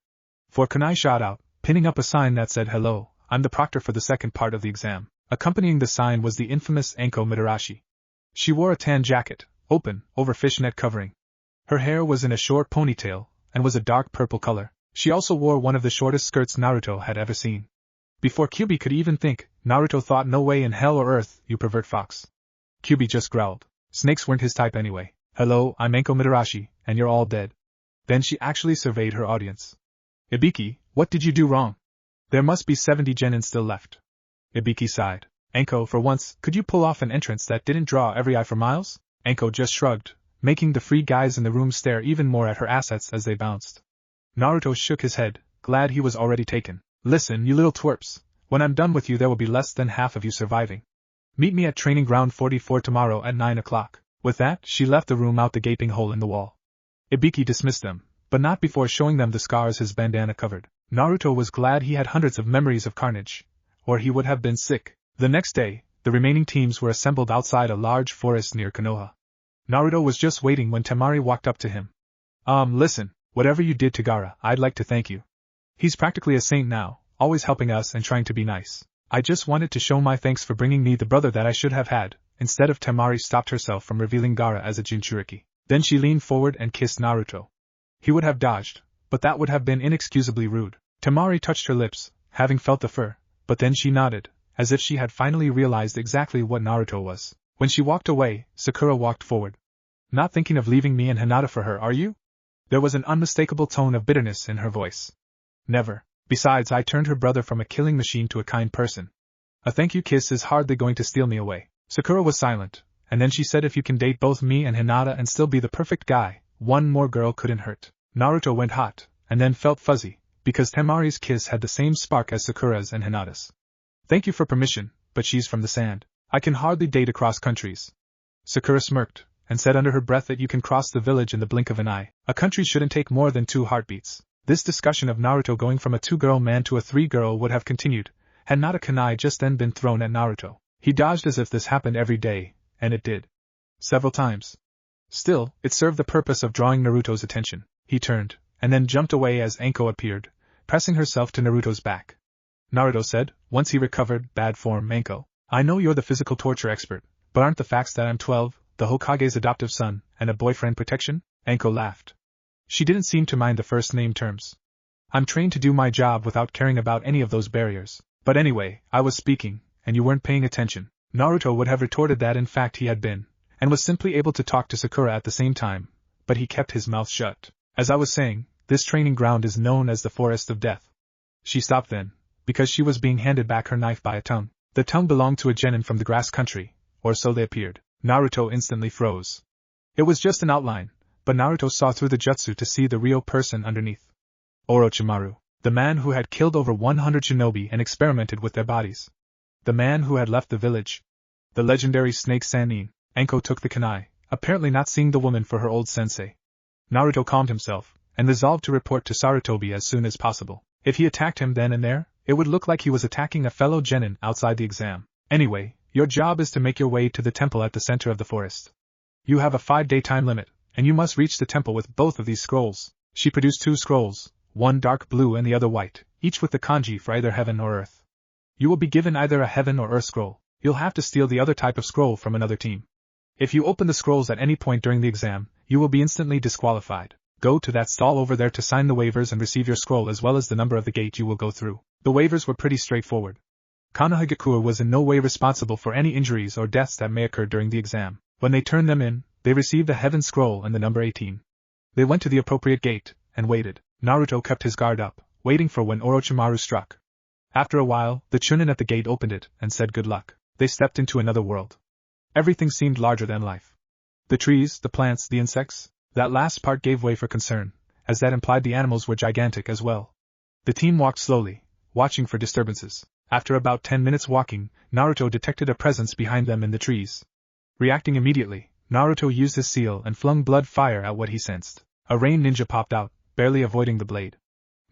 For Kunai shot out, pinning up a sign that said, "Hello, I'm the proctor for the second part of the exam." Accompanying the sign was the infamous Anko Mitarashi. She wore a tan jacket, open, over fishnet covering. Her hair was in a short ponytail, and was a dark purple color. She also wore one of the shortest skirts Naruto had ever seen. Before Kyuubi could even think, Naruto thought, "No way in hell or earth, you pervert fox." Kyuubi just growled. Snakes weren't his type anyway. "Hello, I'm Anko Mitarashi, and you're all dead." Then she actually surveyed her audience. "Ibiki, what did you do wrong? There must be 70 genin still left." Ibiki sighed. "Anko, for once, could you pull off an entrance that didn't draw every eye for miles?" Anko just shrugged, making the free guys in the room stare even more at her assets as they bounced. Naruto shook his head, glad he was already taken. "Listen, you little twerps, when I'm done with you there will be less than half of you surviving. Meet me at training ground 44 tomorrow at 9 o'clock. With that, she left the room out the gaping hole in the wall. Ibiki dismissed them, but not before showing them the scars his bandana covered. Naruto was glad he had hundreds of memories of carnage, or he would have been sick. The next day, the remaining teams were assembled outside a large forest near Konoha. Naruto was just waiting when Temari walked up to him. Listen, whatever you did to Gaara, I'd like to thank you. He's practically a saint now, always helping us and trying to be nice. I just wanted to show my thanks for bringing me the brother that I should have had." Instead of Temari stopped herself from revealing Gaara as a Jinchuriki. Then she leaned forward and kissed Naruto. He would have dodged, but that would have been inexcusably rude. Temari touched her lips, having felt the fur, but then she nodded, as if she had finally realized exactly what Naruto was. When she walked away, Sakura walked forward. "Not thinking of leaving me and Hinata for her, are you?" There was an unmistakable tone of bitterness in her voice. "Never. Besides, I turned her brother from a killing machine to a kind person. A thank you kiss is hardly going to steal me away." Sakura was silent, and then she said, "If you can date both me and Hinata and still be the perfect guy, one more girl couldn't hurt." Naruto went hot, and then felt fuzzy, because Temari's kiss had the same spark as Sakura's and Hinata's. "Thank you for permission, but she's from the sand. I can hardly date across countries." Sakura smirked, and said under her breath that you can cross the village in the blink of an eye. A country shouldn't take more than 2 heartbeats. This discussion of Naruto going from a 2-girl man to a 3-girl would have continued, had not a kunai just then been thrown at Naruto. He dodged as if this happened every day, and it did. Several times. Still, it served the purpose of drawing Naruto's attention. He turned, and then jumped away as Anko appeared, pressing herself to Naruto's back. Naruto said, once he recovered, "Bad form, Anko. I know you're the physical torture expert, but aren't the facts that I'm 12, the Hokage's adoptive son, and a boyfriend protection?" Anko laughed. She didn't seem to mind the first name terms. "I'm trained to do my job without caring about any of those barriers. But anyway, I was speaking, and you weren't paying attention." Naruto would have retorted that in fact he had been, and was simply able to talk to Sakura at the same time, but he kept his mouth shut. "As I was saying, this training ground is known as the Forest of Death." She stopped then, because she was being handed back her knife by a tongue. The tongue belonged to a genin from the grass country, or so they appeared. Naruto instantly froze. It was just an outline, but Naruto saw through the jutsu to see the real person underneath. Orochimaru, the man who had killed over 100 shinobi and experimented with their bodies. The man who had left the village. The legendary Snake Sannin. Anko took the kunai, apparently not seeing the woman for her old sensei. Naruto calmed himself, and resolved to report to Sarutobi as soon as possible. If he attacked him then and there, it would look like he was attacking a fellow genin outside the exam. "Anyway, your job is to make your way to the temple at the center of the forest. You have a 5-day time limit, and you must reach the temple with both of these scrolls." She produced 2 scrolls, one dark blue and the other white, each with the kanji for either heaven or earth. "You will be given either a heaven or earth scroll. You'll have to steal the other type of scroll from another team. If you open the scrolls at any point during the exam, you will be instantly disqualified. Go to that stall over there to sign the waivers and receive your scroll as well as the number of the gate you will go through." The waivers were pretty straightforward. Konoha was in no way responsible for any injuries or deaths that may occur during the exam. When they turned them in, they received a heaven scroll and the number 18. They went to the appropriate gate, and waited. Naruto kept his guard up, waiting for when Orochimaru struck. After a while, the chunin at the gate opened it, and said good luck. They stepped into another world. Everything seemed larger than life. The trees, the plants, the insects. That last part gave way for concern, as that implied the animals were gigantic as well. The team walked slowly, watching for disturbances. After about 10 minutes walking, Naruto detected a presence behind them in the trees. Reacting immediately, Naruto used his seal and flung blood fire at what he sensed. A rain ninja popped out, barely avoiding the blade.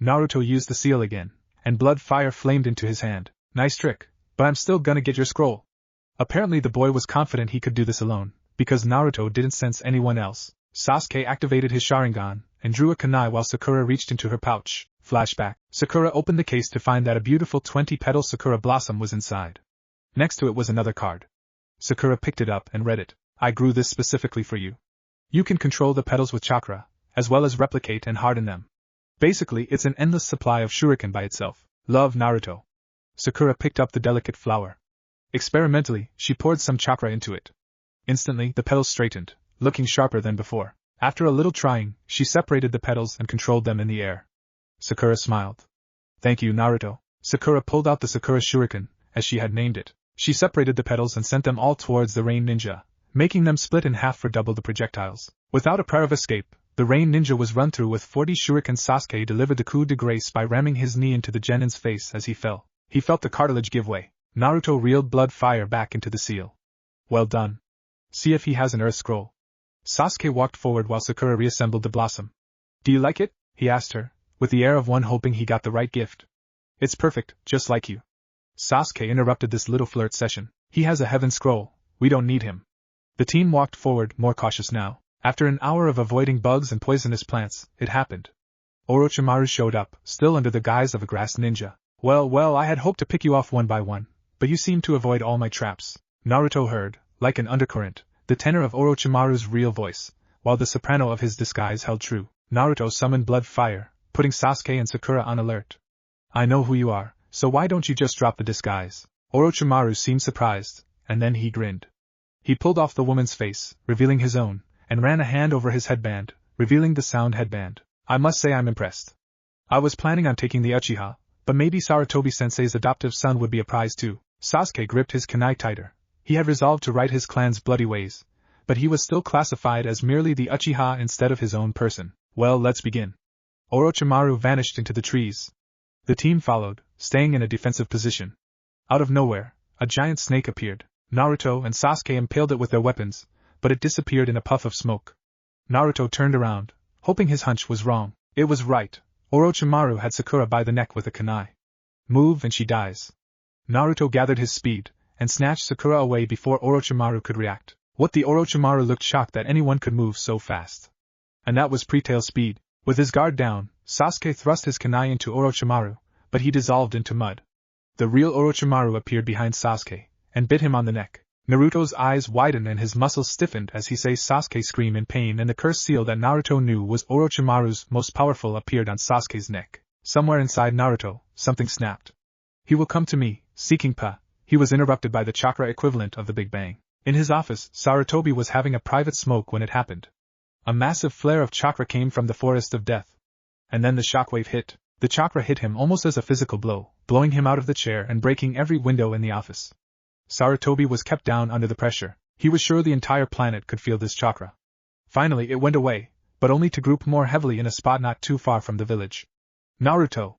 Naruto used the seal again, and blood fire flamed into his hand. "Nice trick, but I'm still gonna get your scroll." Apparently the boy was confident he could do this alone, because Naruto didn't sense anyone else. Sasuke activated his Sharingan, and drew a kunai while Sakura reached into her pouch. Flashback. Sakura opened the case to find that a beautiful 20-petal Sakura blossom was inside. Next to it was another card. Sakura picked it up and read it. "I grew this specifically for you. You can control the petals with chakra, as well as replicate and harden them. Basically, it's an endless supply of shuriken by itself. Love, Naruto." Sakura picked up the delicate flower. Experimentally, she poured some chakra into it. Instantly, the petals straightened, looking sharper than before. After a little trying, she separated the petals and controlled them in the air. Sakura smiled. "Thank you, Naruto." Sakura pulled out the Sakura Shuriken, as she had named it. She separated the petals and sent them all towards the Rain Ninja, making them split in half for double the projectiles. Without a prayer of escape, the Rain Ninja was run through with 40 shuriken. Sasuke delivered the coup de grace by ramming his knee into the genin's face as he fell. He felt the cartilage give way. Naruto reeled blood fire back into the seal. "Well done. See if he has an earth scroll." Sasuke walked forward while Sakura reassembled the blossom. "Do you like it?" he asked her, with the air of one hoping he got the right gift. "It's perfect, just like you." Sasuke interrupted this little flirt session. "He has a heaven scroll, we don't need him." The team walked forward, more cautious now. After an hour of avoiding bugs and poisonous plants, it happened. Orochimaru showed up, still under the guise of a grass ninja. Well, I had hoped to pick you off one by one, but you seem to avoid all my traps. Naruto heard, like an undercurrent, the tenor of Orochimaru's real voice, while the soprano of his disguise held true. Naruto summoned blood fire, putting Sasuke and Sakura on alert. I know who you are, so why don't you just drop the disguise? Orochimaru seemed surprised, and then he grinned. He pulled off the woman's face, revealing his own, and ran a hand over his headband, revealing the sound headband. I must say I'm impressed. I was planning on taking the Uchiha, but maybe Sarutobi-sensei's adoptive son would be a prize too. Sasuke gripped his kunai tighter. He had resolved to right his clan's bloody ways, but he was still classified as merely the Uchiha instead of his own person. Well, let's begin. Orochimaru vanished into the trees. The team followed, staying in a defensive position. Out of nowhere, a giant snake appeared. Naruto and Sasuke impaled it with their weapons, but it disappeared in a puff of smoke. Naruto turned around, hoping his hunch was wrong. It was right. Orochimaru had Sakura by the neck with a kunai. Move and she dies. Naruto gathered his speed, and snatched Sakura away before Orochimaru could react. What the Orochimaru looked shocked that anyone could move so fast. And that was pre-tail speed. With his guard down, Sasuke thrust his kunai into Orochimaru, but he dissolved into mud. The real Orochimaru appeared behind Sasuke, and bit him on the neck. Naruto's eyes widened and his muscles stiffened as he saw Sasuke scream in pain, and the cursed seal that Naruto knew was Orochimaru's most powerful appeared on Sasuke's neck. Somewhere inside Naruto, something snapped. He will come to me, seeking Pa. He was interrupted by the chakra equivalent of the Big Bang. In his office, Sarutobi was having a private smoke when it happened. A massive flare of chakra came from the forest of death. And then the shockwave hit. The chakra hit him almost as a physical blow, blowing him out of the chair and breaking every window in the office. Sarutobi was kept down under the pressure. He was sure the entire planet could feel this chakra. Finally it went away, but only to group more heavily in a spot not too far from the village. Naruto!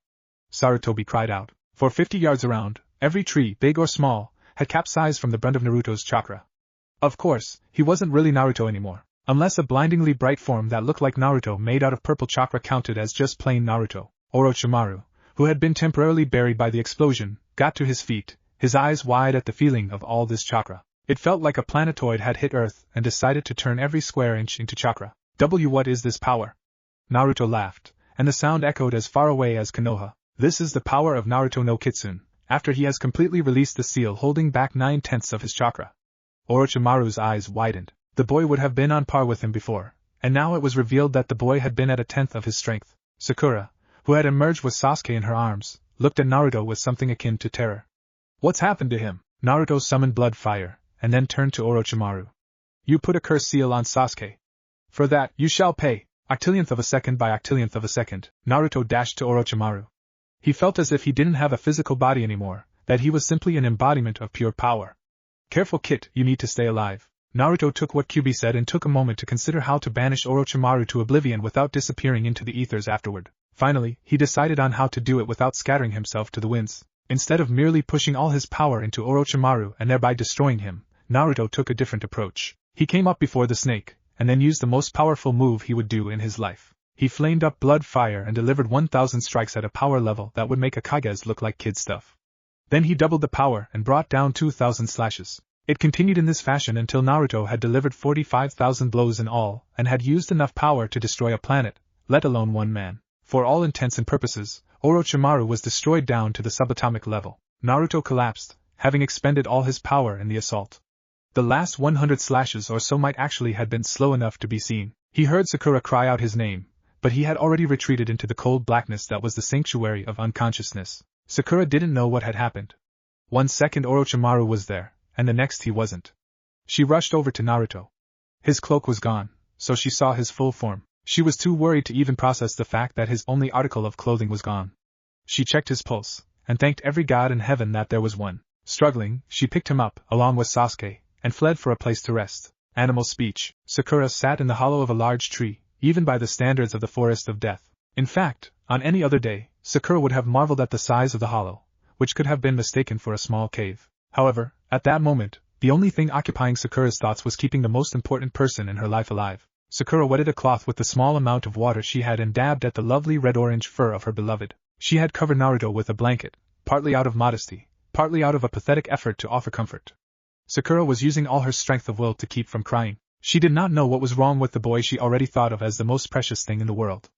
Sarutobi cried out. For 50 yards around, every tree, big or small, had capsized from the brunt of Naruto's chakra. Of course, he wasn't really Naruto anymore. Unless a blindingly bright form that looked like Naruto made out of purple chakra counted as just plain Naruto. Orochimaru, who had been temporarily buried by the explosion, got to his feet, his eyes wide at the feeling of all this chakra. It felt like a planetoid had hit Earth and decided to turn every square inch into chakra. What is this power? Naruto laughed, and the sound echoed as far away as Konoha. This is the power of Naruto no Kitsune, after he has completely released the seal holding back 9/10 of his chakra. Orochimaru's eyes widened. The boy would have been on par with him before, and now it was revealed that the boy had been at 1/10 of his strength. Sakura, who had emerged with Sasuke in her arms, looked at Naruto with something akin to terror. What's happened to him? Naruto summoned blood fire, and then turned to Orochimaru. You put a curse seal on Sasuke. For that, you shall pay. Octillionth of a second by octillionth of a second. Naruto dashed to Orochimaru. He felt as if he didn't have a physical body anymore, that he was simply an embodiment of pure power. Careful, Kit, you need to stay alive. Naruto took what Kyuubi said and took a moment to consider how to banish Orochimaru to oblivion without disappearing into the ethers afterward. Finally, he decided on how to do it without scattering himself to the winds. Instead of merely pushing all his power into Orochimaru and thereby destroying him, Naruto took a different approach. He came up before the snake, and then used the most powerful move he would do in his life. He flamed up blood fire and delivered 1,000 strikes at a power level that would make a Kage's look like kid stuff. Then he doubled the power and brought down 2,000 slashes. It continued in this fashion until Naruto had delivered 45,000 blows in all, and had used enough power to destroy a planet, let alone one man. For all intents and purposes, Orochimaru was destroyed down to the subatomic level. Naruto collapsed, having expended all his power in the assault. The last 100 slashes or so might actually had been slow enough to be seen. He heard Sakura cry out his name, but he had already retreated into the cold blackness that was the sanctuary of unconsciousness. Sakura didn't know what had happened. 1 second Orochimaru was there, and the next he wasn't. She rushed over to Naruto. His cloak was gone, so she saw his full form. She was too worried to even process the fact that his only article of clothing was gone. She checked his pulse, and thanked every god in heaven that there was one. Struggling, she picked him up, along with Sasuke, and fled for a place to rest. Animal speech. Sakura sat in the hollow of a large tree, even by the standards of the forest of death. In fact, on any other day, Sakura would have marveled at the size of the hollow, which could have been mistaken for a small cave. However, at that moment, the only thing occupying Sakura's thoughts was keeping the most important person in her life alive. Sakura wetted a cloth with the small amount of water she had and dabbed at the lovely red-orange fur of her beloved. She had covered Naruto with a blanket, partly out of modesty, partly out of a pathetic effort to offer comfort. Sakura was using all her strength of will to keep from crying. She did not know what was wrong with the boy she already thought of as the most precious thing in the world.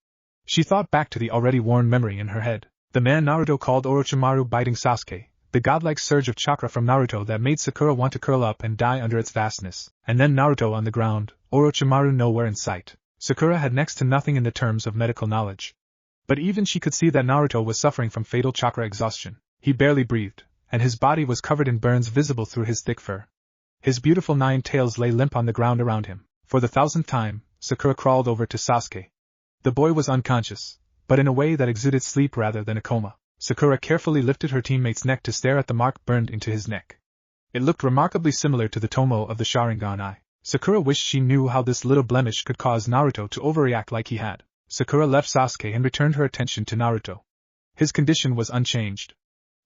She thought back to the already worn memory in her head. The man Naruto called Orochimaru biting Sasuke, the godlike surge of chakra from Naruto that made Sakura want to curl up and die under its vastness, and then Naruto on the ground, Orochimaru nowhere in sight. Sakura had next to nothing in the terms of medical knowledge. But even she could see that Naruto was suffering from fatal chakra exhaustion. He barely breathed, and his body was covered in burns visible through his thick fur. His beautiful 9 tails lay limp on the ground around him. For the 1000th time, Sakura crawled over to Sasuke. The boy was unconscious, but in a way that exuded sleep rather than a coma. Sakura carefully lifted her teammate's neck to stare at the mark burned into his neck. It looked remarkably similar to the tomo of the Sharingan eye. Sakura wished she knew how this little blemish could cause Naruto to overreact like he had. Sakura left Sasuke and returned her attention to Naruto. His condition was unchanged.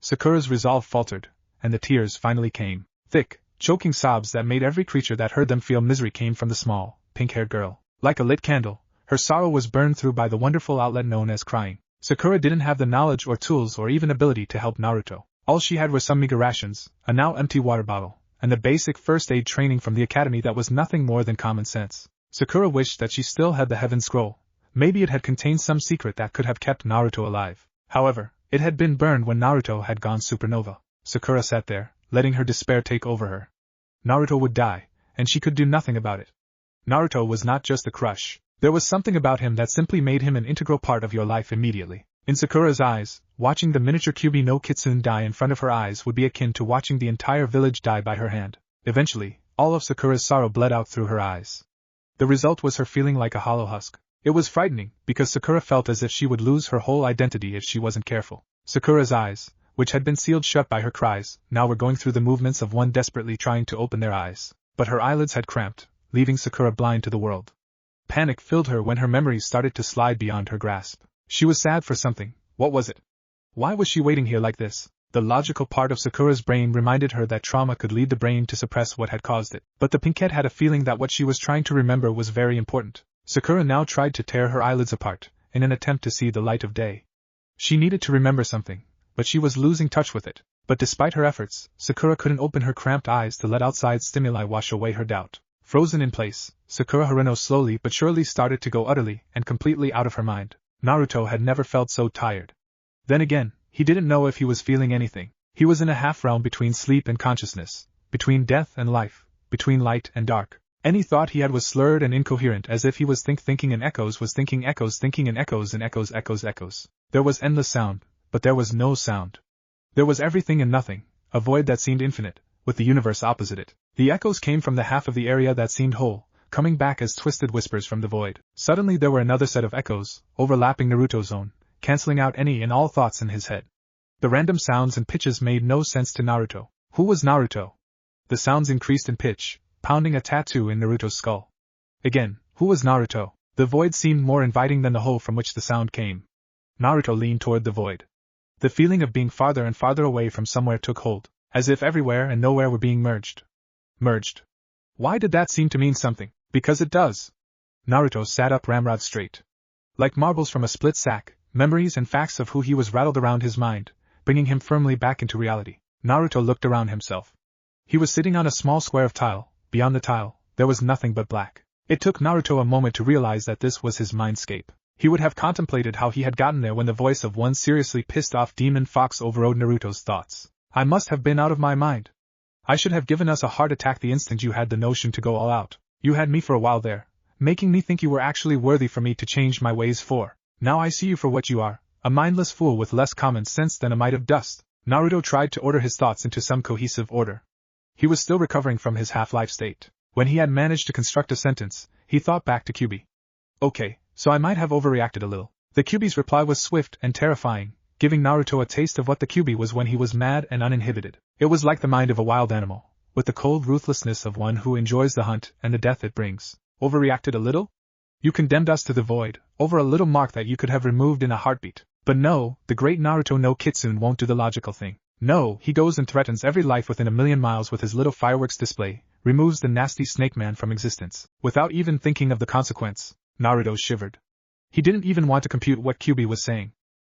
Sakura's resolve faltered, and the tears finally came. Thick, choking sobs that made every creature that heard them feel misery came from the small, pink-haired girl. Like a lit candle, her sorrow was burned through by the wonderful outlet known as crying. Sakura didn't have the knowledge or tools or even ability to help Naruto. All she had were some meager rations, a now empty water bottle, and the basic first aid training from the academy that was nothing more than common sense. Sakura wished that she still had the Heaven Scroll. Maybe it had contained some secret that could have kept Naruto alive. However, it had been burned when Naruto had gone supernova. Sakura sat there, letting her despair take over her. Naruto would die, and she could do nothing about it. Naruto was not just a crush. There was something about him that simply made him an integral part of your life immediately. In Sakura's eyes, watching the miniature Kyuubi no Kitsune die in front of her eyes would be akin to watching the entire village die by her hand. Eventually, all of Sakura's sorrow bled out through her eyes. The result was her feeling like a hollow husk. It was frightening, because Sakura felt as if she would lose her whole identity if she wasn't careful. Sakura's eyes, which had been sealed shut by her cries, now were going through the movements of one desperately trying to open their eyes. But her eyelids had cramped, leaving Sakura blind to the world. Panic filled her when her memories started to slide beyond her grasp. She was sad for something. What was it? Why was she waiting here like this? The logical part of Sakura's brain reminded her that trauma could lead the brain to suppress what had caused it. But the pinkette had a feeling that what she was trying to remember was very important. Sakura now tried to tear her eyelids apart, in an attempt to see the light of day. She needed to remember something, but she was losing touch with it. But despite her efforts, Sakura couldn't open her cramped eyes to let outside stimuli wash away her doubt. Frozen in place, Sakura Haruno slowly but surely started to go utterly and completely out of her mind. Naruto had never felt so tired. Then again, he didn't know if he was feeling anything. He was in a half-realm between sleep and consciousness, between death and life, between light and dark. Any thought he had was slurred and incoherent, as if he was thinking in echoes was thinking echoes thinking in echoes and echoes. There was endless sound, but there was no sound. There was everything and nothing, a void that seemed infinite, with the universe opposite it. The echoes came from the half of the area that seemed whole, coming back as twisted whispers from the void. Suddenly there were another set of echoes, overlapping Naruto's own, canceling out any and all thoughts in his head. The random sounds and pitches made no sense to Naruto. Who was Naruto? The sounds increased in pitch, pounding a tattoo in Naruto's skull. Again, who was Naruto? The void seemed more inviting than the hole from which the sound came. Naruto leaned toward the void. The feeling of being farther and farther away from somewhere took hold, as if everywhere and nowhere were being merged. Merged. Why did that seem to mean something? Because it does. Naruto sat up ramrod straight. Like marbles from a split sack, memories and facts of who he was rattled around his mind, bringing him firmly back into reality. Naruto looked around himself. He was sitting on a small square of tile. Beyond the tile, there was nothing but black. It took Naruto a moment to realize that this was his mindscape. He would have contemplated how he had gotten there when the voice of one seriously pissed-off demon fox overrode Naruto's thoughts. I must have been out of my mind. I should have given us a heart attack the instant you had the notion to go all out. You had me for a while there, making me think you were actually worthy for me to change my ways for. Now I see you for what you are, a mindless fool with less common sense than a mite of dust. Naruto tried to order his thoughts into some cohesive order. He was still recovering from his half-life state. When he had managed to construct a sentence, he thought back to Kyuubi. Okay, so I might have overreacted a little. The Kyuubi's reply was swift and terrifying, giving Naruto a taste of what the Kyuubi was when he was mad and uninhibited. It was like the mind of a wild animal, with the cold ruthlessness of one who enjoys the hunt and the death it brings. Overreacted a little? You condemned us to the void, over a little mark that you could have removed in a heartbeat. But no, the great Naruto no Kitsune won't do the logical thing. No, he goes and threatens every life within a million miles with his little fireworks display, removes the nasty snake man from existence, without even thinking of the consequence. Naruto shivered. He didn't even want to compute what Kyuubi was saying.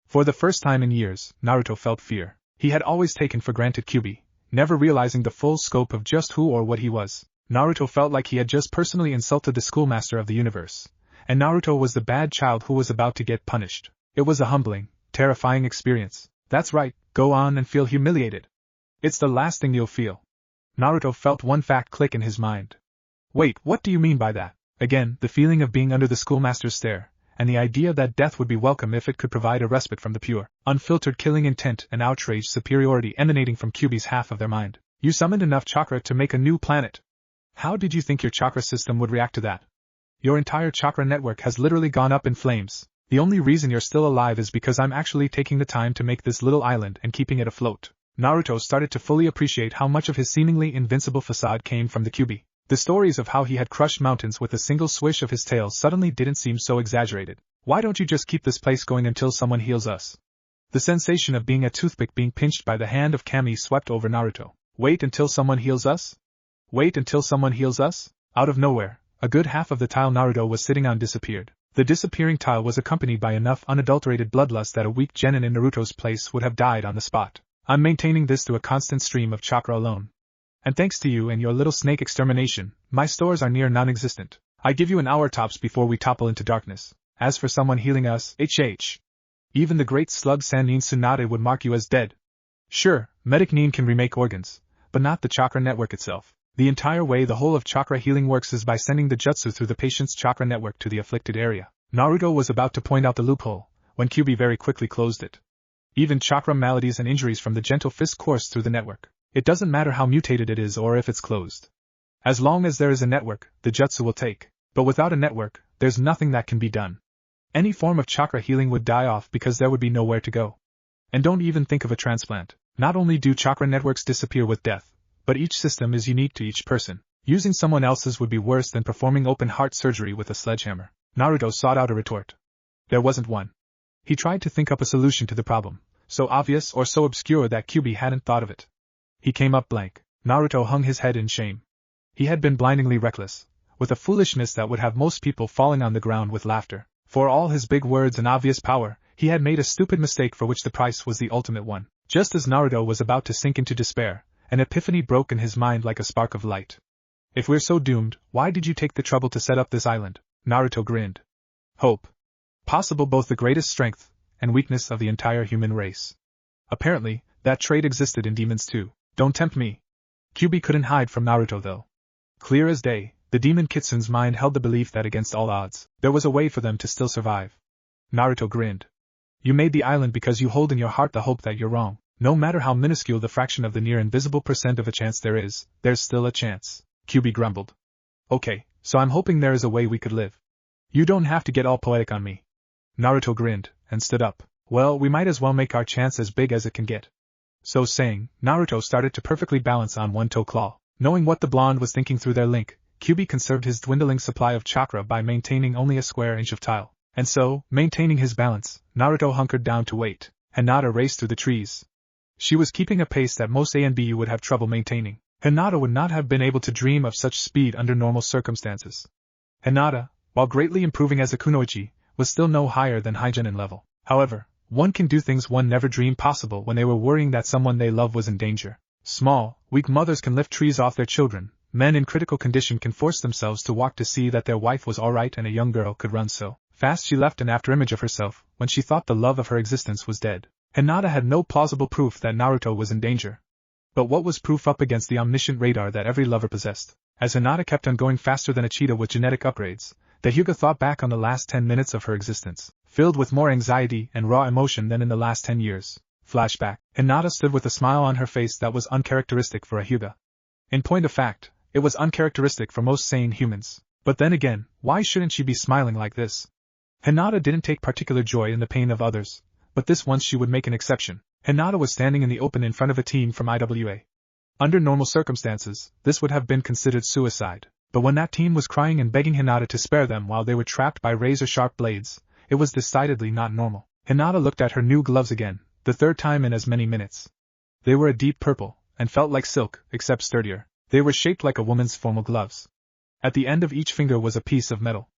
For the first time in years, Naruto felt fear. He had always taken for granted Kyuubi, never realizing the full scope of just who or what he was. Naruto felt like he had just personally insulted the schoolmaster of the universe, and Naruto was the bad child who was about to get punished. It was a humbling, terrifying experience. That's right, go on and feel humiliated. It's the last thing you'll feel. Naruto felt one fact click in his mind. Wait, what do you mean by that? Again, the feeling of being under the schoolmaster's stare, and the idea that death would be welcome if it could provide a respite from the pure, unfiltered killing intent and outraged superiority emanating from Kyuubi's half of their mind. You summoned enough chakra to make a new planet. How did you think your chakra system would react to that? Your entire chakra network has literally gone up in flames. The only reason you're still alive is because I'm actually taking the time to make this little island and keeping it afloat. Naruto started to fully appreciate how much of his seemingly invincible facade came from the Kyuubi. The stories of how he had crushed mountains with a single swish of his tail suddenly didn't seem so exaggerated. Why don't you just keep this place going until someone heals us? The sensation of being a toothpick being pinched by the hand of Kami swept over Naruto. Wait until someone heals us? Wait until someone heals us? Out of nowhere, a good half of the tile Naruto was sitting on disappeared. The disappearing tile was accompanied by enough unadulterated bloodlust that a weak genin in Naruto's place would have died on the spot. I'm maintaining this through a constant stream of chakra alone. And thanks to you and your little snake extermination, my stores are near non-existent. I give you an hour tops before we topple into darkness. As for someone healing us, even the great slug Sannin Tsunade would mark you as dead. Sure, Medic Nin can remake organs, but not the chakra network itself. The entire way the whole of chakra healing works is by sending the jutsu through the patient's chakra network to the afflicted area. Naruto was about to point out the loophole, when Kyuubi very quickly closed it. Even chakra maladies and injuries from the gentle fist course through the network. It doesn't matter how mutated it is or if it's closed. As long as there is a network, the jutsu will take. But without a network, there's nothing that can be done. Any form of chakra healing would die off because there would be nowhere to go. And don't even think of a transplant. Not only do chakra networks disappear with death, but each system is unique to each person. Using someone else's would be worse than performing open-heart surgery with a sledgehammer. Naruto sought out a retort. There wasn't one. He tried to think up a solution to the problem, so obvious or so obscure that Kyuubi hadn't thought of it. He came up blank. Naruto hung his head in shame. He had been blindingly reckless, with a foolishness that would have most people falling on the ground with laughter. For all his big words and obvious power, he had made a stupid mistake for which the price was the ultimate one. Just as Naruto was about to sink into despair, an epiphany broke in his mind like a spark of light. If we're so doomed, why did you take the trouble to set up this island? Naruto grinned. Hope. Possible both the greatest strength and weakness of the entire human race. Apparently, that trait existed in demons too. Don't tempt me. Kyuubi couldn't hide from Naruto though. Clear as day, the demon Kitsun's mind held the belief that against all odds, there was a way for them to still survive. Naruto grinned. You made the island because you hold in your heart the hope that you're wrong. No matter how minuscule the fraction of the near invisible % of a chance there is, there's still a chance, Kyuubi grumbled. Okay, so I'm hoping there is a way we could live. You don't have to get all poetic on me. Naruto grinned, and stood up. Well, we might as well make our chance as big as it can get. So saying, Naruto started to perfectly balance on one toe claw. Knowing what the blonde was thinking through their link, Kyuubi conserved his dwindling supply of chakra by maintaining only a square inch of tile. And so, maintaining his balance, Naruto hunkered down to wait. Hinata raced through the trees. She was keeping a pace that most ANBU would have trouble maintaining. Hinata would not have been able to dream of such speed under normal circumstances. Hinata, while greatly improving as a kunoichi, was still no higher than Hygenin level. However, one can do things one never dreamed possible when they were worrying that someone they love was in danger. Small, weak mothers can lift trees off their children. Men in critical condition can force themselves to walk to see that their wife was alright, and a young girl could run so fast she left an afterimage of herself when she thought the love of her existence was dead. Hinata had no plausible proof that Naruto was in danger. But what was proof up against the omniscient radar that every lover possessed? As Hinata kept on going faster than a cheetah with genetic upgrades, the Hyuga thought back on the last 10 minutes of her existence, filled with more anxiety and raw emotion than in the last 10 years. Flashback. Hinata stood with a smile on her face that was uncharacteristic for a Hyuga. In point of fact, it was uncharacteristic for most sane humans. But then again, why shouldn't she be smiling like this? Hinata didn't take particular joy in the pain of others, but this once she would make an exception. Hinata was standing in the open in front of a team from IWA. Under normal circumstances, this would have been considered suicide, but when that team was crying and begging Hinata to spare them while they were trapped by razor-sharp blades, it was decidedly not normal. Hinata looked at her new gloves again, the third time in as many minutes. They were a deep purple, and felt like silk, except sturdier. They were shaped like a woman's formal gloves. At the end of each finger was a piece of metal.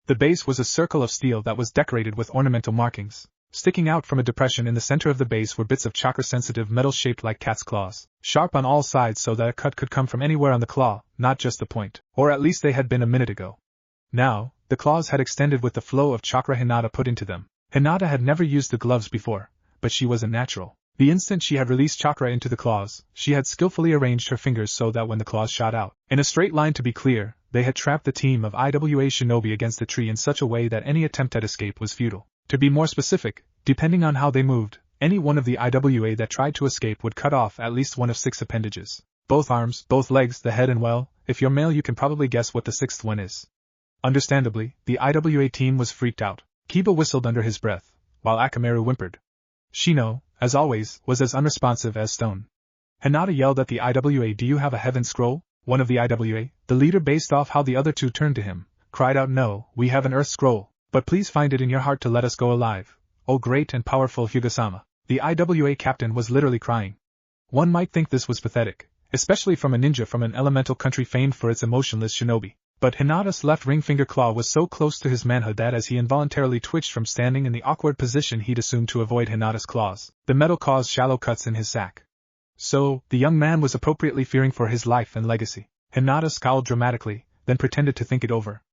The base was a circle of steel that was decorated with ornamental markings. Sticking out from a depression in the center of the base were bits of chakra-sensitive metal shaped like cat's claws, sharp on all sides so that a cut could come from anywhere on the claw, not just the point. Or at least they had been a minute ago. Now, the claws had extended with the flow of chakra Hinata put into them. Hinata had never used the gloves before, but she was a natural. The instant she had released chakra into the claws, she had skillfully arranged her fingers so that when the claws shot out, in a straight line to be clear, they had trapped the team of IWA shinobi against the tree in such a way that any attempt at escape was futile. To be more specific, depending on how they moved, any one of the IWA that tried to escape would cut off at least one of 6 appendages. Both arms, both legs, the head, and well, if you're male you can probably guess what the 6th one is. Understandably, the IWA team was freaked out. Kiba whistled under his breath, while Akamaru whimpered. Shino, as always, was as unresponsive as stone. Hinata yelled at the IWA, "Do you have a heaven scroll?" One of the IWA, the leader based off how the other two turned to him, cried out, "No, we have an earth scroll, but please find it in your heart to let us go alive. Oh great and powerful Hyuga-sama." The IWA captain was literally crying. One might think this was pathetic, especially from a ninja from an elemental country famed for its emotionless shinobi. But Hinata's left ring finger claw was so close to his manhood that as he involuntarily twitched from standing in the awkward position he'd assumed to avoid Hinata's claws, the metal caused shallow cuts in his sack. So, the young man was appropriately fearing for his life and legacy. Hinata scowled dramatically, then pretended to think it over.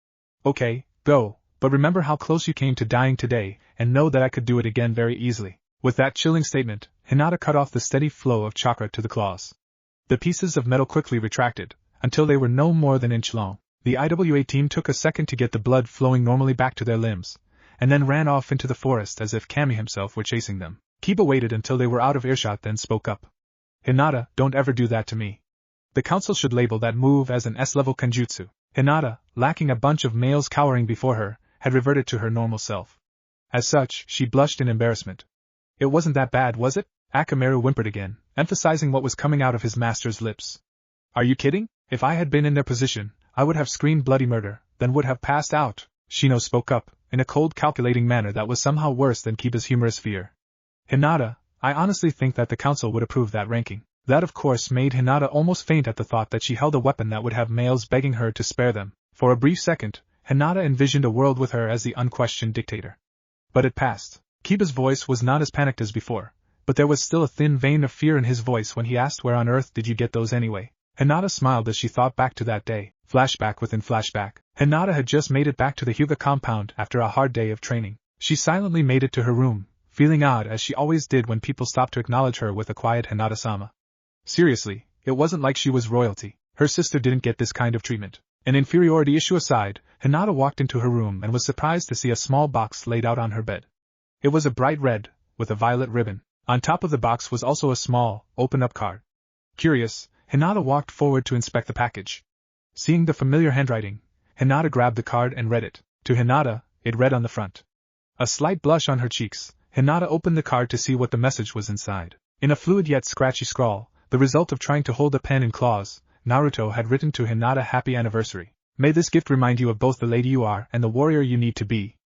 "Okay, go, but remember how close you came to dying today, and know that I could do it again very easily." With that chilling statement, Hinata cut off the steady flow of chakra to the claws. The pieces of metal quickly retracted, until they were no more than an inch long. The IWA team took a second to get the blood flowing normally back to their limbs, and then ran off into the forest as if Kami himself were chasing them. Kiba waited until they were out of earshot, then spoke up. "Hinata, don't ever do that to me. The council should label that move as an S-level kenjutsu." Hinata, lacking a bunch of males cowering before her, had reverted to her normal self. As such, she blushed in embarrassment. "It wasn't that bad, was it?" Akamaru whimpered again, emphasizing what was coming out of his master's lips. "Are you kidding? If I had been in their position, I would have screamed bloody murder, then would have passed out." Shino spoke up, in a cold calculating manner that was somehow worse than Kiba's humorous fear. "Hinata, I honestly think that the council would approve that ranking." That of course made Hinata almost faint at the thought that she held a weapon that would have males begging her to spare them. For a brief second, Hinata envisioned a world with her as the unquestioned dictator. But it passed. Kiba's voice was not as panicked as before, but there was still a thin vein of fear in his voice when he asked, "Where on earth did you get those anyway?" Hinata smiled as she thought back to that day. Flashback within flashback. Hinata had just made it back to the Hyuga compound after a hard day of training. She silently made it to her room, feeling odd as she always did when people stopped to acknowledge her with a quiet "Hinata-sama." Seriously, it wasn't like she was royalty. Her sister didn't get this kind of treatment. An inferiority issue aside, Hinata walked into her room and was surprised to see a small box laid out on her bed. It was a bright red, with a violet ribbon. On top of the box was also a small, open-up card. Curious, Hinata walked forward to inspect the package. Seeing the familiar handwriting, Hinata grabbed the card and read it. To Hinata, it read on the front. A slight blush on her cheeks, Hinata opened the card to see what the message was inside. In a fluid yet scratchy scrawl, the result of trying to hold a pen in claws, Naruto had written to Hinata, "Happy anniversary. May this gift remind you of both the lady you are and the warrior you need to be.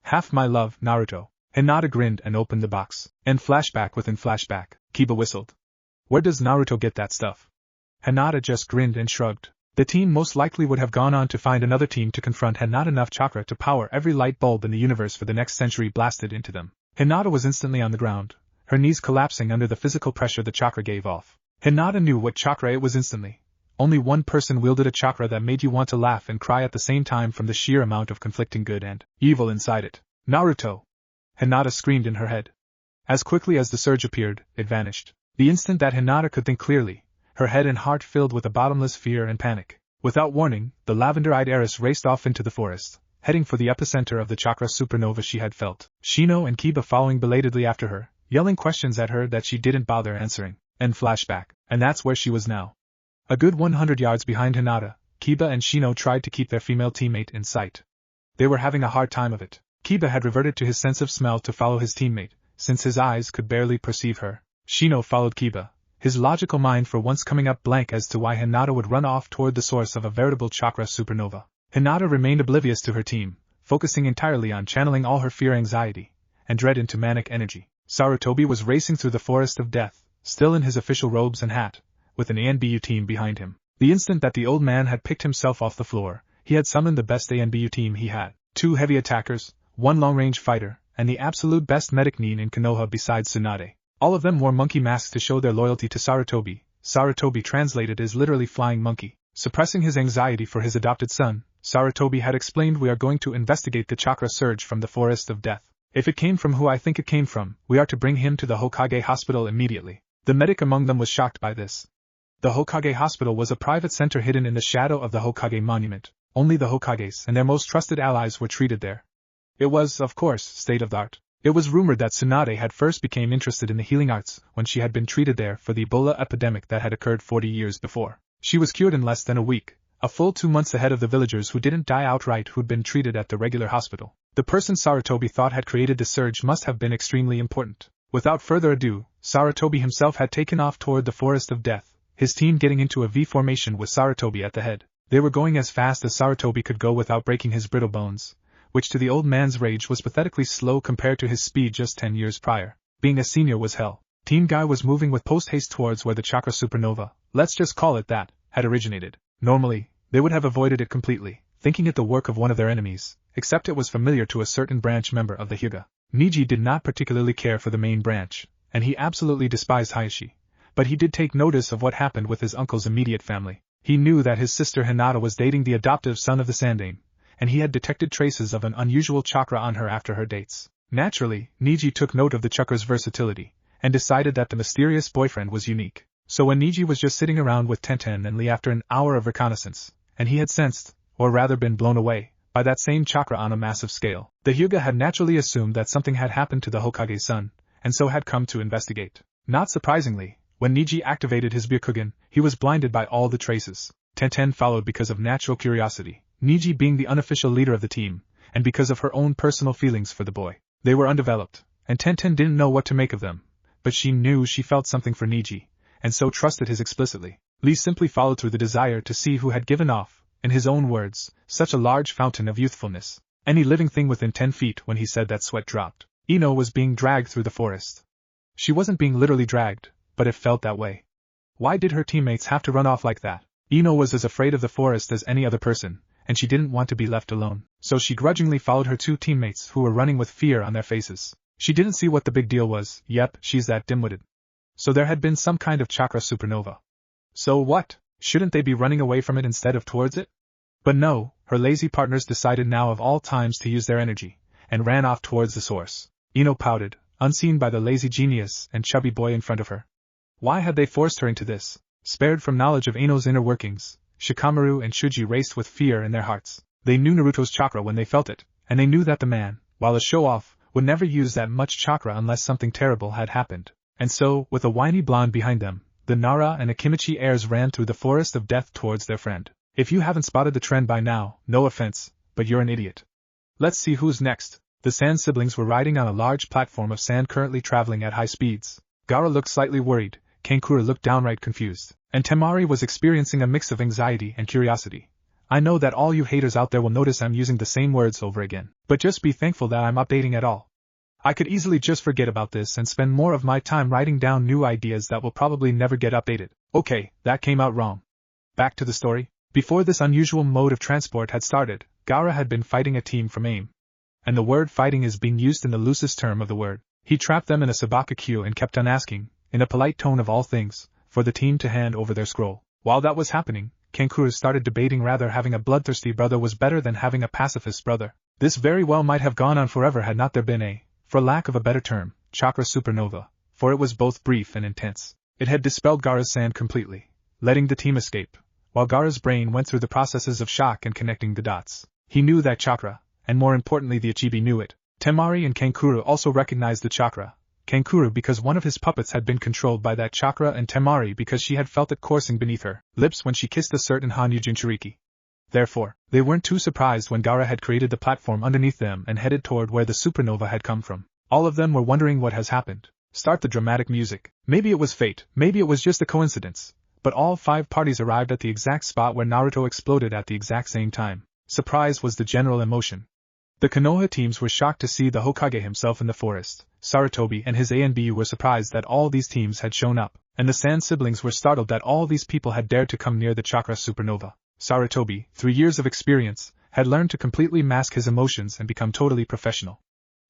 Half my love, Naruto." Hinata grinned and opened the box. And flashback within flashback, Kiba whistled. "Where does Naruto get that stuff?" Hinata just grinned and shrugged. The team most likely would have gone on to find another team to confront had not enough chakra to power every light bulb in the universe for the next century blasted into them. Hinata was instantly on the ground, her knees collapsing under the physical pressure the chakra gave off. Hinata knew what chakra it was instantly. Only one person wielded a chakra that made you want to laugh and cry at the same time from the sheer amount of conflicting good and evil inside it. "Naruto!" Hinata screamed in her head. As quickly as the surge appeared, it vanished. The instant that Hinata could think clearly, her head and heart filled with a bottomless fear and panic. Without warning, the lavender-eyed heiress raced off into the forest, heading for the epicenter of the chakra supernova she had felt. Shino and Kiba following belatedly after her, yelling questions at her that she didn't bother answering. And flashback, and that's where she was now. A good 100 yards behind Hinata, Kiba and Shino tried to keep their female teammate in sight. They were having a hard time of it. Kiba had reverted to his sense of smell to follow his teammate, since his eyes could barely perceive her. Shino followed Kiba, his logical mind for once coming up blank as to why Hinata would run off toward the source of a veritable chakra supernova. Hinata remained oblivious to her team, focusing entirely on channeling all her fear, anxiety, and dread into manic energy. Sarutobi was racing through the forest of death, still in his official robes and hat, with an ANBU team behind him. The instant that the old man had picked himself off the floor, he had summoned the best ANBU team he had. 2 heavy attackers, 1 long-range fighter, and the absolute best medic nin in Konoha besides Tsunade. All of them wore monkey masks to show their loyalty to Sarutobi. Sarutobi translated is literally flying monkey. Suppressing his anxiety for his adopted son, Sarutobi had explained, "We are going to investigate the chakra surge from the forest of death. If it came from who I think it came from, we are to bring him to the Hokage hospital immediately. The medic among them was shocked by this. The Hokage hospital was a private center hidden in the shadow of the Hokage monument. Only the Hokages and their most trusted allies were treated there. It was, of course, state-of-the-art. It was rumored that Tsunade had first become interested in the healing arts when she had been treated there for the Ebola epidemic that had occurred 40 years before. She was cured in less than a week, a full 2 months ahead of the villagers who didn't die outright who'd been treated at the regular hospital. The person Sarutobi thought had created the surge must have been extremely important. Without further ado, Sarutobi himself had taken off toward the Forest of Death, his team getting into a V formation with Sarutobi at the head. They were going as fast as Sarutobi could go without breaking his brittle bones, which to the old man's rage was pathetically slow compared to his speed just 10 years prior. Being a senior was hell. Team Guy was moving with post-haste towards where the chakra supernova, let's just call it that, had originated. Normally, they would have avoided it completely, thinking it the work of one of their enemies, except it was familiar to a certain branch member of the Hyuga. Niji did not particularly care for the main branch, and he absolutely despised Hayashi, but he did take notice of what happened with his uncle's immediate family. He knew that his sister Hinata was dating the adoptive son of the Sandaime, and he had detected traces of an unusual chakra on her after her dates. Naturally, Niji took note of the chakra's versatility, and decided that the mysterious boyfriend was unique. So when Niji was just sitting around with Tenten and Lee after an hour of reconnaissance, and he had sensed, or rather been blown away, by that same chakra on a massive scale, the Hyuga had naturally assumed that something had happened to the Hokage's son, and so had come to investigate. Not surprisingly, when Niji activated his Byakugan, he was blinded by all the traces. Tenten followed because of natural curiosity, Niji being the unofficial leader of the team, and because of her own personal feelings for the boy. They were undeveloped, and Tenten didn't know what to make of them, but she knew she felt something for Niji, and so trusted his explicitly. Lee simply followed through the desire to see who had given off, in his own words, such a large fountain of youthfulness. Any living thing within 10 feet when he said that sweat dropped. Ino was being dragged through the forest. She wasn't being literally dragged, but it felt that way. Why did her teammates have to run off like that? Ino was as afraid of the forest as any other person, and she didn't want to be left alone, so she grudgingly followed her 2 teammates who were running with fear on their faces. She didn't see what the big deal was. Yep, she's that dim-witted. So there had been some kind of chakra supernova. So what? Shouldn't they be running away from it instead of towards it? But no, her lazy partners decided now of all times to use their energy, and ran off towards the source. Ino pouted, unseen by the lazy genius and chubby boy in front of her. Why had they forced her into this? Spared from knowledge of Ino's inner workings, Shikamaru and Shuji raced with fear in their hearts. They knew Naruto's chakra when they felt it, and they knew that the man, while a show-off, would never use that much chakra unless something terrible had happened. And so, with a whiny blonde behind them, the Nara and Akimichi heirs ran through the forest of death towards their friend. If you haven't spotted the trend by now, no offense, but you're an idiot. Let's see who's next. The Sand siblings were riding on a large platform of sand currently traveling at high speeds. Gaara looked slightly worried, Kankura looked downright confused, and Temari was experiencing a mix of anxiety and curiosity. I know that all you haters out there will notice I'm using the same words over again, but just be thankful that I'm updating at all. I could easily just forget about this and spend more of my time writing down new ideas that will probably never get updated. Okay, that came out wrong. Back to the story. Before this unusual mode of transport had started, Gaara had been fighting a team from AIM. And the word fighting is being used in the loosest term of the word. He trapped them in a Sabaka queue and kept on asking, in a polite tone of all things, for the team to hand over their scroll. While that was happening, Kankura started debating whether having a bloodthirsty brother was better than having a pacifist brother. This very well might have gone on forever had not there been a, for lack of a better term, chakra supernova, for it was both brief and intense. It had dispelled Gaara's sand completely, letting the team escape, while Gaara's brain went through the processes of shock and connecting the dots. He knew that chakra, and more importantly the Ichibi knew it. Temari and Kankura also recognized the chakra, Kankura because one of his puppets had been controlled by that chakra and Temari because she had felt it coursing beneath her lips when she kissed a certain Hanyu Jinchuriki. Therefore, they weren't too surprised when Gaara had created the platform underneath them and headed toward where the supernova had come from. All of them were wondering what has happened. Start the dramatic music. Maybe it was fate, maybe it was just a coincidence, but all 5 parties arrived at the exact spot where Naruto exploded at the exact same time. Surprise was the general emotion. The Konoha teams were shocked to see the Hokage himself in the forest. Sarutobi and his ANBU were surprised that all these teams had shown up, and the Sand siblings were startled that all these people had dared to come near the chakra supernova. Sarutobi, through years of experience, had learned to completely mask his emotions and become totally professional.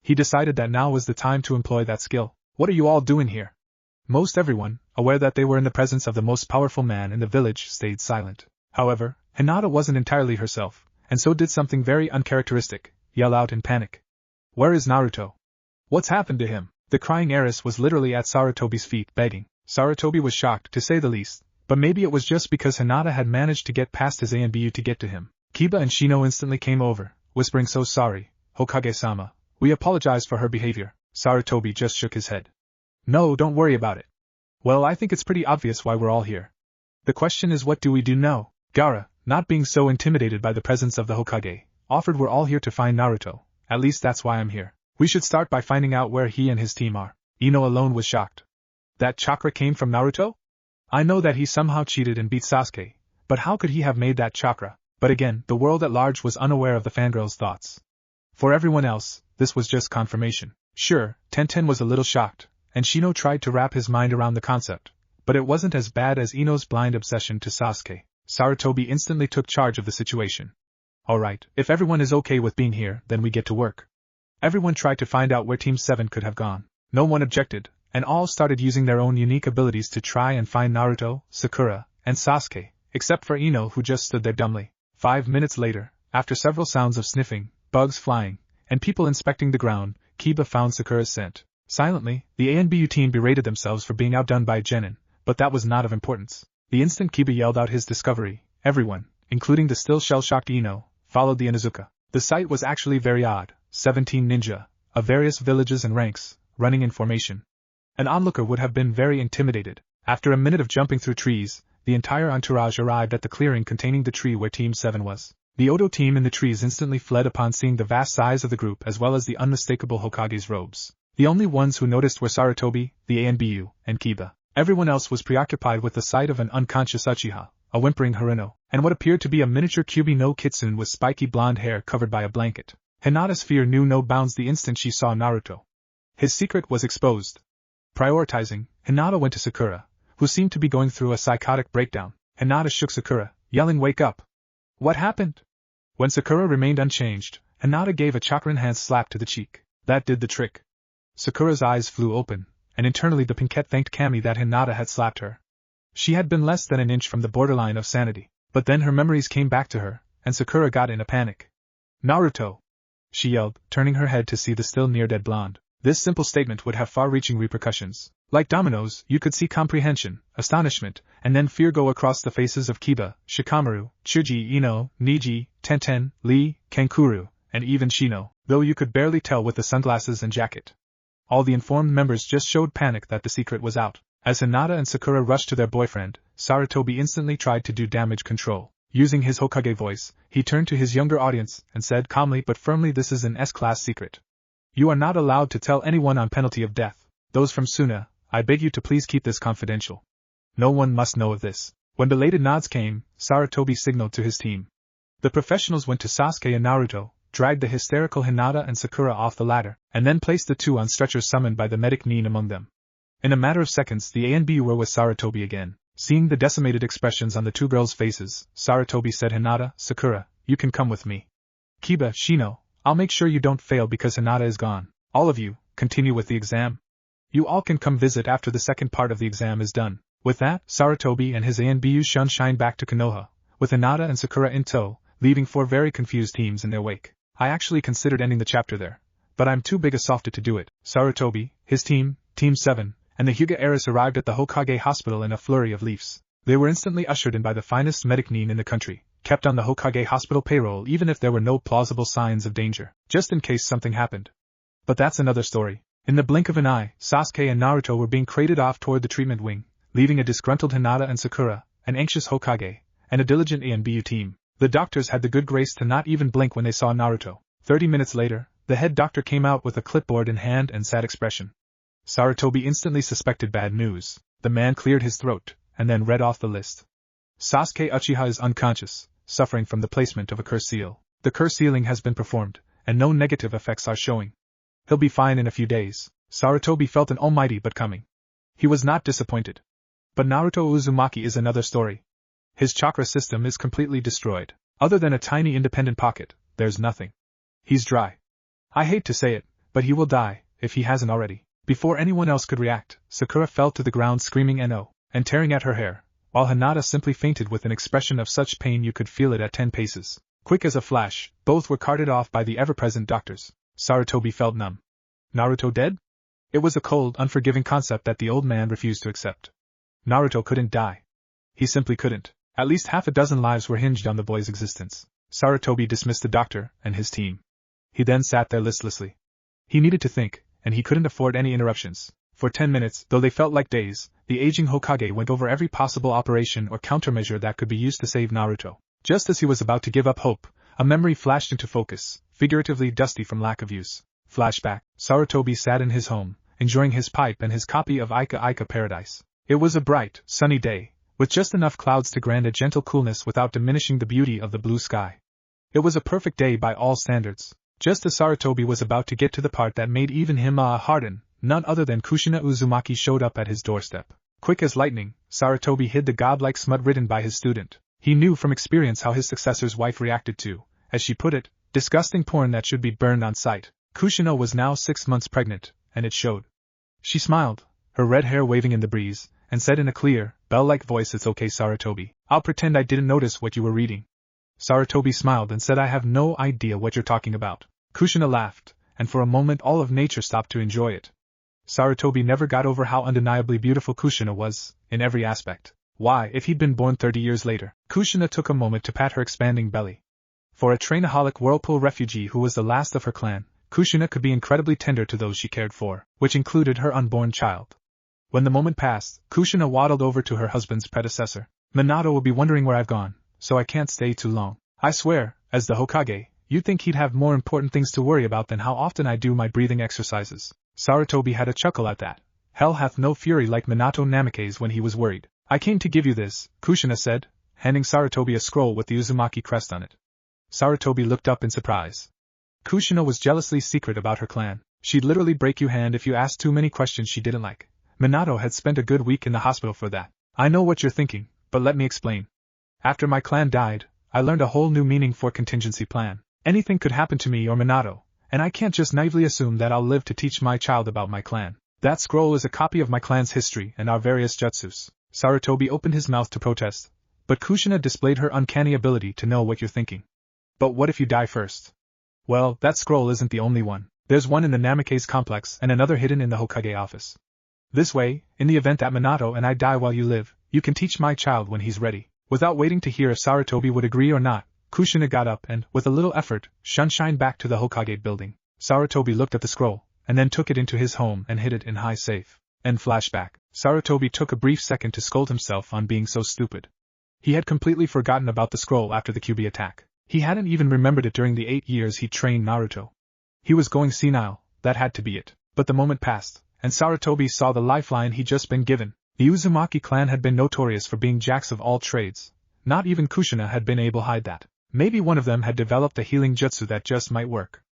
He decided that now was the time to employ that skill. What are you all doing here? Most everyone, aware that they were in the presence of the most powerful man in the village, stayed silent. However, Hinata wasn't entirely herself, and so did something very uncharacteristic, yell out in panic. Where is Naruto? What's happened to him? The crying heiress was literally at Sarutobi's feet begging. Sarutobi was shocked, to say the least, but maybe it was just because Hinata had managed to get past his ANBU to get to him. Kiba and Shino instantly came over, whispering, "So sorry, Hokage-sama. We apologize for her behavior." Sarutobi just shook his head. "No, don't worry about it. Well, I think it's pretty obvious why we're all here. The question is, what do we do now?" Gaara, not being so intimidated by the presence of the Hokage, offered, "We're all here to find Naruto. At least that's why I'm here. We should start by finding out where he and his team are." Ino alone was shocked. That chakra came from Naruto? I know that he somehow cheated and beat Sasuke, but how could he have made that chakra? But again, the world at large was unaware of the fangirl's thoughts. For everyone else, this was just confirmation. Sure, Tenten was a little shocked, and Shino tried to wrap his mind around the concept, but it wasn't as bad as Ino's blind obsession to Sasuke. Sarutobi instantly took charge of the situation. "Alright, if everyone is okay with being here, then we get to work." Everyone tried to find out where Team 7 could have gone. No one objected, and all started using their own unique abilities to try and find Naruto, Sakura, and Sasuke, except for Ino, who just stood there dumbly. 5 minutes later, after several sounds of sniffing, bugs flying, and people inspecting the ground, Kiba found Sakura's scent. Silently, the ANBU team berated themselves for being outdone by Genin, but that was not of importance. The instant Kiba yelled out his discovery, everyone, including the still shell-shocked Ino, followed the Inuzuka. The sight was actually very odd. 17 ninja, of various villages and ranks, running in formation. An onlooker would have been very intimidated. After a minute of jumping through trees, the entire entourage arrived at the clearing containing the tree where Team 7 was. The Odo team in the trees instantly fled upon seeing the vast size of the group as well as the unmistakable Hokage's robes. The only ones who noticed were Sarutobi, the ANBU, and Kiba. Everyone else was preoccupied with the sight of an unconscious Uchiha, a whimpering Haruno, and what appeared to be a miniature Kyuubi no Kitsune with spiky blonde hair covered by a blanket. Hinata's fear knew no bounds the instant she saw Naruto. His secret was exposed. Prioritizing, Hinata went to Sakura, who seemed to be going through a psychotic breakdown. Hinata shook Sakura, yelling, "Wake up!" What happened? When Sakura remained unchanged, Hinata gave a chakra-enhanced slap to the cheek. That did the trick. Sakura's eyes flew open, and internally the Pinkette thanked Kami that Hinata had slapped her. She had been less than an inch from the borderline of sanity, but then her memories came back to her, and Sakura got in a panic. "Naruto!" she yelled, turning her head to see the still near-dead blonde. This simple statement would have far-reaching repercussions. Like dominoes, you could see comprehension, astonishment, and then fear go across the faces of Kiba, Shikamaru, Chuji, Ino, Niji, Tenten, Lee, Kankuru, and even Shino, though you could barely tell with the sunglasses and jacket. All the informed members just showed panic that the secret was out. As Hinata and Sakura rushed to their boyfriend, Sarutobi instantly tried to do damage control. Using his Hokage voice, he turned to his younger audience and said calmly but firmly, "This is an S-class secret. You are not allowed to tell anyone on penalty of death. Those from Suna, I beg you to please keep this confidential. No one must know of this." When belated nods came, Sarutobi signaled to his team. The professionals went to Sasuke and Naruto, dragged the hysterical Hinata and Sakura off the ladder, and then placed the two on stretchers summoned by the medic Nin among them. In a matter of seconds the ANBU were with Sarutobi again. Seeing the decimated expressions on the two girls' faces, Sarutobi said, "Hinata, Sakura, you can come with me. Kiba, Shino, I'll make sure you don't fail because Hinata is gone. All of you, continue with the exam. You all can come visit after the second part of the exam is done." With that, Sarutobi and his ANBU shined back to Konoha, with Hinata and Sakura in tow, leaving 4 very confused teams in their wake. I actually considered ending the chapter there, but I'm too big a softy to do it. Sarutobi, his team, Team 7, and the Hyuga heiress arrived at the Hokage hospital in a flurry of leaves. They were instantly ushered in by the finest medic Nin in the country, kept on the Hokage hospital payroll even if there were no plausible signs of danger, just in case something happened. But that's another story. In the blink of an eye, Sasuke and Naruto were being crated off toward the treatment wing, leaving a disgruntled Hinata and Sakura, an anxious Hokage, and a diligent ANBU team. The doctors had the good grace to not even blink when they saw Naruto. 30 minutes later, the head doctor came out with a clipboard in hand and sad expression. Sarutobi instantly suspected bad news. The man cleared his throat, and then read off the list. Sasuke Uchiha is unconscious, suffering from the placement of a curse seal. The curse sealing has been performed, and no negative effects are showing. He'll be fine in a few days. Sarutobi felt an almighty but coming. He was not disappointed. But Naruto Uzumaki is another story. His chakra system is completely destroyed. Other than a tiny independent pocket, there's nothing. He's dry. I hate to say it, but he will die, if he hasn't already. Before anyone else could react, Sakura fell to the ground screaming "No!" and tearing at her hair, while Hinata simply fainted with an expression of such pain you could feel it at 10 paces. Quick as a flash, both were carted off by the ever-present doctors. Sarutobi felt numb. Naruto dead? It was a cold, unforgiving concept that the old man refused to accept. Naruto couldn't die. He simply couldn't. At least half a dozen lives were hinged on the boy's existence. Sarutobi dismissed the doctor and his team. He then sat there listlessly. He needed to think, and he couldn't afford any interruptions. For 10 minutes, though they felt like days, the aging Hokage went over every possible operation or countermeasure that could be used to save Naruto. Just as he was about to give up hope, a memory flashed into focus, figuratively dusty from lack of use. Flashback. Sarutobi sat in his home, enjoying his pipe and his copy of Ika Ika Paradise. It was a bright, sunny day, with just enough clouds to grant a gentle coolness without diminishing the beauty of the blue sky. It was a perfect day by all standards. Just as Sarutobi was about to get to the part that made even him harden, none other than Kushina Uzumaki showed up at his doorstep. Quick as lightning, Sarutobi hid the godlike smut written by his student. He knew from experience how his successor's wife reacted to, as she put it, disgusting porn that should be burned on sight. Kushina was now 6 months pregnant, and it showed. She smiled, her red hair waving in the breeze, and said in a clear, bell-like voice, "It's okay, Sarutobi. I'll pretend I didn't notice what you were reading." Sarutobi smiled and said, "I have no idea what you're talking about." Kushina laughed, and for a moment all of nature stopped to enjoy it. Sarutobi never got over how undeniably beautiful Kushina was, in every aspect. Why, if he'd been born 30 years later? Kushina took a moment to pat her expanding belly. For a trainaholic whirlpool refugee who was the last of her clan, Kushina could be incredibly tender to those she cared for, which included her unborn child. When the moment passed, Kushina waddled over to her husband's predecessor. "Minato will be wondering where I've gone, so I can't stay too long. I swear, as the Hokage, you'd think he'd have more important things to worry about than how often I do my breathing exercises." Sarutobi had a chuckle at that. Hell hath no fury like Minato Namikaze when he was worried. "I came to give you this," Kushina said, handing Sarutobi a scroll with the Uzumaki crest on it. Sarutobi looked up in surprise. Kushina was jealously secret about her clan. She'd literally break your hand if you asked too many questions she didn't like. Minato had spent a good week in the hospital for that. "I know what you're thinking, but let me explain. After my clan died, I learned a whole new meaning for contingency plan. Anything could happen to me or Minato, and I can't just naively assume that I'll live to teach my child about my clan. That scroll is a copy of my clan's history and our various jutsus." Sarutobi opened his mouth to protest, but Kushina displayed her uncanny ability to know what you're thinking. "But what if you die first?" "Well, that scroll isn't the only one. There's one in the Namikaze complex and another hidden in the Hokage office. This way, in the event that Minato and I die while you live, you can teach my child when he's ready." Without waiting to hear if Sarutobi would agree or not, Kushina got up and, with a little effort, shine back to the Hokage building. Sarutobi looked at the scroll, and then took it into his home and hid it in high safe. End flashback. Sarutobi took a brief second to scold himself on being so stupid. He had completely forgotten about the scroll after the Kyuubi attack. He hadn't even remembered it during the 8 years he trained Naruto. He was going senile, that had to be it. But the moment passed, and Sarutobi saw the lifeline he'd just been given. The Uzumaki clan had been notorious for being jacks of all trades. Not even Kushina had been able to hide that. Maybe one of them had developed a healing jutsu that just might work.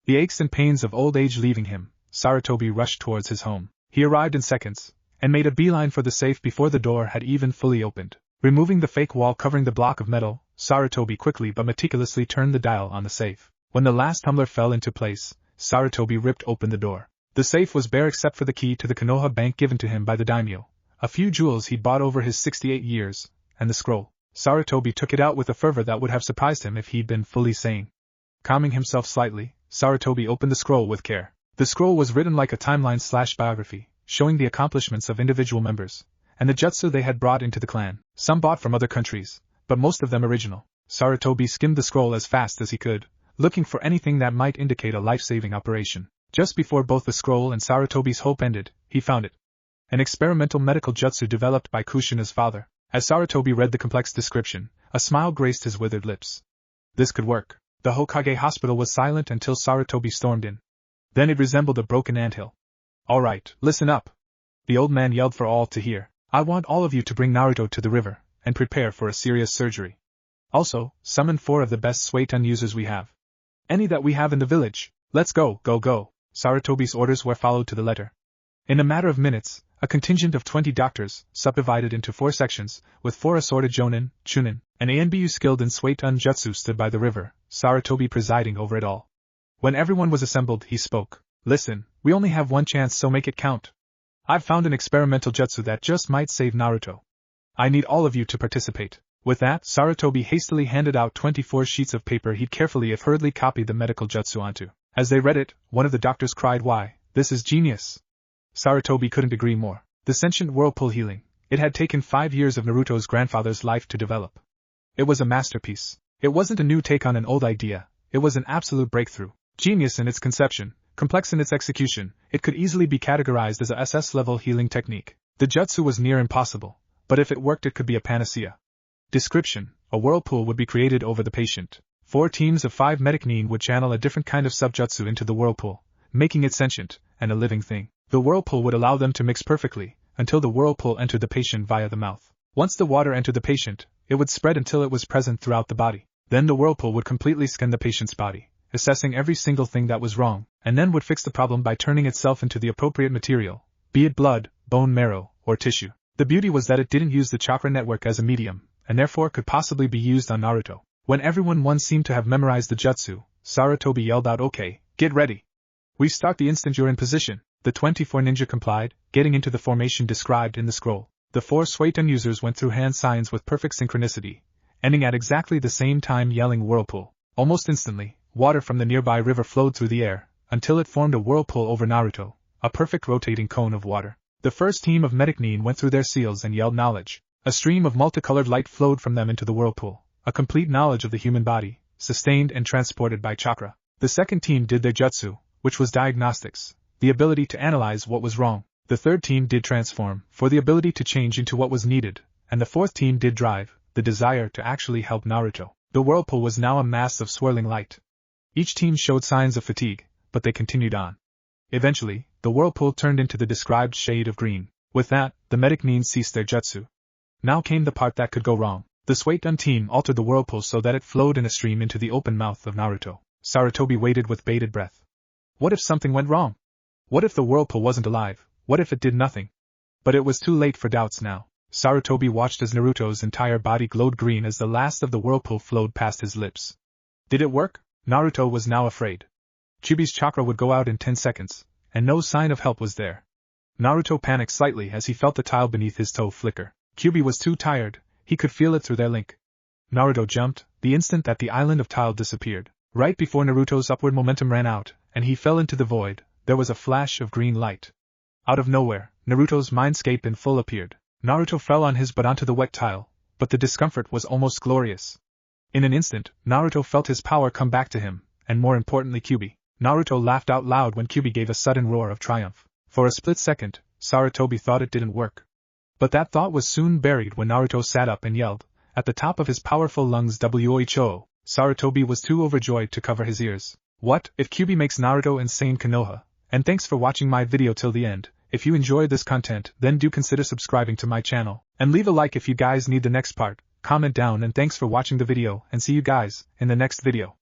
The aches and pains of old age leaving him, Sarutobi rushed towards his home. He arrived in seconds, and made a beeline for the safe before the door had even fully opened. Removing the fake wall covering the block of metal, Sarutobi quickly but meticulously turned the dial on the safe. When the last tumbler fell into place, Sarutobi ripped open the door. The safe was bare except for the key to the Konoha bank given to him by the daimyo, a few jewels he'd bought over his 68 years, and the scroll. Sarutobi took it out with a fervor that would have surprised him if he'd been fully sane. Calming himself slightly, Sarutobi opened the scroll with care. The scroll was written like a timeline/biography, showing the accomplishments of individual members, and the jutsu they had brought into the clan, some bought from other countries, but most of them original. Sarutobi skimmed the scroll as fast as he could, looking for anything that might indicate a life-saving operation. Just before both the scroll and Sarutobi's hope ended, he found it. An experimental medical jutsu developed by Kushina's father. As Sarutobi read the complex description, a smile graced his withered lips. This could work. The Hokage hospital was silent until Sarutobi stormed in. Then it resembled a broken anthill. "All right, listen up," the old man yelled for all to hear. "I want all of you to bring Naruto to the river, and prepare for a serious surgery. Also, summon 4 of the best Suiton users we have. Any that we have in the village. Let's go, go, go." Sarutobi's orders were followed to the letter. In a matter of minutes, a contingent of 20 doctors, subdivided into 4 sections, with 4 assorted Jonin, Chunin, and Anbu skilled in Suiton Jutsu stood by the river, Sarutobi presiding over it all. When everyone was assembled, he spoke. "Listen, we only have one chance, so make it count. I've found an experimental jutsu that just might save Naruto. I need all of you to participate." With that, Sarutobi hastily handed out 24 sheets of paper he'd carefully if hurriedly copied the medical jutsu onto. As they read it, one of the doctors cried, "Why, This is genius. Sarutobi couldn't agree more. The sentient whirlpool healing. It had taken 5 years of Naruto's grandfather's life to develop. It was a masterpiece. It wasn't a new take on an old idea, it was an absolute breakthrough. Genius in its conception, complex in its execution, it could easily be categorized as a SS-level healing technique. The jutsu was near impossible, but if it worked it could be a panacea. Description: a whirlpool would be created over the patient. 4 teams of 5 medic-nin would channel a different kind of subjutsu into the whirlpool, making it sentient and a living thing. The whirlpool would allow them to mix perfectly, until the whirlpool entered the patient via the mouth. Once the water entered the patient, it would spread until it was present throughout the body. Then the whirlpool would completely scan the patient's body, assessing every single thing that was wrong, and then would fix the problem by turning itself into the appropriate material, be it blood, bone marrow, or tissue. The beauty was that it didn't use the chakra network as a medium, and therefore could possibly be used on Naruto. When everyone seemed to have memorized the jutsu, Sarutobi yelled out, "Okay, get ready. We start the instant you're in position." The 24 ninja complied, getting into the formation described in the scroll. The 4 Suiton users went through hand signs with perfect synchronicity, ending at exactly the same time yelling whirlpool. Almost instantly, water from the nearby river flowed through the air, until it formed a whirlpool over Naruto, a perfect rotating cone of water. The first team of medic-nin went through their seals and yelled knowledge. A stream of multicolored light flowed from them into the whirlpool, a complete knowledge of the human body, sustained and transported by chakra. The second team did their jutsu, which was diagnostics, the ability to analyze what was wrong. The third team did transform, for the ability to change into what was needed, and the fourth team did drive, the desire to actually help Naruto. The whirlpool was now a mass of swirling light. Each team showed signs of fatigue, but they continued on. Eventually, the whirlpool turned into the described shade of green. With that, the medic-nin ceased their jutsu. Now came the part that could go wrong. The Suiton team altered the whirlpool so that it flowed in a stream into the open mouth of Naruto. Sarutobi waited with bated breath. What if something went wrong? What if the whirlpool wasn't alive? What if it did nothing? But it was too late for doubts now. Sarutobi watched as Naruto's entire body glowed green as the last of the whirlpool flowed past his lips. Did it work? Naruto was now afraid. Kyuubi's chakra would go out in 10 seconds, and no sign of help was there. Naruto panicked slightly as he felt the tile beneath his toe flicker. Kyuubi was too tired, he could feel it through their link. Naruto jumped, the instant that the island of tile disappeared. Right before Naruto's upward momentum ran out, and he fell into the void, there was a flash of green light. Out of nowhere, Naruto's mindscape in full appeared. Naruto fell on his butt onto the wet tile, but the discomfort was almost glorious. In an instant, Naruto felt his power come back to him, and more importantly Kyuubi. Naruto laughed out loud when Kyuubi gave a sudden roar of triumph. For a split second, Sarutobi thought it didn't work. But that thought was soon buried when Naruto sat up and yelled, at the top of his powerful lungs, "Who!" Sarutobi was too overjoyed to cover his ears. What if Kyuubi makes Naruto insane konoha? And thanks for watching my video till the end. If you enjoyed this content, then do consider subscribing to my channel, and leave a like if you guys need the next part. Comment down, and thanks for watching the video, and see you guys in the next video.